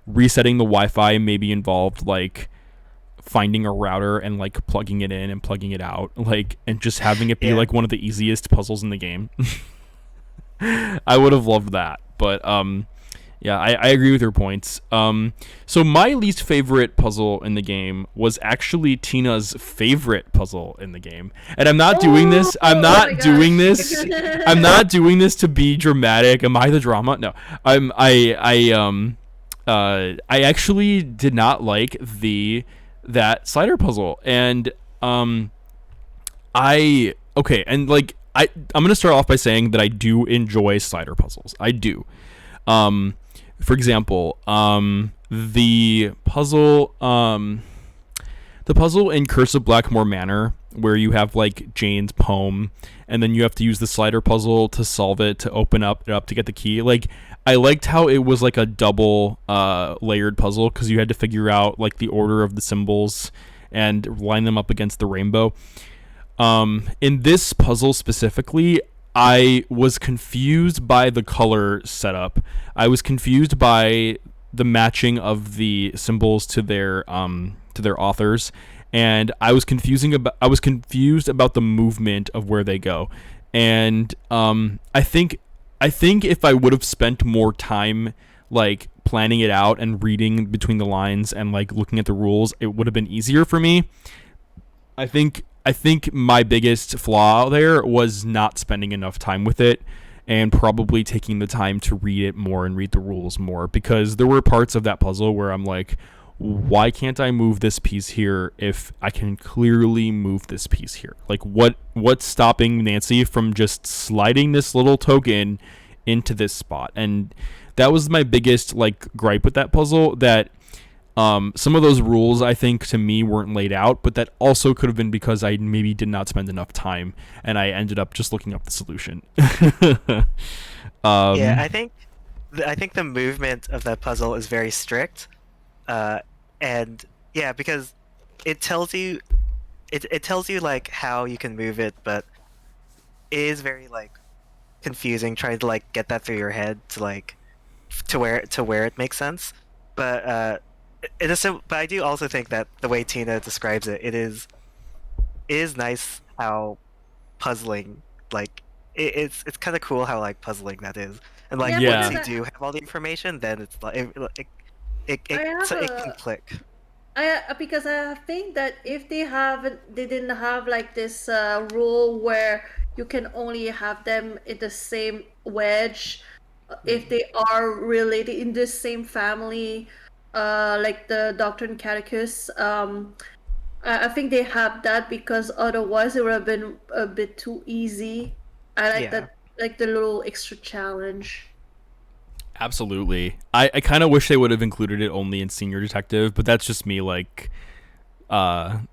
resetting the Wi-Fi maybe involved like finding a router and like plugging it in and plugging it out, like, and just having it be like one of the easiest puzzles in the game. I would have loved that, but yeah, I agree with your points. So my least favorite puzzle in the game was actually Tina's favorite puzzle in the game. And I'm not doing this. I'm not doing this. I'm not doing this to be dramatic. Am I the drama? No. I actually did not like the that slider puzzle. And and like I'm gonna start off by saying that I do enjoy slider puzzles. I do. For example, the puzzle in Curse of Blackmore Manor, where you have like Jane's poem, and then you have to use the slider puzzle to solve it to open up to get the key. Like, I liked how it was like a double layered puzzle, because you had to figure out like the order of the symbols and line them up against the rainbow. In this puzzle specifically, I was confused by the color setup. I was confused by the matching of the symbols to their authors, and I was confused about the movement of where they go. And I think if I would have spent more time like planning it out and reading between the lines and like looking at the rules, it would have been easier for me. I think my biggest flaw there was not spending enough time with it, and probably taking the time to read it more and read the rules more, because there were parts of that puzzle where I'm like, why can't I move this piece here if I can clearly move this piece here? Like, what's stopping Nancy from just sliding this little token into this spot? And that was my biggest like gripe with that puzzle, that some of those rules, I think, to me weren't laid out, but that also could have been because I maybe did not spend enough time, and I ended up just looking up the solution. Yeah, I think the movement of that puzzle is very strict, and yeah, because it tells you like how you can move it, but it is very like confusing trying to like get that through your head to like to where it makes sense. But but I do also think that the way Tina describes it, it is nice how puzzling, like it's kind of cool how like puzzling that is, and like Yeah. once you do have all the information, then it's like it can click. Because I think that if they didn't have like this rule where you can only have them in the same wedge, if they are related in the same family, like the Doctor and Catechus. I think they have that because otherwise it would have been a bit too easy. I like that, like the little extra challenge. Absolutely. I kind of wish they would have included it only in Senior Detective, but that's just me, like, I'm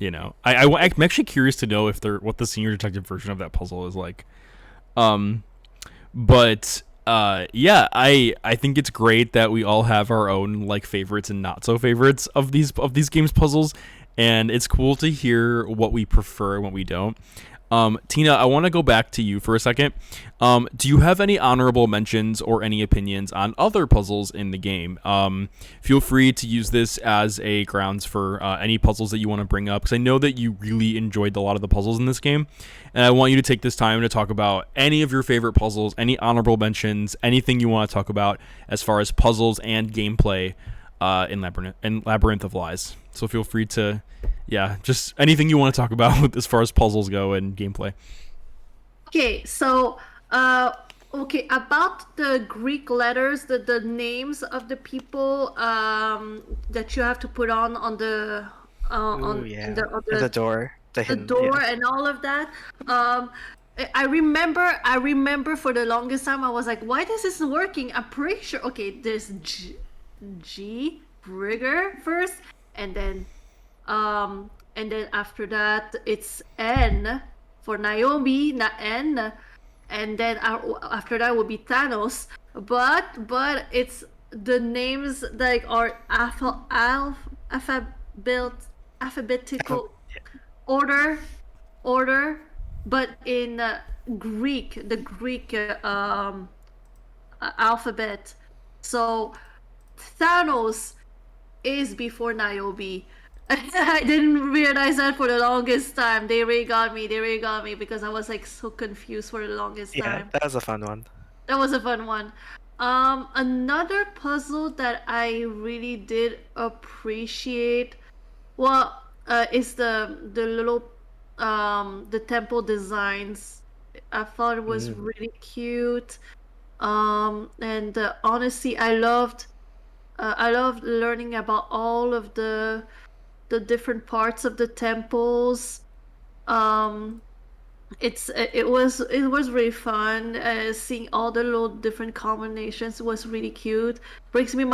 actually curious to know what the Senior Detective version of that puzzle is like. But I think it's great that we all have our own like favorites and not so favorites of these games puzzles, and it's cool to hear what we prefer and what we don't. Tina, I want to go back to you for a second. Do you have any honorable mentions or any opinions on other puzzles in the game? Feel free to use this as a grounds for any puzzles that you want to bring up, because I know that you really enjoyed a lot of the puzzles in this game, and I want you to take this time to talk about any of your favorite puzzles, any honorable mentions, anything you want to talk about as far as puzzles and gameplay in Labyrinth of Lies. So feel free to, just anything you want to talk about as far as puzzles go and gameplay. Okay, so about the Greek letters, the names of the people that you have to put on the the door, the door, and all of that. I remember for the longest time I was like, why this isn't working? I'm pretty sure. Okay, there's G Brigger first, and then after that it's N for Naomi, N, and then after that would be Thanos. But it's the names like are alphabetical order, but in Greek, the Greek alphabet. So Thanos is before Niobe. I didn't realize that for the longest time. They really got me because I was like so confused for the longest time. Yeah, that was a fun one. That was a fun one. Another puzzle that I really did appreciate, is the little the temple designs. I thought it was really cute. And honestly, I loved I love learning about all of the different parts of the temples. Um, it was really fun. Seeing all the little different combinations was really cute. Brings me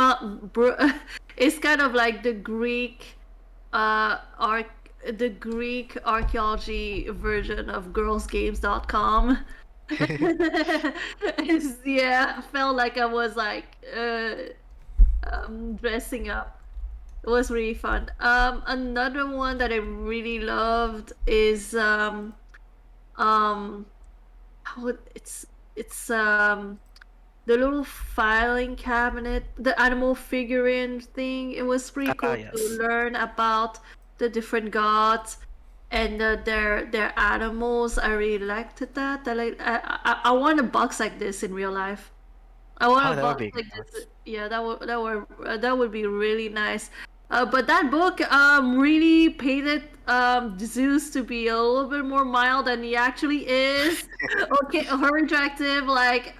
it's kind of like the Greek arc the Greek archaeology version of girlsgames.com. Yeah, I felt like I was like dressing up. It was really fun. Another one that I really loved is um it's the little filing cabinet, the animal figurine thing. It was pretty cool to Yes. learn about the different gods and their animals. I really liked that. I want a box like this in real life. I want Oh, a that would box be like nice. this. Yeah, that would be really nice. But that book really painted Zeus to be a little bit more mild than he actually is. Okay, her interactive, like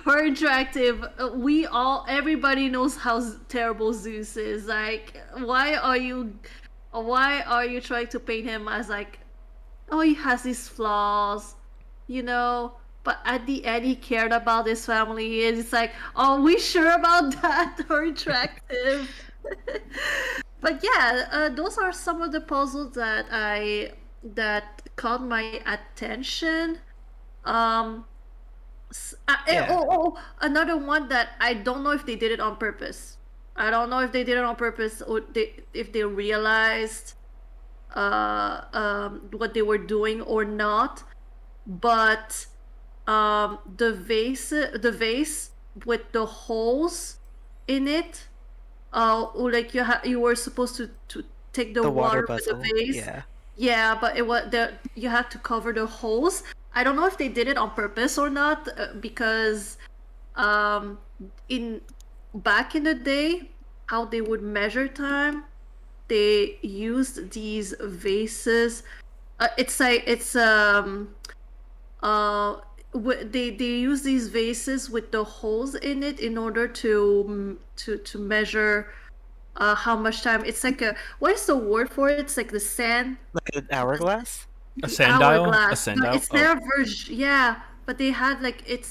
her interactive. Everybody knows how terrible Zeus is. Like, why are you trying to paint him as like, oh, he has these flaws, you know? But at the end, he cared about his family, and it's like, are we sure about that? Or attractive? But yeah, those are some of the puzzles that caught my attention. Um, Yeah. another one that I don't know if they did it on purpose. I don't know if they did it on purpose or if they realized what they were doing or not. But the vase with the holes in it, like you were supposed to take the The water water with the puzzle. vase. Yeah. Yeah, but you had to cover the holes. I don't know if they did it on purpose or not, because um in back in the day, how they would measure time, they used these vases. Uh, they use these vases with the holes in it in order to measure how much time. It's like what is the word for it? It's like the sand, Like an hourglass? A the sundial? A hourglass. No, sundial? it's Oh. their version. Yeah, but they had like it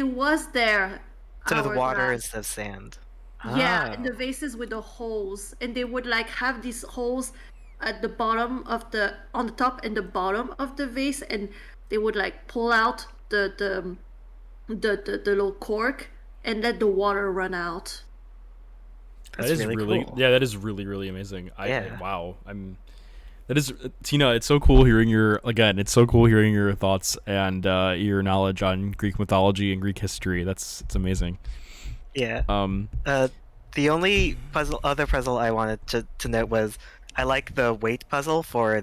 was their So with water hourglass. instead of sand. Yeah, and Oh. the vases with the holes, and they would like have these holes at the bottom of on the top and the bottom of the vase, and they would like pull out the little cork and let the water run out. That's really cool. Yeah, that is really really amazing. Yeah. Wow. That is Tina, it's so cool hearing it's so cool hearing your thoughts and your knowledge on Greek mythology and Greek history. It's amazing. Yeah. Um The only other puzzle I wanted to note was I like the weight puzzle for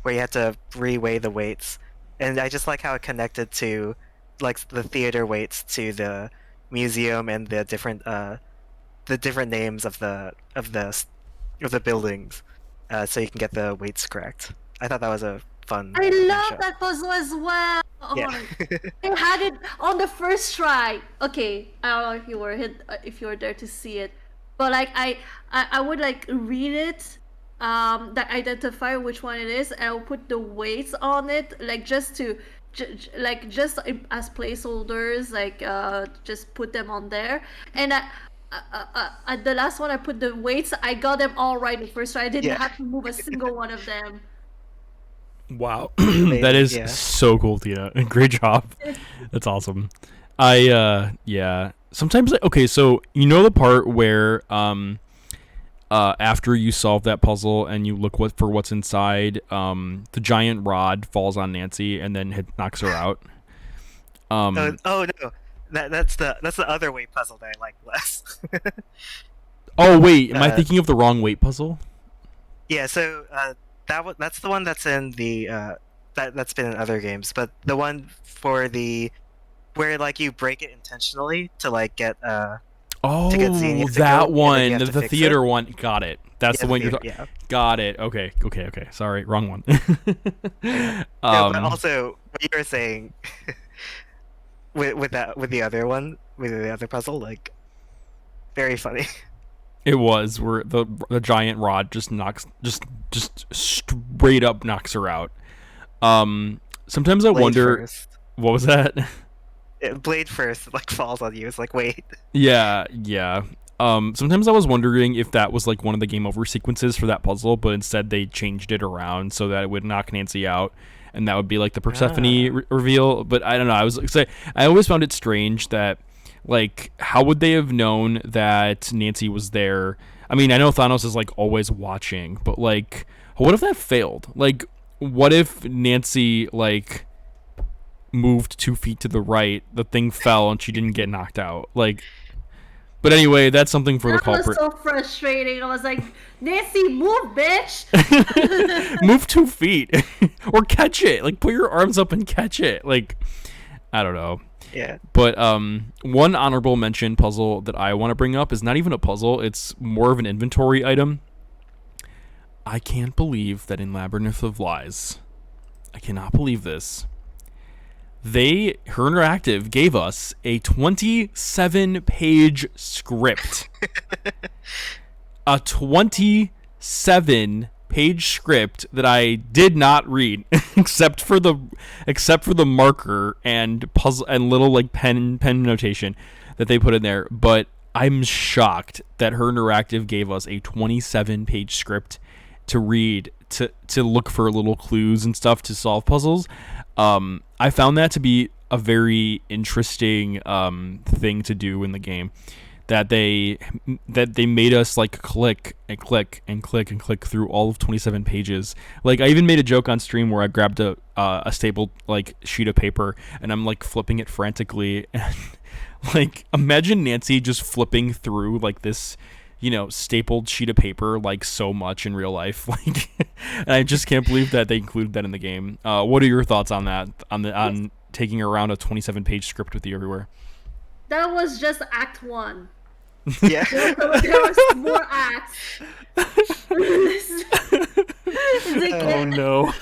where you had to reweigh the weights, and I just like how it connected to like the theater weights to the museum and the different names of the buildings, so you can get the weights correct. I thought that was a fun I love mashup. that puzzle as well. Yeah. I had it on the first try. Okay, I don't know if you were there to see it, but like I would like read it, that identify which one it is, and I'll put the weights on it, like just to just as placeholders, like just put them on there, and at the last one I put the weights. I got them all right the first try. I didn't Yeah. have to move a single one of them. wow. Amazing, That is yeah. so cool, Tina. Great job. That's awesome. Yeah. Sometimes okay, so you know the part where after you solve that puzzle and you look for what's inside, the giant rod falls on Nancy and then knocks her out. Oh no, that's the other weight puzzle that I like less. Oh wait, am I Uh, thinking of the wrong weight puzzle? Yeah, so that's the one that's in the that's been in other games, but the one for the where like you break it intentionally to like get Oh, to get Xenia to that go, and then one, you have to the fix theater it. one. Got it. That's Yeah, the one you're yeah. talking. Got it. Okay. Sorry, wrong one. No, but also what you were saying with the other one, with the other puzzle, like very funny. It was where the giant rod just straight up knocks her out. Sometimes I Blade wonder first. what was that? Blade first, like falls on you. It's like wait. Yeah. Sometimes I was wondering if that was like one of the game over sequences for that puzzle, but instead they changed it around so that it would knock Nancy out, and that would be like the Persephone reveal. But I don't know. I always found it strange that, like, how would they have known that Nancy was there? I mean, I know Thanos is like always watching, but like, what if that failed? Like, what if Nancy like moved 2 feet to the right, the thing fell, and she didn't get knocked out? Like, but anyway, that's something for the culprit. That was so frustrating. I was like, Nancy, move, bitch. Move 2 feet or catch it. Like, put your arms up and catch it. Like, I don't know. Yeah. But one honorable mention puzzle that I want to bring up is not even a puzzle. It's more of an inventory item. I can't believe that in Labyrinth of Lies, I cannot believe this. Her Interactive gave us a 27-page script. A 27-page script that I did not read, except for the marker and puzzle and little like pen notation that they put in there. But I'm shocked that Her Interactive gave us a 27-page script to read to look for little clues and stuff to solve puzzles. I found that to be a very interesting thing to do in the game. That they made us like click and click and click and click through all of 27 pages. Like, I even made a joke on stream where I grabbed a stapled like sheet of paper and I'm like flipping it frantically. And like, imagine Nancy just flipping through like this, stapled sheet of paper like so much in real life. Like, and I just can't believe that they included that in the game. What are your thoughts on that? On taking around a 27-page script with you everywhere? That was just Act 1. Yeah. There was more acts. Oh no.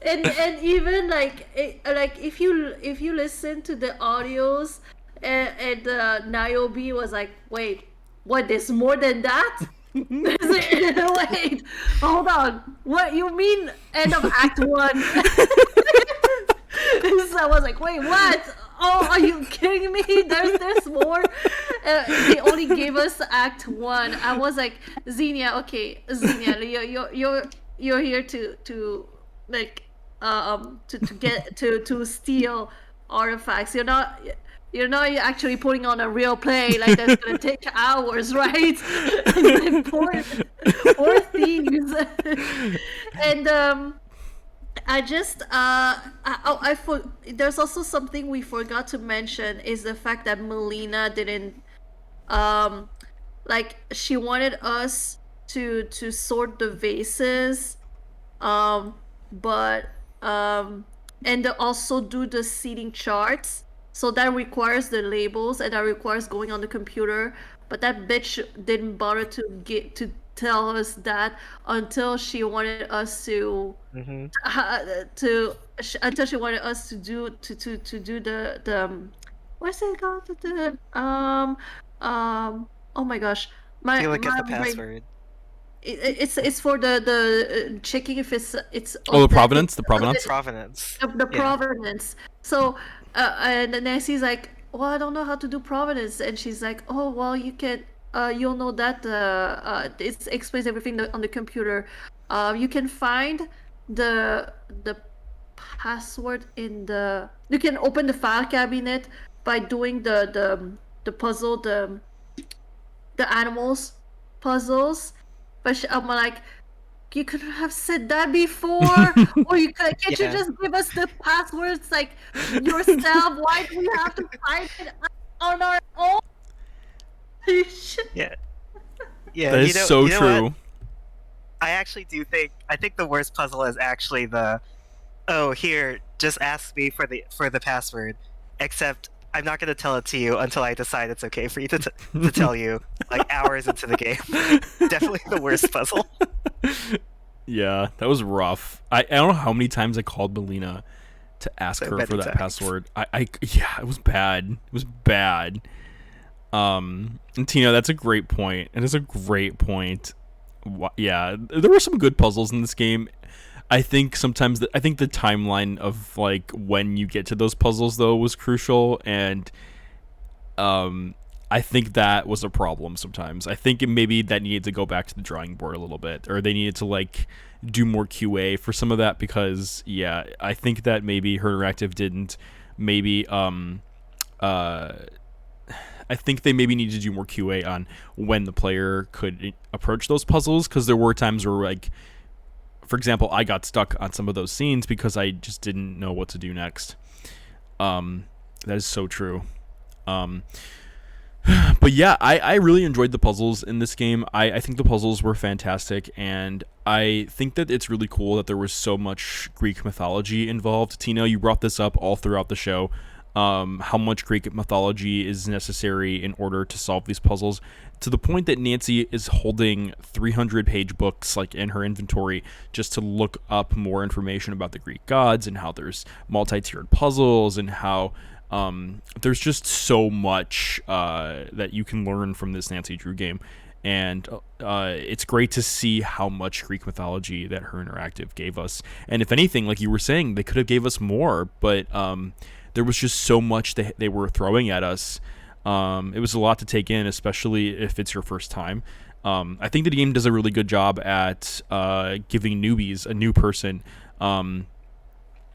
And even like if you listen to the audios and Niobe was like, wait, what? There's more than that? Wait, hold on. What you mean? End of Act 1? So I was like, wait, what? Oh, are you kidding me? There's more. They only gave us Act 1. I was like, Xenia, okay, Xenia, you're here to like to steal artifacts. You're not actually putting on a real play like that's gonna take hours, right? And poor thieves. And I just there's also something we forgot to mention is the fact that Melina didn't like, she wanted us to sort the vases, but and also do the seating charts. So that requires the labels and that requires going on the computer. But that bitch didn't bother to tell us that until she wanted us to until she wanted us to do the what's it called, oh my gosh, Do you look at the password? It's for the checking if it's the provenance. Provenance. The provenance. So and Nancy's like, well, I don't know how to do provenance, and she's like, oh well, you can you'll know that it explains everything on the computer. You can find the password in the, you can open the file cabinet by doing the puzzle, the animals puzzles. But I'm like, you could have said that before, or you can't you just give us the passwords like yourself? Why do we have to find it on our own? Yeah, that is so true. What? I think the worst puzzle is actually the, oh, here, just ask me for the password. Except I'm not going to tell it to you until I decide it's okay for you to tell you, like hours into the game. Definitely the worst puzzle. Yeah, that was rough. I don't know how many times I called Melina to ask her for that password. Yeah, it was bad. It was bad. And Tina, that's a great point. It is a great point. Yeah, there were some good puzzles in this game. I think sometimes I think the timeline of like when you get to those puzzles though was crucial, and I think that was a problem sometimes. I think maybe that needed to go back to the drawing board a little bit, or they needed to like do more QA for some of that, because yeah, I think that maybe Her Interactive didn't maybe I think they maybe needed to do more QA on when the player could approach those puzzles, because there were times where, like, for example, I got stuck on some of those scenes because I just didn't know what to do next. That is so true. But yeah, I really enjoyed the puzzles in this game. I think the puzzles were fantastic, and I think that it's really cool that there was so much Greek mythology involved. Tina, you brought this up all throughout the show. How much Greek mythology is necessary in order to solve these puzzles, to the point that Nancy is holding 300-page books like in her inventory just to look up more information about the Greek gods, and how there's multi-tiered puzzles, and how there's just so much that you can learn from this Nancy Drew game. And it's great to see how much Greek mythology that Her Interactive gave us. And if anything, like you were saying, they could have gave us more, but there was just so much they were throwing at us. It was a lot to take in, especially if it's your first time. I think the game does a really good job at giving newbies, a new person,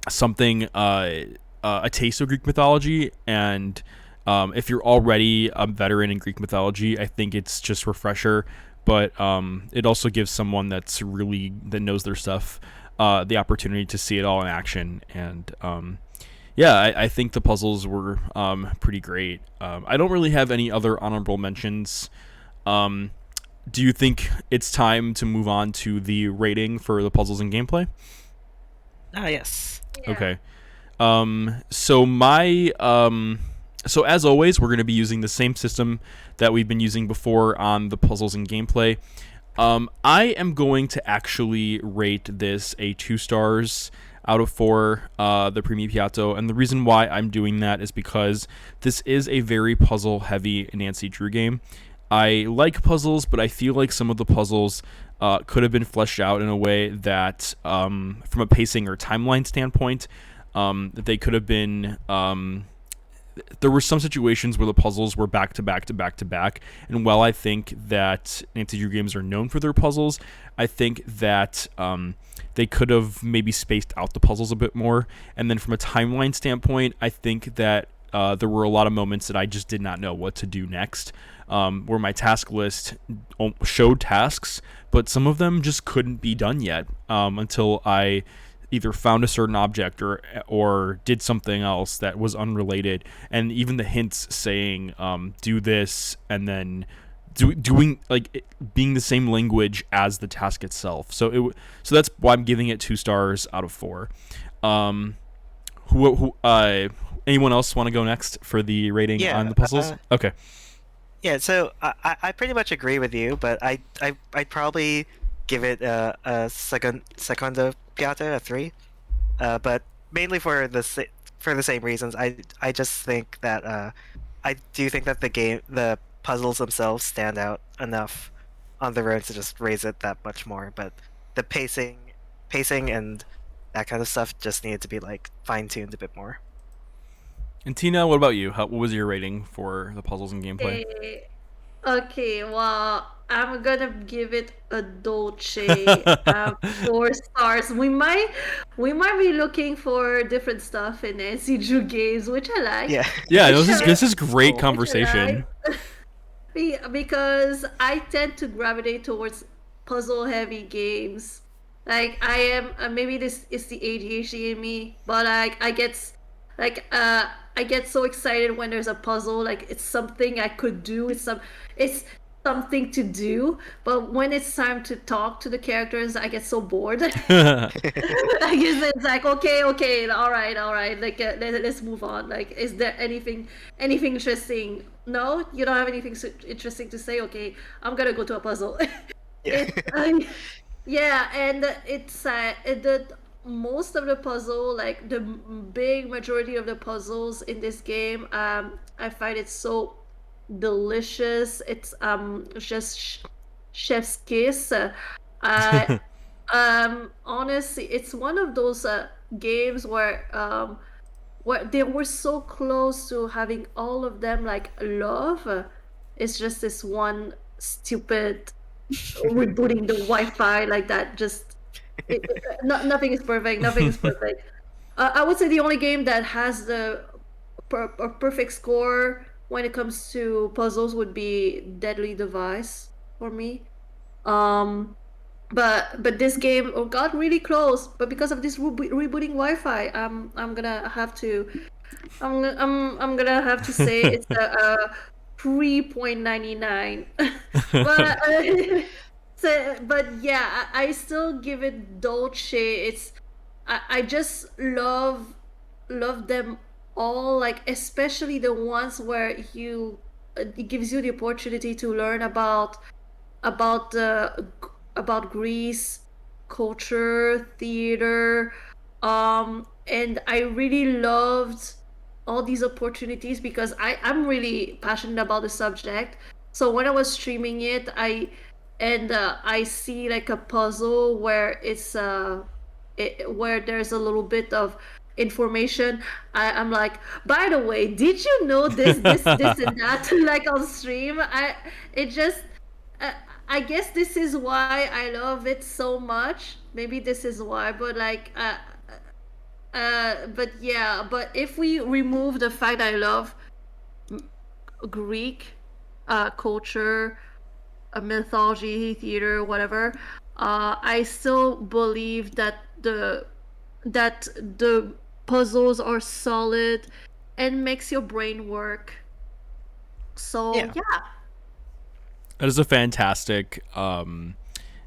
something, a taste of Greek mythology. And if you're already a veteran in Greek mythology, I think it's just refresher. But it also gives someone that knows their stuff the opportunity to see it all in action. And yeah, I think the puzzles were pretty great. I don't really have any other honorable mentions. Do you think it's time to move on to the rating for the puzzles and gameplay? Yes. Yeah. Okay. So as always, we're going to be using the same system that we've been using before on the puzzles and gameplay. I am going to actually rate this a 2 stars out of 4, the Primi Piatto, and the reason why I'm doing that is because this is a very puzzle-heavy Nancy Drew game. I like puzzles, but I feel like some of the puzzles could have been fleshed out in a way that, from a pacing or timeline standpoint, they could have been... there were some situations where the puzzles were back to back to back to back, and while I think that Nancy Drew games are known for their puzzles, I think that they could have maybe spaced out the puzzles a bit more. And then from a timeline standpoint, I think that there were a lot of moments that I just did not know what to do next, where my task list showed tasks, but some of them just couldn't be done yet until I either found a certain object or did something else that was unrelated. And even the hints saying do this, and then doing like being the same language as the task itself. So that's why I'm giving it 2 stars out of 4. Anyone else want to go next for the rating on the puzzles? Okay. Yeah, so I pretty much agree with you, but I'd probably give it a secondo piatto, a 3. But mainly for the same reasons. I just think that I do think that the puzzles themselves stand out enough on their own to just raise it that much more. But the pacing and that kind of stuff just needed to be like fine-tuned a bit more. And Tina, what about you? What was your rating for the puzzles and gameplay? Okay, well, I'm gonna give it a Dolce 4 stars. We might be looking for different stuff in Nancy Drew games, which I like. Yeah. This is great conversation. Because I tend to gravitate towards puzzle-heavy games. Like I am, maybe this is the ADHD in me, but I get so excited when there's a puzzle. Like it's something I could do. It's something to do. But when it's time to talk to the characters, I get so bored. I guess it's like okay, all right. Like let's move on. Like, is there anything interesting? No, you don't have anything interesting to say. Okay, I'm gonna go to a puzzle. Yeah, and it's most of the puzzle, like the big majority of the puzzles in this game, I find it so delicious. It's just chef's kiss. I honestly, it's one of those games where they were so close to having all of them like love. It's just this one stupid rebooting the Wi-Fi like that. Just nothing is perfect. Nothing is perfect. I would say the only game that has a perfect score when it comes to puzzles would be Deadly Device for me. Um, but this game got really close. But because of this rebooting Wi-Fi, I'm gonna have to I'm gonna have to say it's a 3.99. But but yeah, I still give it Dolce. I just love them all, like especially the ones where it gives you the opportunity to learn about the about Greece culture, theater, and I really loved all these opportunities because I'm really passionate about the subject. So when I was streaming it, I see like a puzzle where where there's a little bit of information. I'm like, by the way, did you know this and that like on stream? It just uh, I guess this is why I love it so much. Maybe this is why, but but yeah, but if we remove the fact I love Greek culture, mythology, theater, whatever, I still believe that the puzzles are solid and makes your brain work. So Yeah. yeah. That is a fantastic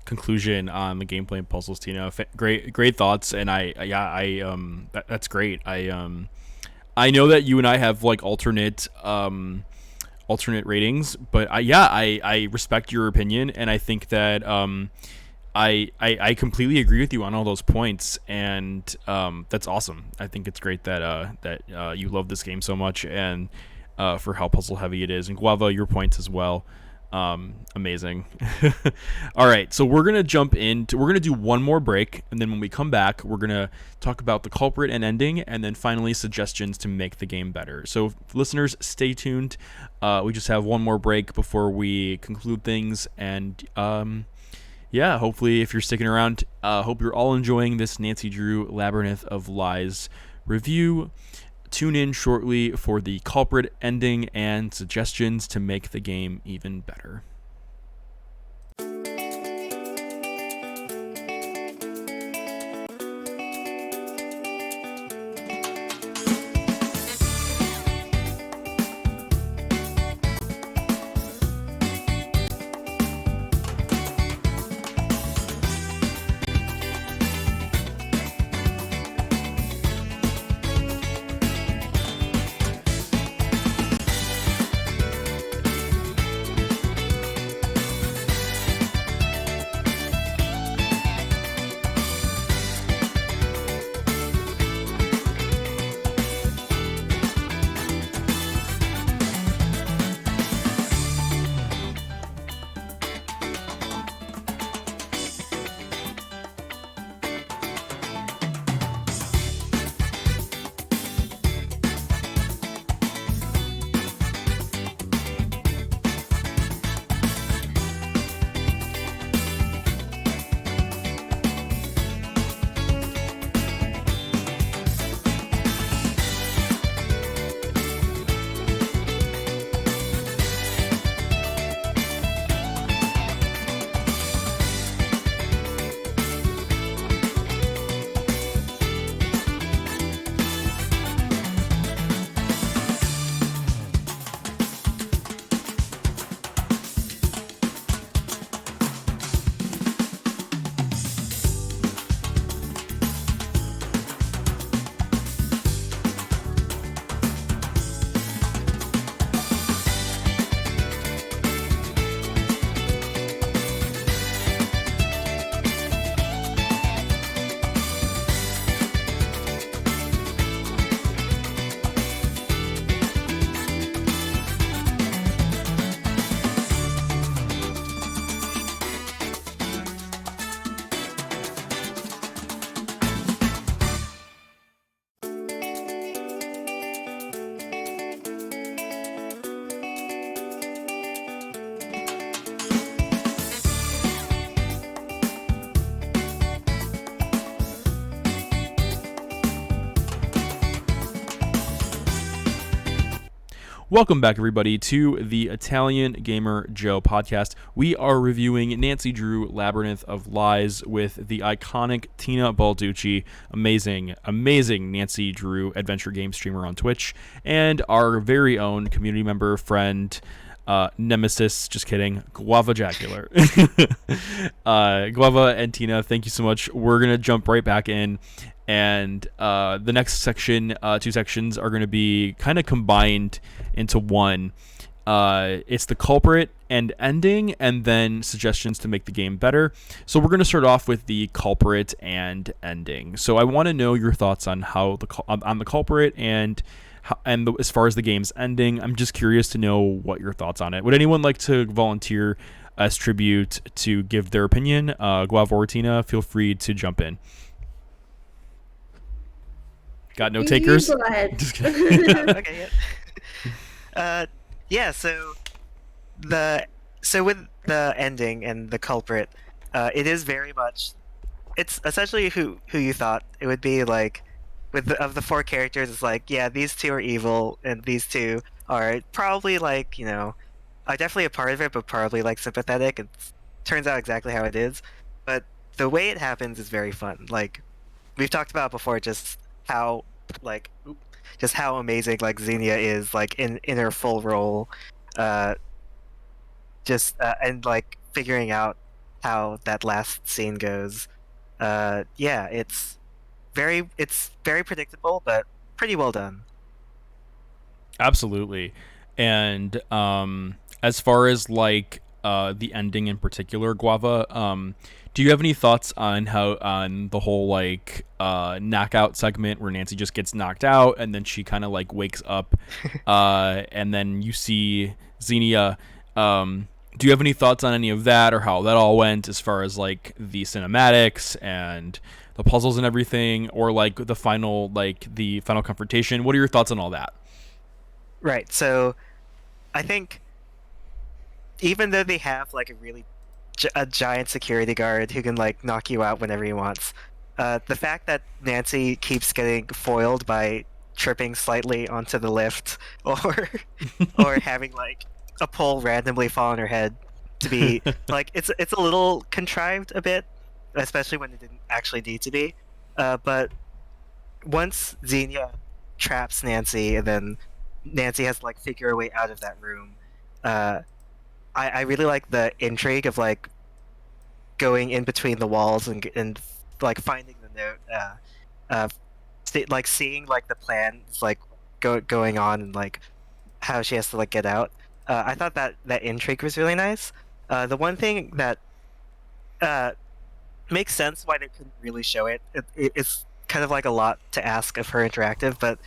conclusion on the gameplay and puzzles, Tina. Great thoughts, and that's great. I know that you and I have like alternate ratings, but I respect your opinion, and I think that I completely agree with you on all those points, and that's awesome. I think it's great that you love this game so much, and for how puzzle heavy it is, and Guava, your points as well. Amazing. All right, so we're gonna do one more break, and then when we come back, we're gonna talk about the culprit and ending, and then finally suggestions to make the game better. So listeners, stay tuned. We just have one more break before we conclude things, and yeah, hopefully if you're sticking around, hope you're all enjoying this Nancy Drew Labyrinth of Lies review. Tune in shortly for the culprit ending and suggestions to make the game even better. Welcome back, everybody, to the Italian Gamer Joe podcast. We are reviewing Nancy Drew Labyrinth of Lies with the iconic Tina Balducci, amazing Nancy Drew adventure game streamer on Twitch, and our very own community member, friend, nemesis, just kidding, Guavajagular. Guava and Tina, thank you so much. We're going to jump right back in. And the next section, two sections, are going to be kind of combined into one. It's the culprit and ending, and then suggestions to make the game better. So we're going to start off with the culprit and ending. So I want to know your thoughts on how on the culprit and as far as the game's ending. I'm just curious to know what your thoughts on it. Would anyone like to volunteer as tribute to give their opinion? Guava or Tina, feel free to jump in. Got no takers? You go ahead. Just kidding. Okay. Yeah. So with the ending and the culprit, it is very much. It's essentially who you thought it would be. Like, of the four characters, it's like, yeah, these two are evil, and these two are probably like, are definitely a part of it, but probably like sympathetic. It turns out exactly how it is, but the way it happens is very fun. Like, we've talked about before, just how amazing like Xenia is, like in her full role, and like figuring out how that last scene goes. Yeah, it's very predictable, but pretty well done. Absolutely. And as far as like the ending in particular, Guava, do you have any thoughts on the whole like knockout segment where Nancy just gets knocked out and then she kind of like wakes up, and then you see Xenia? Do you have any thoughts on any of that, or how that all went as far as like the cinematics and the puzzles and everything, or like the final confrontation? What are your thoughts on all that? Right. So I think even though they have like a giant security guard who can like knock you out whenever he wants, the fact that Nancy keeps getting foiled by tripping slightly onto the lift, or having like a pole randomly fall on her head, to be like, it's a little contrived a bit, especially when it didn't actually need to be. But once Xenia traps Nancy, and then Nancy has to like figure a way out of that room, I really like the intrigue of like going in between the walls and like finding the note, like seeing like the plans like going on, and like how she has to like get out. I thought that intrigue was really nice. The one thing that makes sense why they couldn't really show it's kind of like a lot to ask of her interactive, but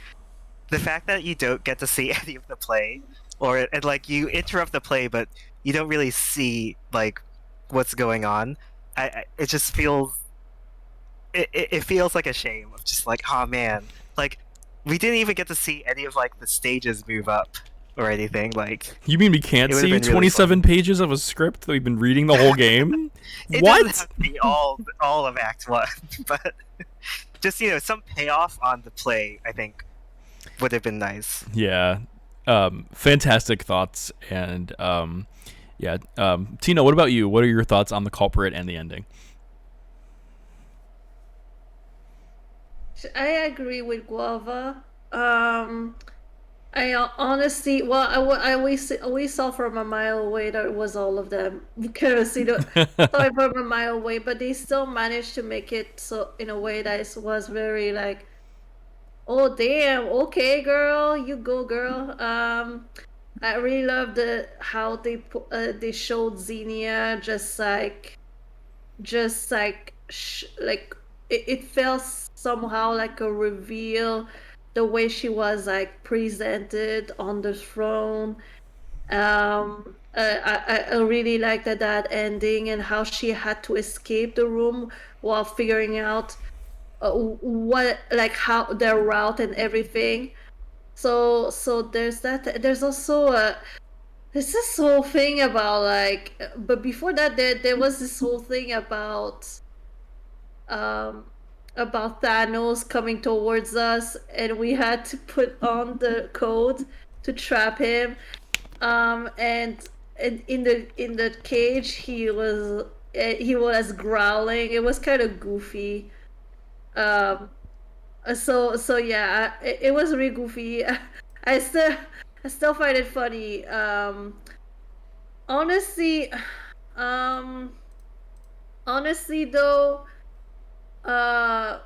the fact that you don't get to see any of the play, and like you interrupt the play, but you don't really see like what's going on. It just feels it feels like a shame of just like, oh man, like we didn't even get to see any of like the stages move up or anything. Like, you mean we can't see really 27 pages of a script that we've been reading the whole game? It What? doesn't have to be all of Act 1, but just some payoff on the play, I think, would have been nice. Yeah. Fantastic thoughts. And yeah. Tina, what about you? What are your thoughts on the culprit and the ending? I agree with Guava. I honestly, well, we saw from a mile away that it was all of them, because saw it from a mile away, but they still managed to make it so in a way that it was very like, oh damn, okay girl, you go girl. I really love how they showed Xenia like it felt somehow like a reveal, the way she was like presented on the throne. I really liked that ending, and how she had to escape the room while figuring out how their route and everything. So there's that. There's also there's this whole thing about like, but before that there was this whole thing about Thanos coming towards us, and we had to put on the code trap him. And in the cage he was growling. It was kind of goofy. Um, so yeah, it was really goofy. I still I still find it funny. Honestly, um, honestly though, uh,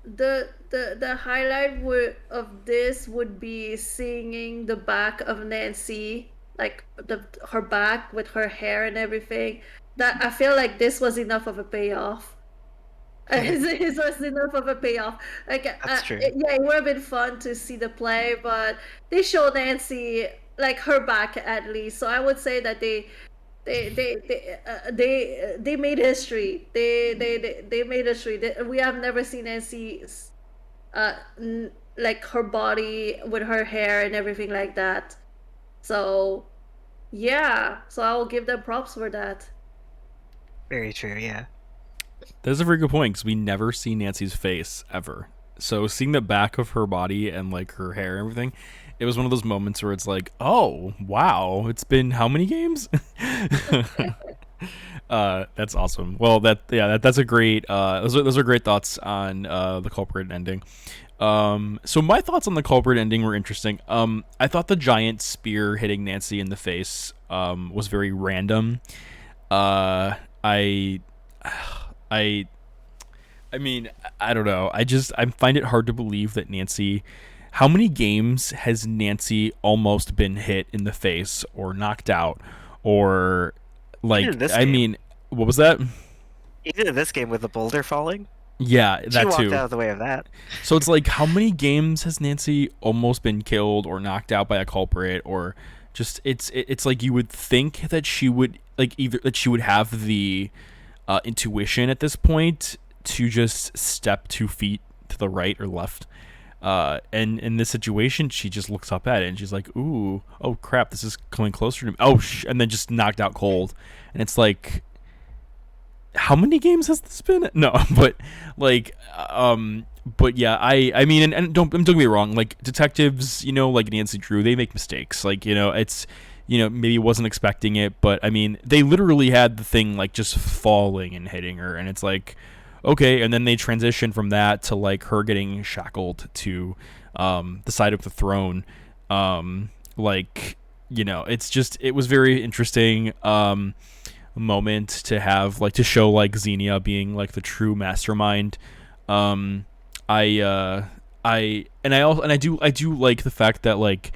the highlight of this would be seeing the back of Nancy, like her back with her hair and everything. That I feel like this was enough of a payoff. It was enough of a payoff. Like, That's true. yeah, it would have been fun to see the play, but they show Nancy like her back at least. So I would say that they made history. They made history. We have never seen Nancy, like her body with her hair and everything like that. So yeah, so I will give them props for that. Very true. Yeah. That's a very good point because we never see Nancy's face ever. So seeing the back of her body and like her hair and everything, it was one of those moments where it's like, oh wow, it's been how many games? That's awesome. Well, that's a great. Those are great thoughts on the culprit ending. So my thoughts on the culprit ending were interesting. I thought the giant spear hitting Nancy in the face was very random. I mean, I don't know. I find it hard to believe that Nancy. How many games has Nancy almost been hit in the face or knocked out, or like? Even in this I game. mean, what was that? Even in this game with the boulder falling, Yeah, she that walked too. out of the way of that. So it's like, how many games has Nancy almost been killed or knocked out by a culprit, or just it's like you would think that she would like either that she would have the intuition at this point to just step 2 feet to the right or left. And in this situation, she just looks up at it and she's like, "Ooh, oh crap, this is coming closer to me." Oh, and then just knocked out cold. And it's like, how many games has this been? No, but like, but yeah, I mean, and don't get me wrong. Like detectives, like Nancy Drew, they make mistakes. Like it's. Maybe wasn't expecting it, but I mean, they literally had the thing like just falling and hitting her, and it's like, okay, and then they transition from that to like her getting shackled to the side of the throne. Like, it was very interesting moment to have, like, to show like Xenia being like the true mastermind. I do like the fact that like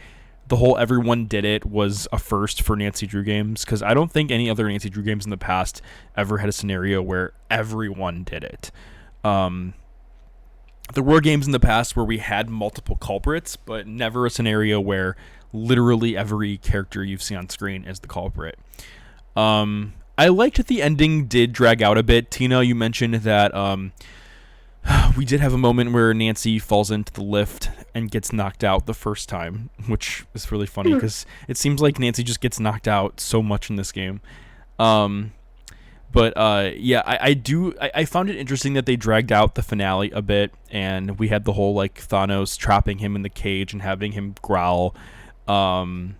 the whole everyone did it was a first for Nancy Drew games, because I don't think any other Nancy Drew games in the past ever had a scenario where everyone did it. There were games in the past where we had multiple culprits, but never a scenario where literally every character you've seen on screen is the culprit. I liked that the ending did drag out a bit. Tina, you mentioned that we did have a moment where Nancy falls into the lift and gets knocked out the first time, which is really funny because it seems like Nancy just gets knocked out so much in this game. But I found it interesting that they dragged out the finale a bit, and we had the whole like Thanos trapping him in the cage and having him growl. I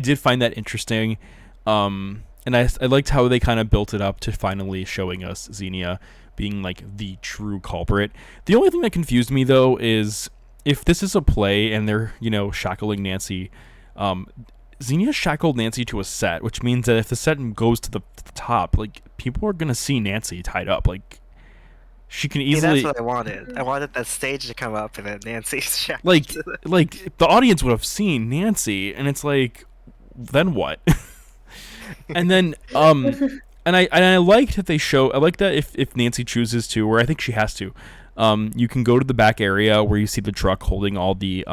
did find that interesting. And I liked how they kind of built it up to finally showing us Xenia being like the true culprit. The only thing that confused me though is if this is a play and they're, shackling Nancy, Xenia shackled Nancy to a set, which means that if the set goes to the top, like people are gonna see Nancy tied up. Like she can easily. That's what I wanted. I wanted that stage to come up and then Nancy's shackled. Like the audience would have seen Nancy, and it's like, then what? And then and I liked that they show. I like that if Nancy chooses to, or I think she has to, you can go to the back area where you see the truck holding all the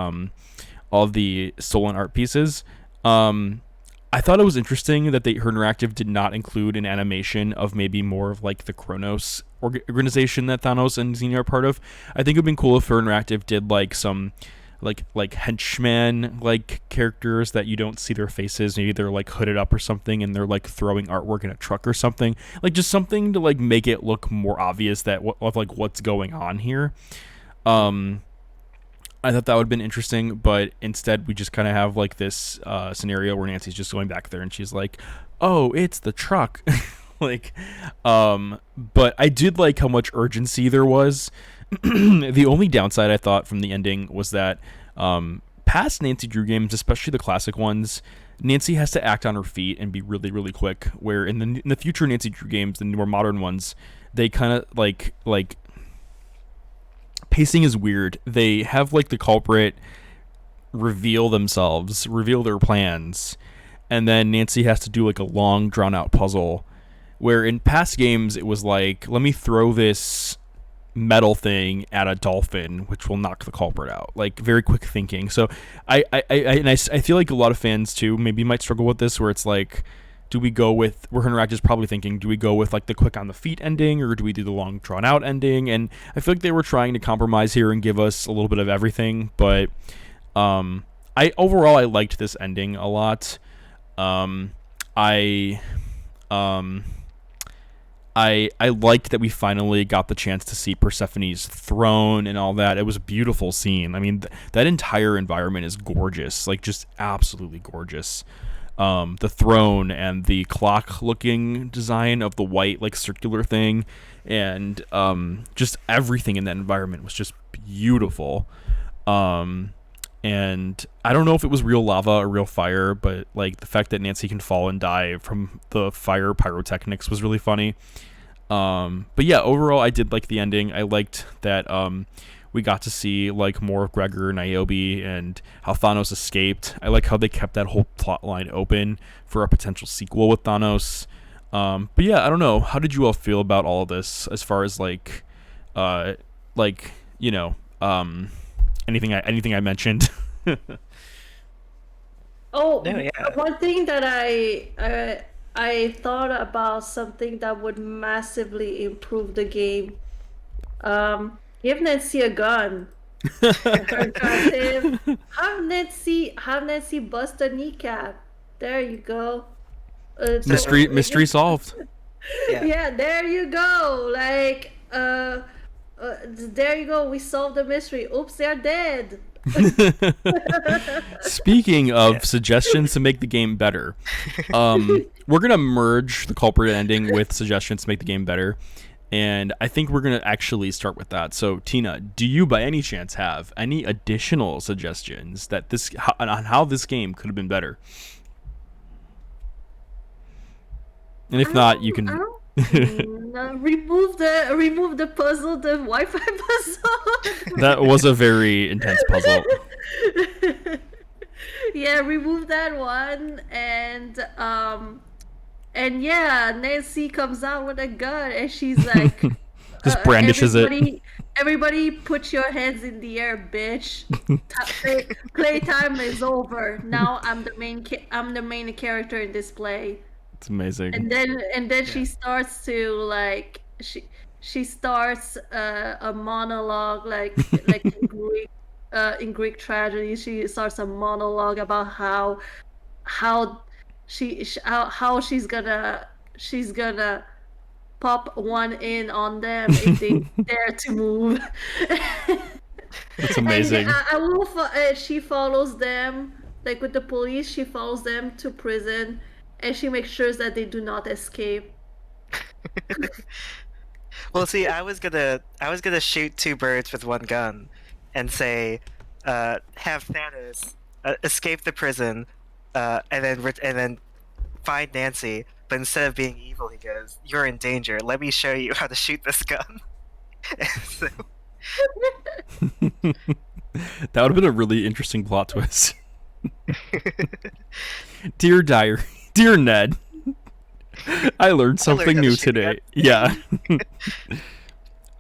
stolen art pieces. I thought it was interesting that her interactive did not include an animation of maybe more of like the Kronos organization that Thanos and Xenia are part of. I think it would have been cool if her interactive did like some like henchmen like characters that you don't see their faces. Maybe they're like hooded up or something and they're like throwing artwork in a truck or something, like just something to like make it look more obvious that what's going on here. I thought that would have been interesting, but instead we just kind of have like this scenario where Nancy's just going back there and she's like, "Oh, it's the truck." Like, but I did like how much urgency there was. The only downside I thought from the ending was that past Nancy Drew games, especially the classic ones, Nancy has to act on her feet and be really, really quick. Where in the future Nancy Drew games, the more modern ones, they kind of like pacing is weird. They have like the culprit reveal their plans, and then Nancy has to do like a long drawn out puzzle. Where in past games it was like, let me throw this metal thing at a dolphin, which will knock the culprit out. Like, very quick thinking. So I feel like a lot of fans too maybe might struggle with this, where it's like, do we go with, where Interact is probably thinking, do we go with like the quick on the feet ending, or do we do the long drawn out ending? And I feel like they were trying to compromise here and give us a little bit of everything, but I liked this ending a lot. I liked that we finally got the chance to see Persephone's throne and all that. It was a beautiful scene. I mean, that entire environment is gorgeous, like just absolutely gorgeous. The throne and the clock-looking design of the white, like, circular thing, and just everything in that environment was just beautiful. And I don't know if it was real lava or real fire, but like the fact that Nancy can fall and die from the fire pyrotechnics was really funny. But yeah, overall, I did like the ending. I liked that we got to see like more of Gregor and Niobe and how Thanos escaped. I like how they kept that whole plot line open for a potential sequel with Thanos. But yeah, I don't know. How did you all feel about all of this as far as like you know, anything I mentioned? Oh, No, yeah. one thing that I thought about, something that would massively improve the game. Give Nancy a gun. Have Nancy bust a kneecap. There you go. Mystery solved. Yeah, there you go. Like, there you go. We solved the mystery. Oops, they're dead. Speaking of suggestions to make the game better, we're gonna merge the culprit ending with suggestions to make the game better, and I think we're gonna actually start with that. So, Tina, do you by any chance have any additional suggestions that on how this game could have been better? And if not, you can. Remove the puzzle, the Wi-Fi puzzle. That was a very intense puzzle. Yeah, remove that one, and yeah, Nancy comes out with a gun and she's like, just brandishes it. Everybody, put your hands in the air, bitch. Playtime is over. Now I'm the main character in this play. It's amazing. And then she starts to like she starts a monologue like in Greek tragedy. She starts a monologue about how she's gonna pop one in on them if they dare to move. That's amazing. And she follows them, like with the police. She follows them to prison. And she makes sure that they do not escape. Well, see, I was gonna shoot two birds with one gun, and say, have Thanos escape the prison, and then find Nancy. But instead of being evil, he goes, "You're in danger. Let me show you how to shoot this gun." So... That would have been a really interesting plot twist. Dear Diary. Dear Ned, I learned something new today. Yeah.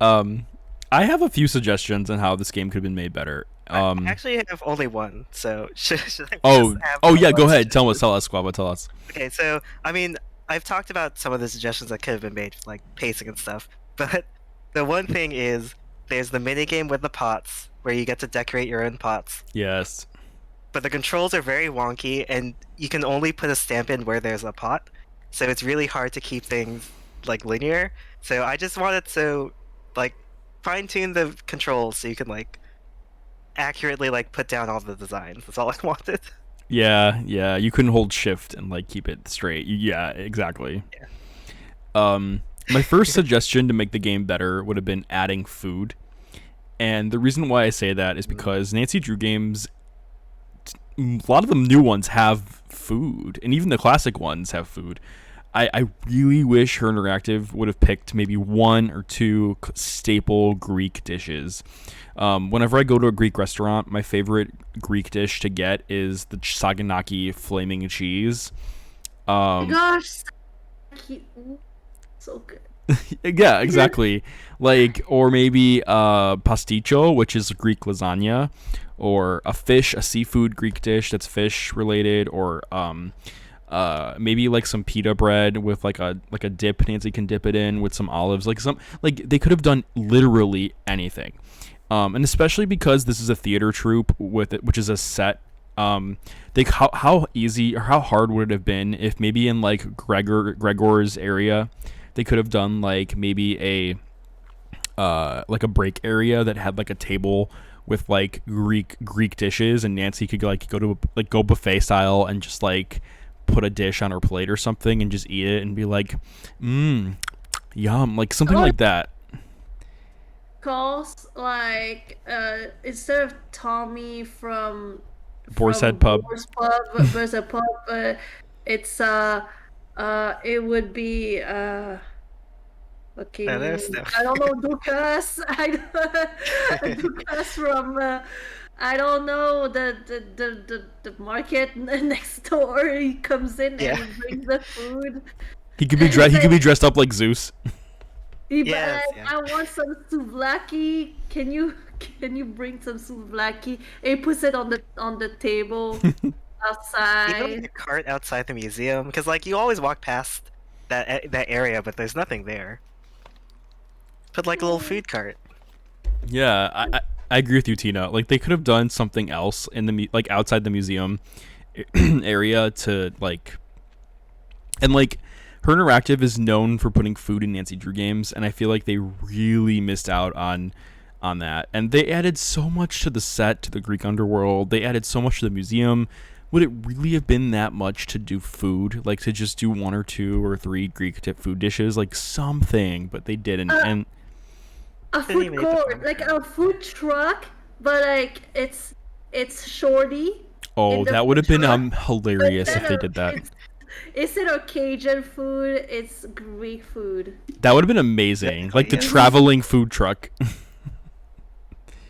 I have a few suggestions on how this game could have been made better. I actually have only one, so should I yeah, go ahead. Tell us, Guava, tell us. Okay, so, I mean, I've talked about some of the suggestions that could have been made, like pacing and stuff, but the one thing is, there's the minigame with the pots, where you get to decorate your own pots. Yes. But the controls are very wonky, and you can only put a stamp in where there's a pot, so it's really hard to keep things like linear. So I just wanted to like fine-tune the controls so you can like accurately like put down all the designs. That's all I wanted. Yeah, you couldn't hold shift and like keep it straight. Yeah, exactly. My first suggestion to make the game better would have been adding food. And the reason why I say that is because Nancy Drew games, a lot of the new ones have food, and even the classic ones have food. I really wish Her Interactive would have picked maybe one or two staple Greek dishes. Whenever I go to a Greek restaurant, my favorite Greek dish to get is the Saganaki flaming cheese. Gosh, so good. Yeah, exactly. Like, or maybe pasticcio, which is Greek lasagna, or a seafood Greek dish that's fish related, or maybe like some pita bread with like a dip Nancy can dip it in with some olives, like they could have done literally anything. And especially because this is a theater troupe with it, which is a set. How easy or how hard would it have been if maybe in like Gregor's area they could have done like maybe a break area that had like a table with like Greek dishes, and Nancy could like go buffet style and just like put a dish on her plate or something and just eat it and be like, yum, like something like that. Calls like instead of Tommy from Boar's Pub, it's it would be okay. I don't know, Dukas. Dukas from I don't know, the market next door. He comes in and he brings the food. He could be dressed up like Zeus. I want some souvlaki. Can you bring some souvlaki? And he puts it on the table outside. You know, like a cart outside the museum, because like you always walk past that area, but there's nothing there. Put like a little food cart. Yeah, I agree with you, Tina. Like they could have done something else in the like outside the museum area to like, and like Her Interactive is known for putting food in Nancy Drew games, and I feel like they really missed out on that. And they added so much to the set, to the Greek underworld. They added so much to the museum. Would it really have been that much to do food? Like to just do one or two or three Greek tip food dishes, like something, but they didn't. And a food court, like a food truck, but like it's shorty. Oh, that would have been hilarious if they did that. Instead of Cajun food, it's Greek food. That would have been amazing. Like the traveling food truck.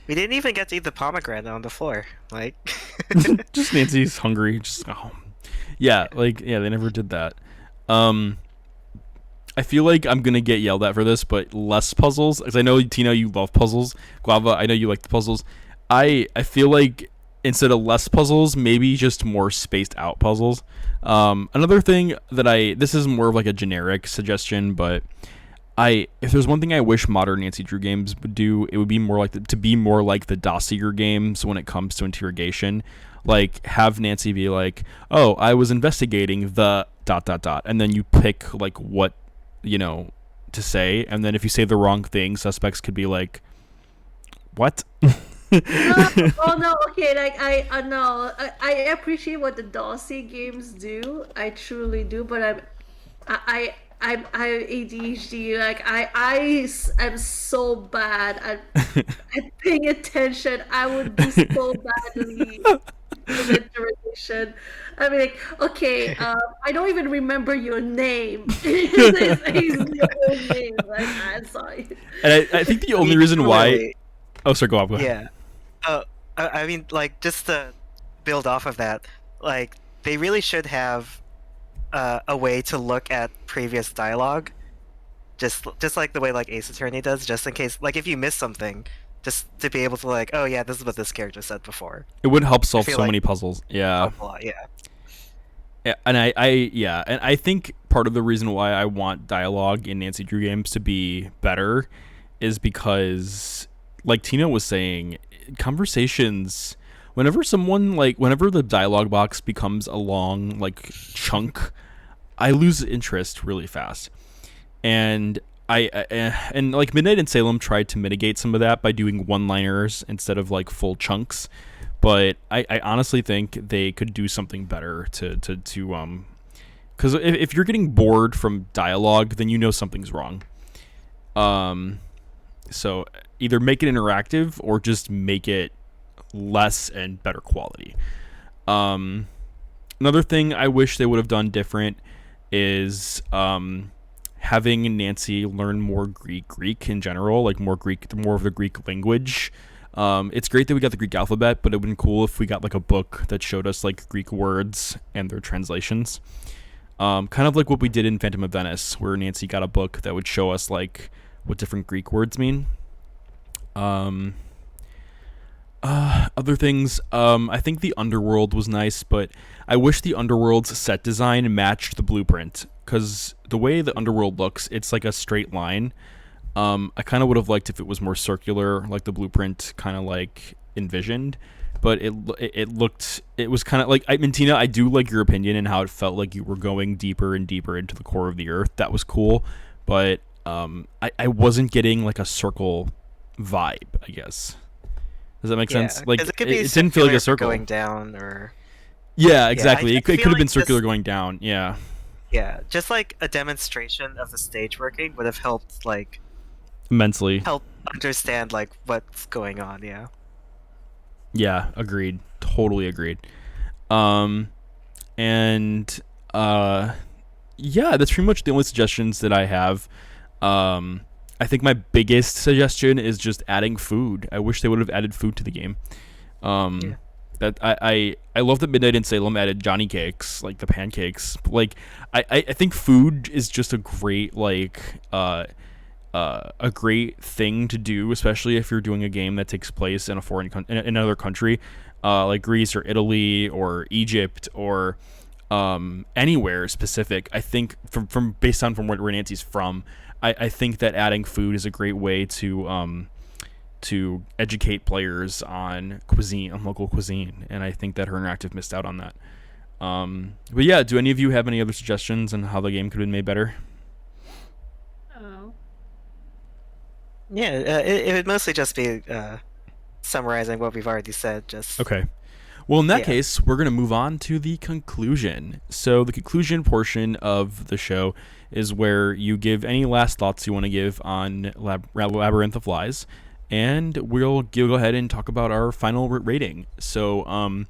We didn't even get to eat the pomegranate on the floor. Like, just Nancy's hungry. They never did that. I feel like I'm gonna get yelled at for this, but less puzzles, because I know, Tina, you love puzzles. Guava, I know you like the puzzles. I feel like instead of less puzzles, maybe just more spaced out puzzles. Another thing that this is more of like a generic suggestion, but if there's one thing I wish modern Nancy Drew games would do, it would be more like the dossier games when it comes to interrogation. Like have Nancy be like, "Oh, I was investigating the ... and then you pick like what to say, and then if you say the wrong thing, suspects could be like, "What?" Okay, like I appreciate what the dossier games do. I truly do, but I'm ADHD. Like I am so bad at paying attention. I would do so badly in interrogation. I mean, like, okay, I don't even remember your name. It's your own name. Like, I'm sorry. And I think the only reason why. Oh, sorry, go on. Yeah. I mean, like, just to build off of that, like, they really should have a way to look at previous dialogue, just like the way like Ace Attorney does, just in case, like, if you miss something, just to be able to like, oh yeah, this is what this character said before. It would help solve so many puzzles. Yeah. A lot, yeah. Yeah, and I think part of the reason why I want dialogue in Nancy Drew games to be better is because, like Tina was saying, conversations, whenever the dialogue box becomes a long like chunk, I lose interest really fast. And And like Midnight in Salem tried to mitigate some of that by doing one-liners instead of like full chunks, but I honestly think they could do something better to because if you're getting bored from dialogue, then you know something's wrong. So either make it interactive or just make it less and better quality. Another thing I wish they would have done different is having Nancy learn more Greek in general, like more of the Greek language. It's great that we got the Greek alphabet, but it would have been cool if we got like a book that showed us like Greek words and their translations. Kind of like what we did in Phantom of Venice, where Nancy got a book that would show us like what different Greek words mean. Other things, I think the Underworld was nice, but I wish the Underworld's set design matched the blueprint, because the way the Underworld looks, it's like a straight line. I kind of would have liked if it was more circular, like the blueprint kind of like envisioned, but it was kind of like, Tina, I do like your opinion and how it felt like you were going deeper and deeper into the core of the earth. That was cool, but I wasn't getting like a circle vibe, I guess. Does that make sense? Like it didn't feel like a circle going down, or yeah, exactly. I it could have like been circular going down. Yeah, just like a demonstration of the stage working would have helped, like immensely. Help understand like what's going on. Yeah, agreed. Totally agreed. And yeah, that's pretty much the only suggestions that I have. I think my biggest suggestion is just adding food. I wish they would have added food to the game. That I love that Midnight in Salem added Johnny cakes, like the pancakes. Like I think food is just a great a great thing to do, especially if you're doing a game that takes place in in another country, like Greece or Italy or Egypt or anywhere specific. I think from based on from where Nancy's from, I think that adding food is a great way to educate players on local cuisine, and I think that Her Interactive missed out on that. But yeah, do any of you have any other suggestions on how the game could have been made better? It would mostly just be summarizing what we've already said. Just okay. Well, in that case, we're going to move on to the conclusion. So the conclusion portion of the show is where you give any last thoughts you want to give on Labyrinth of Lies, and we'll go ahead and talk about our final rating. So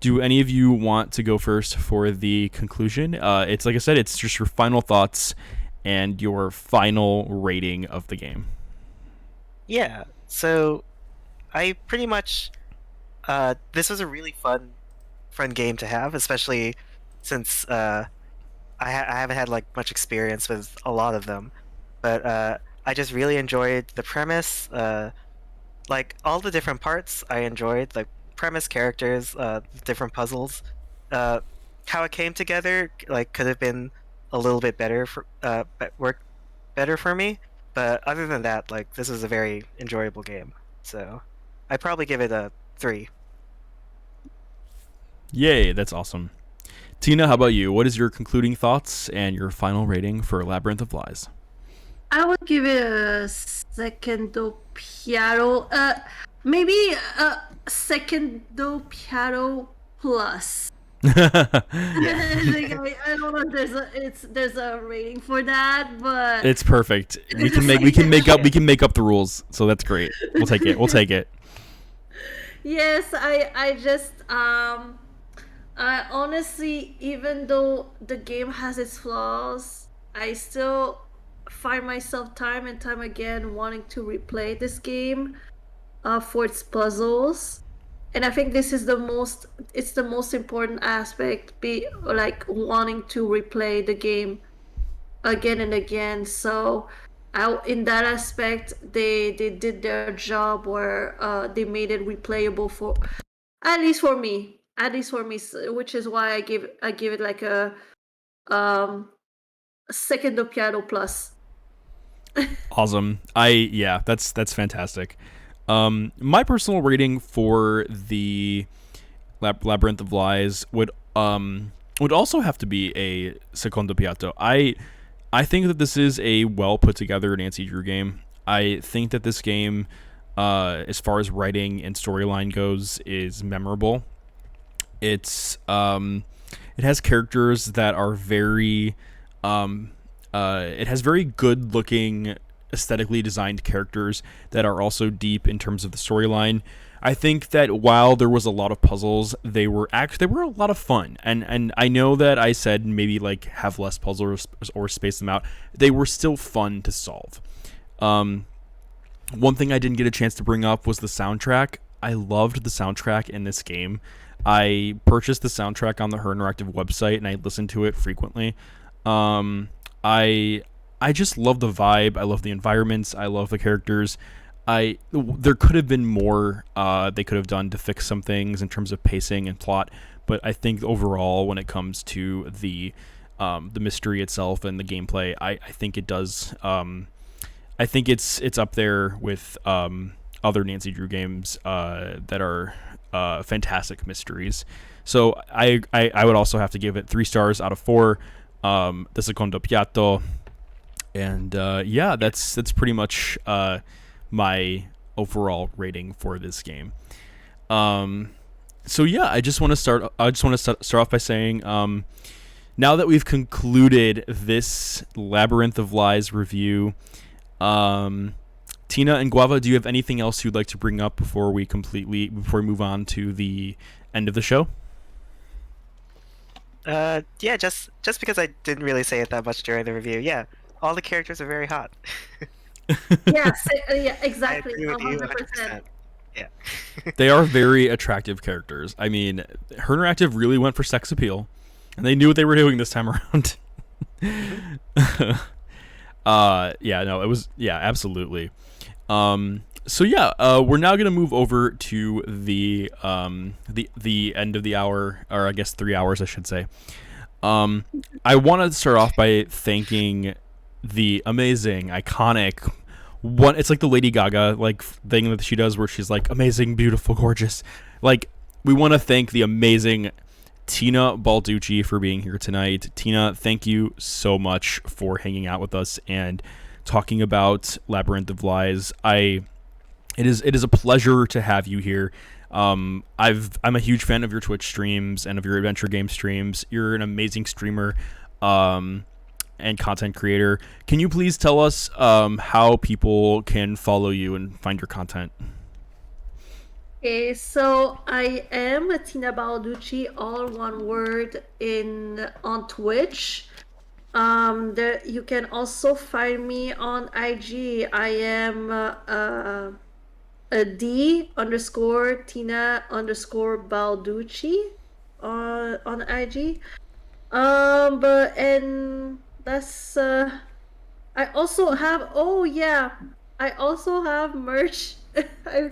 do any of you want to go first for the conclusion? It's like I said, it's just your final thoughts and your final rating of the game. Yeah, so I pretty much... this was a really fun game to have, especially since I haven't had like much experience with a lot of them. But I just really enjoyed the premise, like all the different parts. I enjoyed like premise, characters, different puzzles. How it came together, like, could have been a little bit better worked better for me. But other than that, like, this was a very enjoyable game. So I'd probably give it a 3. Yay, that's awesome. Tina, how about you? What is your concluding thoughts and your final rating for Labyrinth of Lies? I would give it a secondo piano. Maybe a secondo piano plus. I don't know if there's a rating for that, but it's perfect. We can make up the rules, so that's great. We'll take it. Yes, I just I honestly, even though the game has its flaws, I still find myself time and time again wanting to replay this game for its puzzles. And I think this is the most important aspect, be like wanting to replay the game again and again. So in that aspect, they did their job where they made it replayable for at least for me, which is why I give it like a secondo piano plus. Awesome. That's fantastic. My personal rating for the Labyrinth of Lies would also have to be a secondo piatto. I think that this is a well put together Nancy Drew game. I think that this game, as far as writing and storyline goes, is memorable. It has characters that are very, it has very good looking, aesthetically designed characters that are also deep in terms of the storyline. I think that while there was a lot of puzzles, they were a lot of fun. And I know that I said maybe like have less puzzles or space them out. They were still fun to solve. One thing I didn't get a chance to bring up was the soundtrack. I loved the soundtrack in this game. I purchased the soundtrack on the Her Interactive website and I listened to it frequently. I just love the vibe. I love the environments. I love the characters. There could have been more they could have done to fix some things in terms of pacing and plot, but I think overall, when it comes to the mystery itself and the gameplay, I think it does. I think it's up there with other Nancy Drew games that are fantastic mysteries. So I would also have to give it 3 stars out of 4. The secondo piatto, and yeah, that's pretty much my overall rating for this game. So yeah, I just want to start off by saying, now that we've concluded this Labyrinth of Lies review, Tina and Guava, do you have anything else you'd like to bring up before we move on to the end of the show? Yeah, just because I didn't really say it that much during the review. Yeah, all the characters are very hot. Yes, yeah, exactly. I agree with you 100%. 100%. Yeah. They are very attractive characters. I mean, Her Interactive really went for sex appeal, and they knew what they were doing this time around. Yeah, no, it was, yeah, absolutely. So yeah, we're now gonna move over to the end of the hour, or I guess 3 hours, I should say. I want to start off by thanking the amazing, iconic one. It's like the Lady Gaga like thing that she does, where she's like amazing, beautiful, gorgeous. Like, we want to thank the amazing Tina Balducci for being here tonight. Tina, thank you so much for hanging out with us and talking about Labyrinth of Lies. It is a pleasure to have you here. I'm a huge fan of your Twitch streams and of your adventure game streams. You're an amazing streamer and content creator. Can you please tell us how people can follow you and find your content? Okay, so I am a Tina Balducci, all one word, on Twitch. You can also find me on IG. I am a D_Tina_Balducci on IG. And that's I also have merch.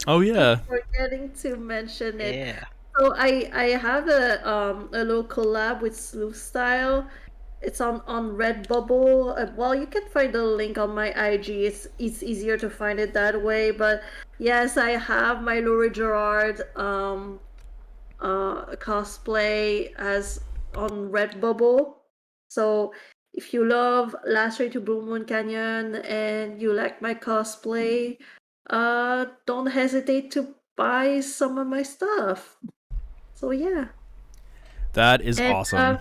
Oh yeah. Forgetting to mention it. Yeah. So I have a little collab with Sleuth Style. It's on Redbubble. Well, you can find the link on my IG. It's easier to find it that way. But yes, I have my Laurie Gerard cosplay as on Redbubble. So if you love Last Train to Blue Moon Canyon and you like my cosplay, don't hesitate to buy some of my stuff. So yeah. That is awesome.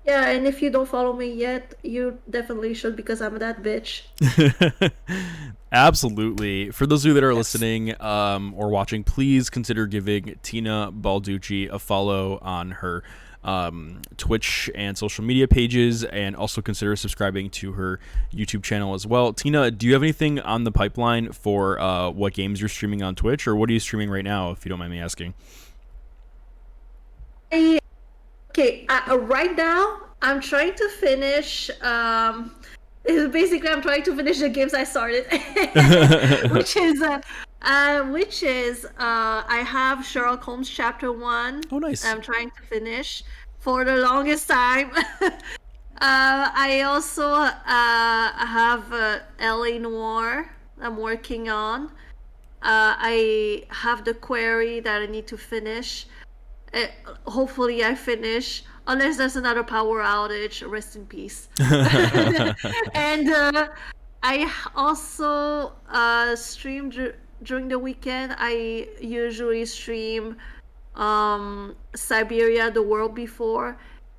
Yeah, and if you don't follow me yet, you definitely should, because I'm that bitch. Absolutely. For those of you that are listening or watching, please consider giving Tina Balducci a follow on her Twitch and social media pages, and also consider subscribing to her YouTube channel as well. Tina, do you have anything on the pipeline for what games you're streaming on Twitch, or what are you streaming right now, if you don't mind me asking? Right now I'm trying to finish. Basically, I'm trying to finish the games I started, which is I have Sherlock Holmes Chapter 1. Oh, nice. I'm trying to finish for the longest time. I also have LA Noire I'm working on. I have the query that I need to finish. Hopefully, I finish. Unless there's another power outage, rest in peace. And I also stream during the weekend. I usually stream Siberia: The World Before,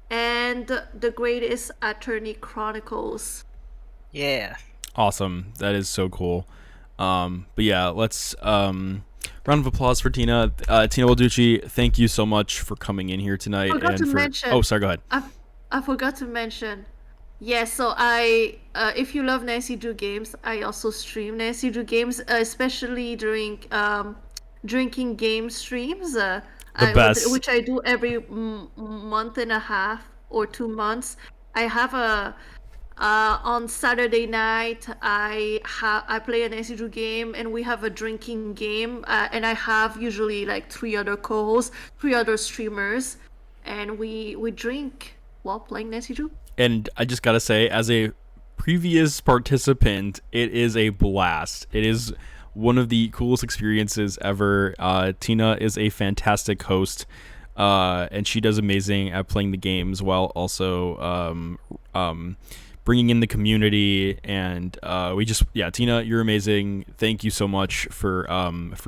and The Greatest Attorney Chronicles. Yeah. Awesome. That is so cool. But yeah, let's round of applause for Tina. TinaBalducci, thank you so much for coming in here tonight. Oh, sorry, go ahead. I forgot to mention. Yeah, so I if you love Nancy Drew games, I also stream Nancy Drew games, especially during drinking game streams. Best. Which I do every month and a half or 2 months. I have a on Saturday night, I play an Nancy Drew game, and we have a drinking game, and I have usually like 3 other co-hosts, 3 other streamers, and we drink while playing Nancy Drew. And I just gotta say, as a previous participant, it is a blast. It is one of the coolest experiences ever. Tina is a fantastic host, and she does amazing at playing the games while also bringing in the community. And Tina, you're amazing. Thank you so much for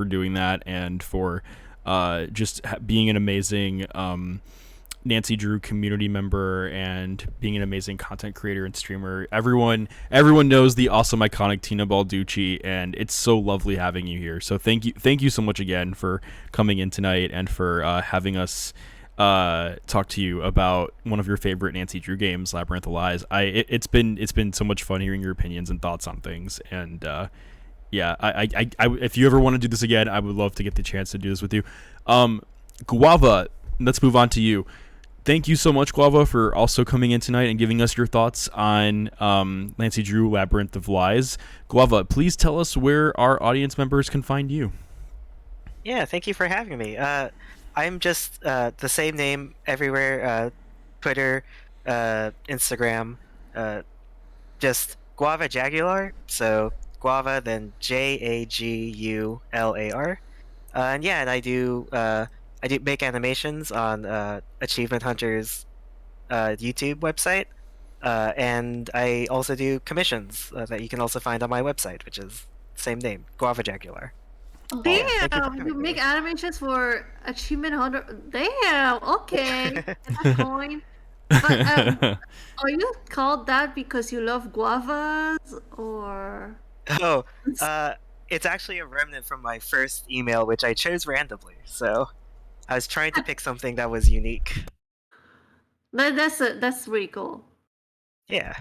doing that, and for just being an amazing Nancy Drew community member, and being an amazing content creator and streamer. Everyone knows the awesome, iconic Tina Balducci, and it's so lovely having you here. So thank you so much again for coming in tonight, and for having us talk to you about one of your favorite Nancy Drew games, Labyrinth of Lies. It's been so much fun hearing your opinions and thoughts on things, and if you ever want to do this again, I would love to get the chance to do this with you. Guava, let's move on to you. Thank you so much, Guava, for also coming in tonight and giving us your thoughts on Nancy Drew Labyrinth of Lies. Guava, please tell us where our audience members can find you. Yeah, thank you for having me. I'm just the same name everywhere, Twitter, Instagram, just Guavajagular. So Guava, then Jagular. And I do make animations on Achievement Hunter's YouTube website, and I also do commissions that you can also find on my website, which is the same name, Guavajagular. Damn, you make animations for Achievement Hunter. Damn, okay. That's coin. But are you called that because you love guavas, or? Oh, it's actually a remnant from my first email, which I chose randomly. So I was trying to pick something that was unique. That's really cool. Yeah.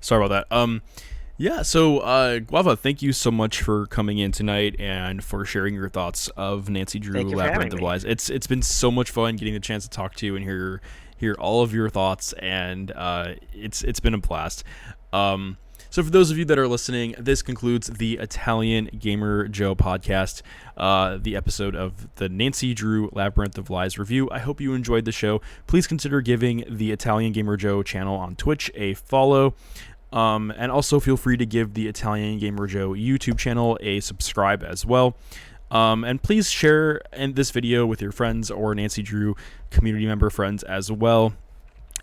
Sorry about that. So Guava, thank you so much for coming in tonight and for sharing your thoughts of Nancy Drew Labyrinth of Lies. It's been so much fun getting the chance to talk to you and hear all of your thoughts, and it's been a blast. So for those of you that are listening, this concludes the Italian Gamer Joe podcast, the episode of the Nancy Drew Labyrinth of Lies review. I hope you enjoyed the show. Please consider giving the Italian Gamer Joe channel on Twitch a follow. And also feel free to give the Italian Gamer Joe YouTube channel a subscribe as well. And please share this video with your friends or Nancy Drew community member friends as well.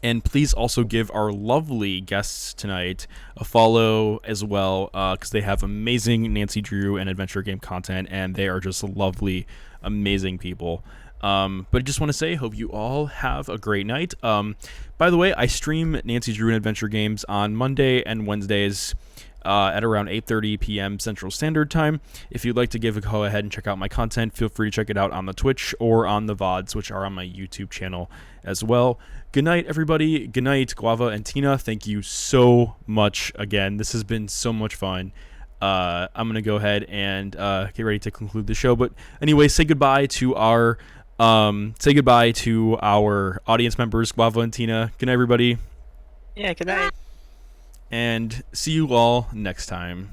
And please also give our lovely guests tonight a follow as well, because they have amazing Nancy Drew and adventure game content, and they are just lovely, amazing people. But I just want to say, hope you all have a great night. By the way, I stream Nancy Drew and Adventure Games on Monday and Wednesdays at around 8:30 p.m. Central Standard Time. If you'd like to go ahead and check out my content, feel free to check it out on the Twitch or on the VODs, which are on my YouTube channel as well. Good night, everybody. Good night, Guava and Tina. Thank you so much again. This has been so much fun. I'm going to go ahead and get ready to conclude the show. But anyway, say goodbye to our audience members, Guava and Tina. Good night, everybody. Yeah, good night. And see you all next time.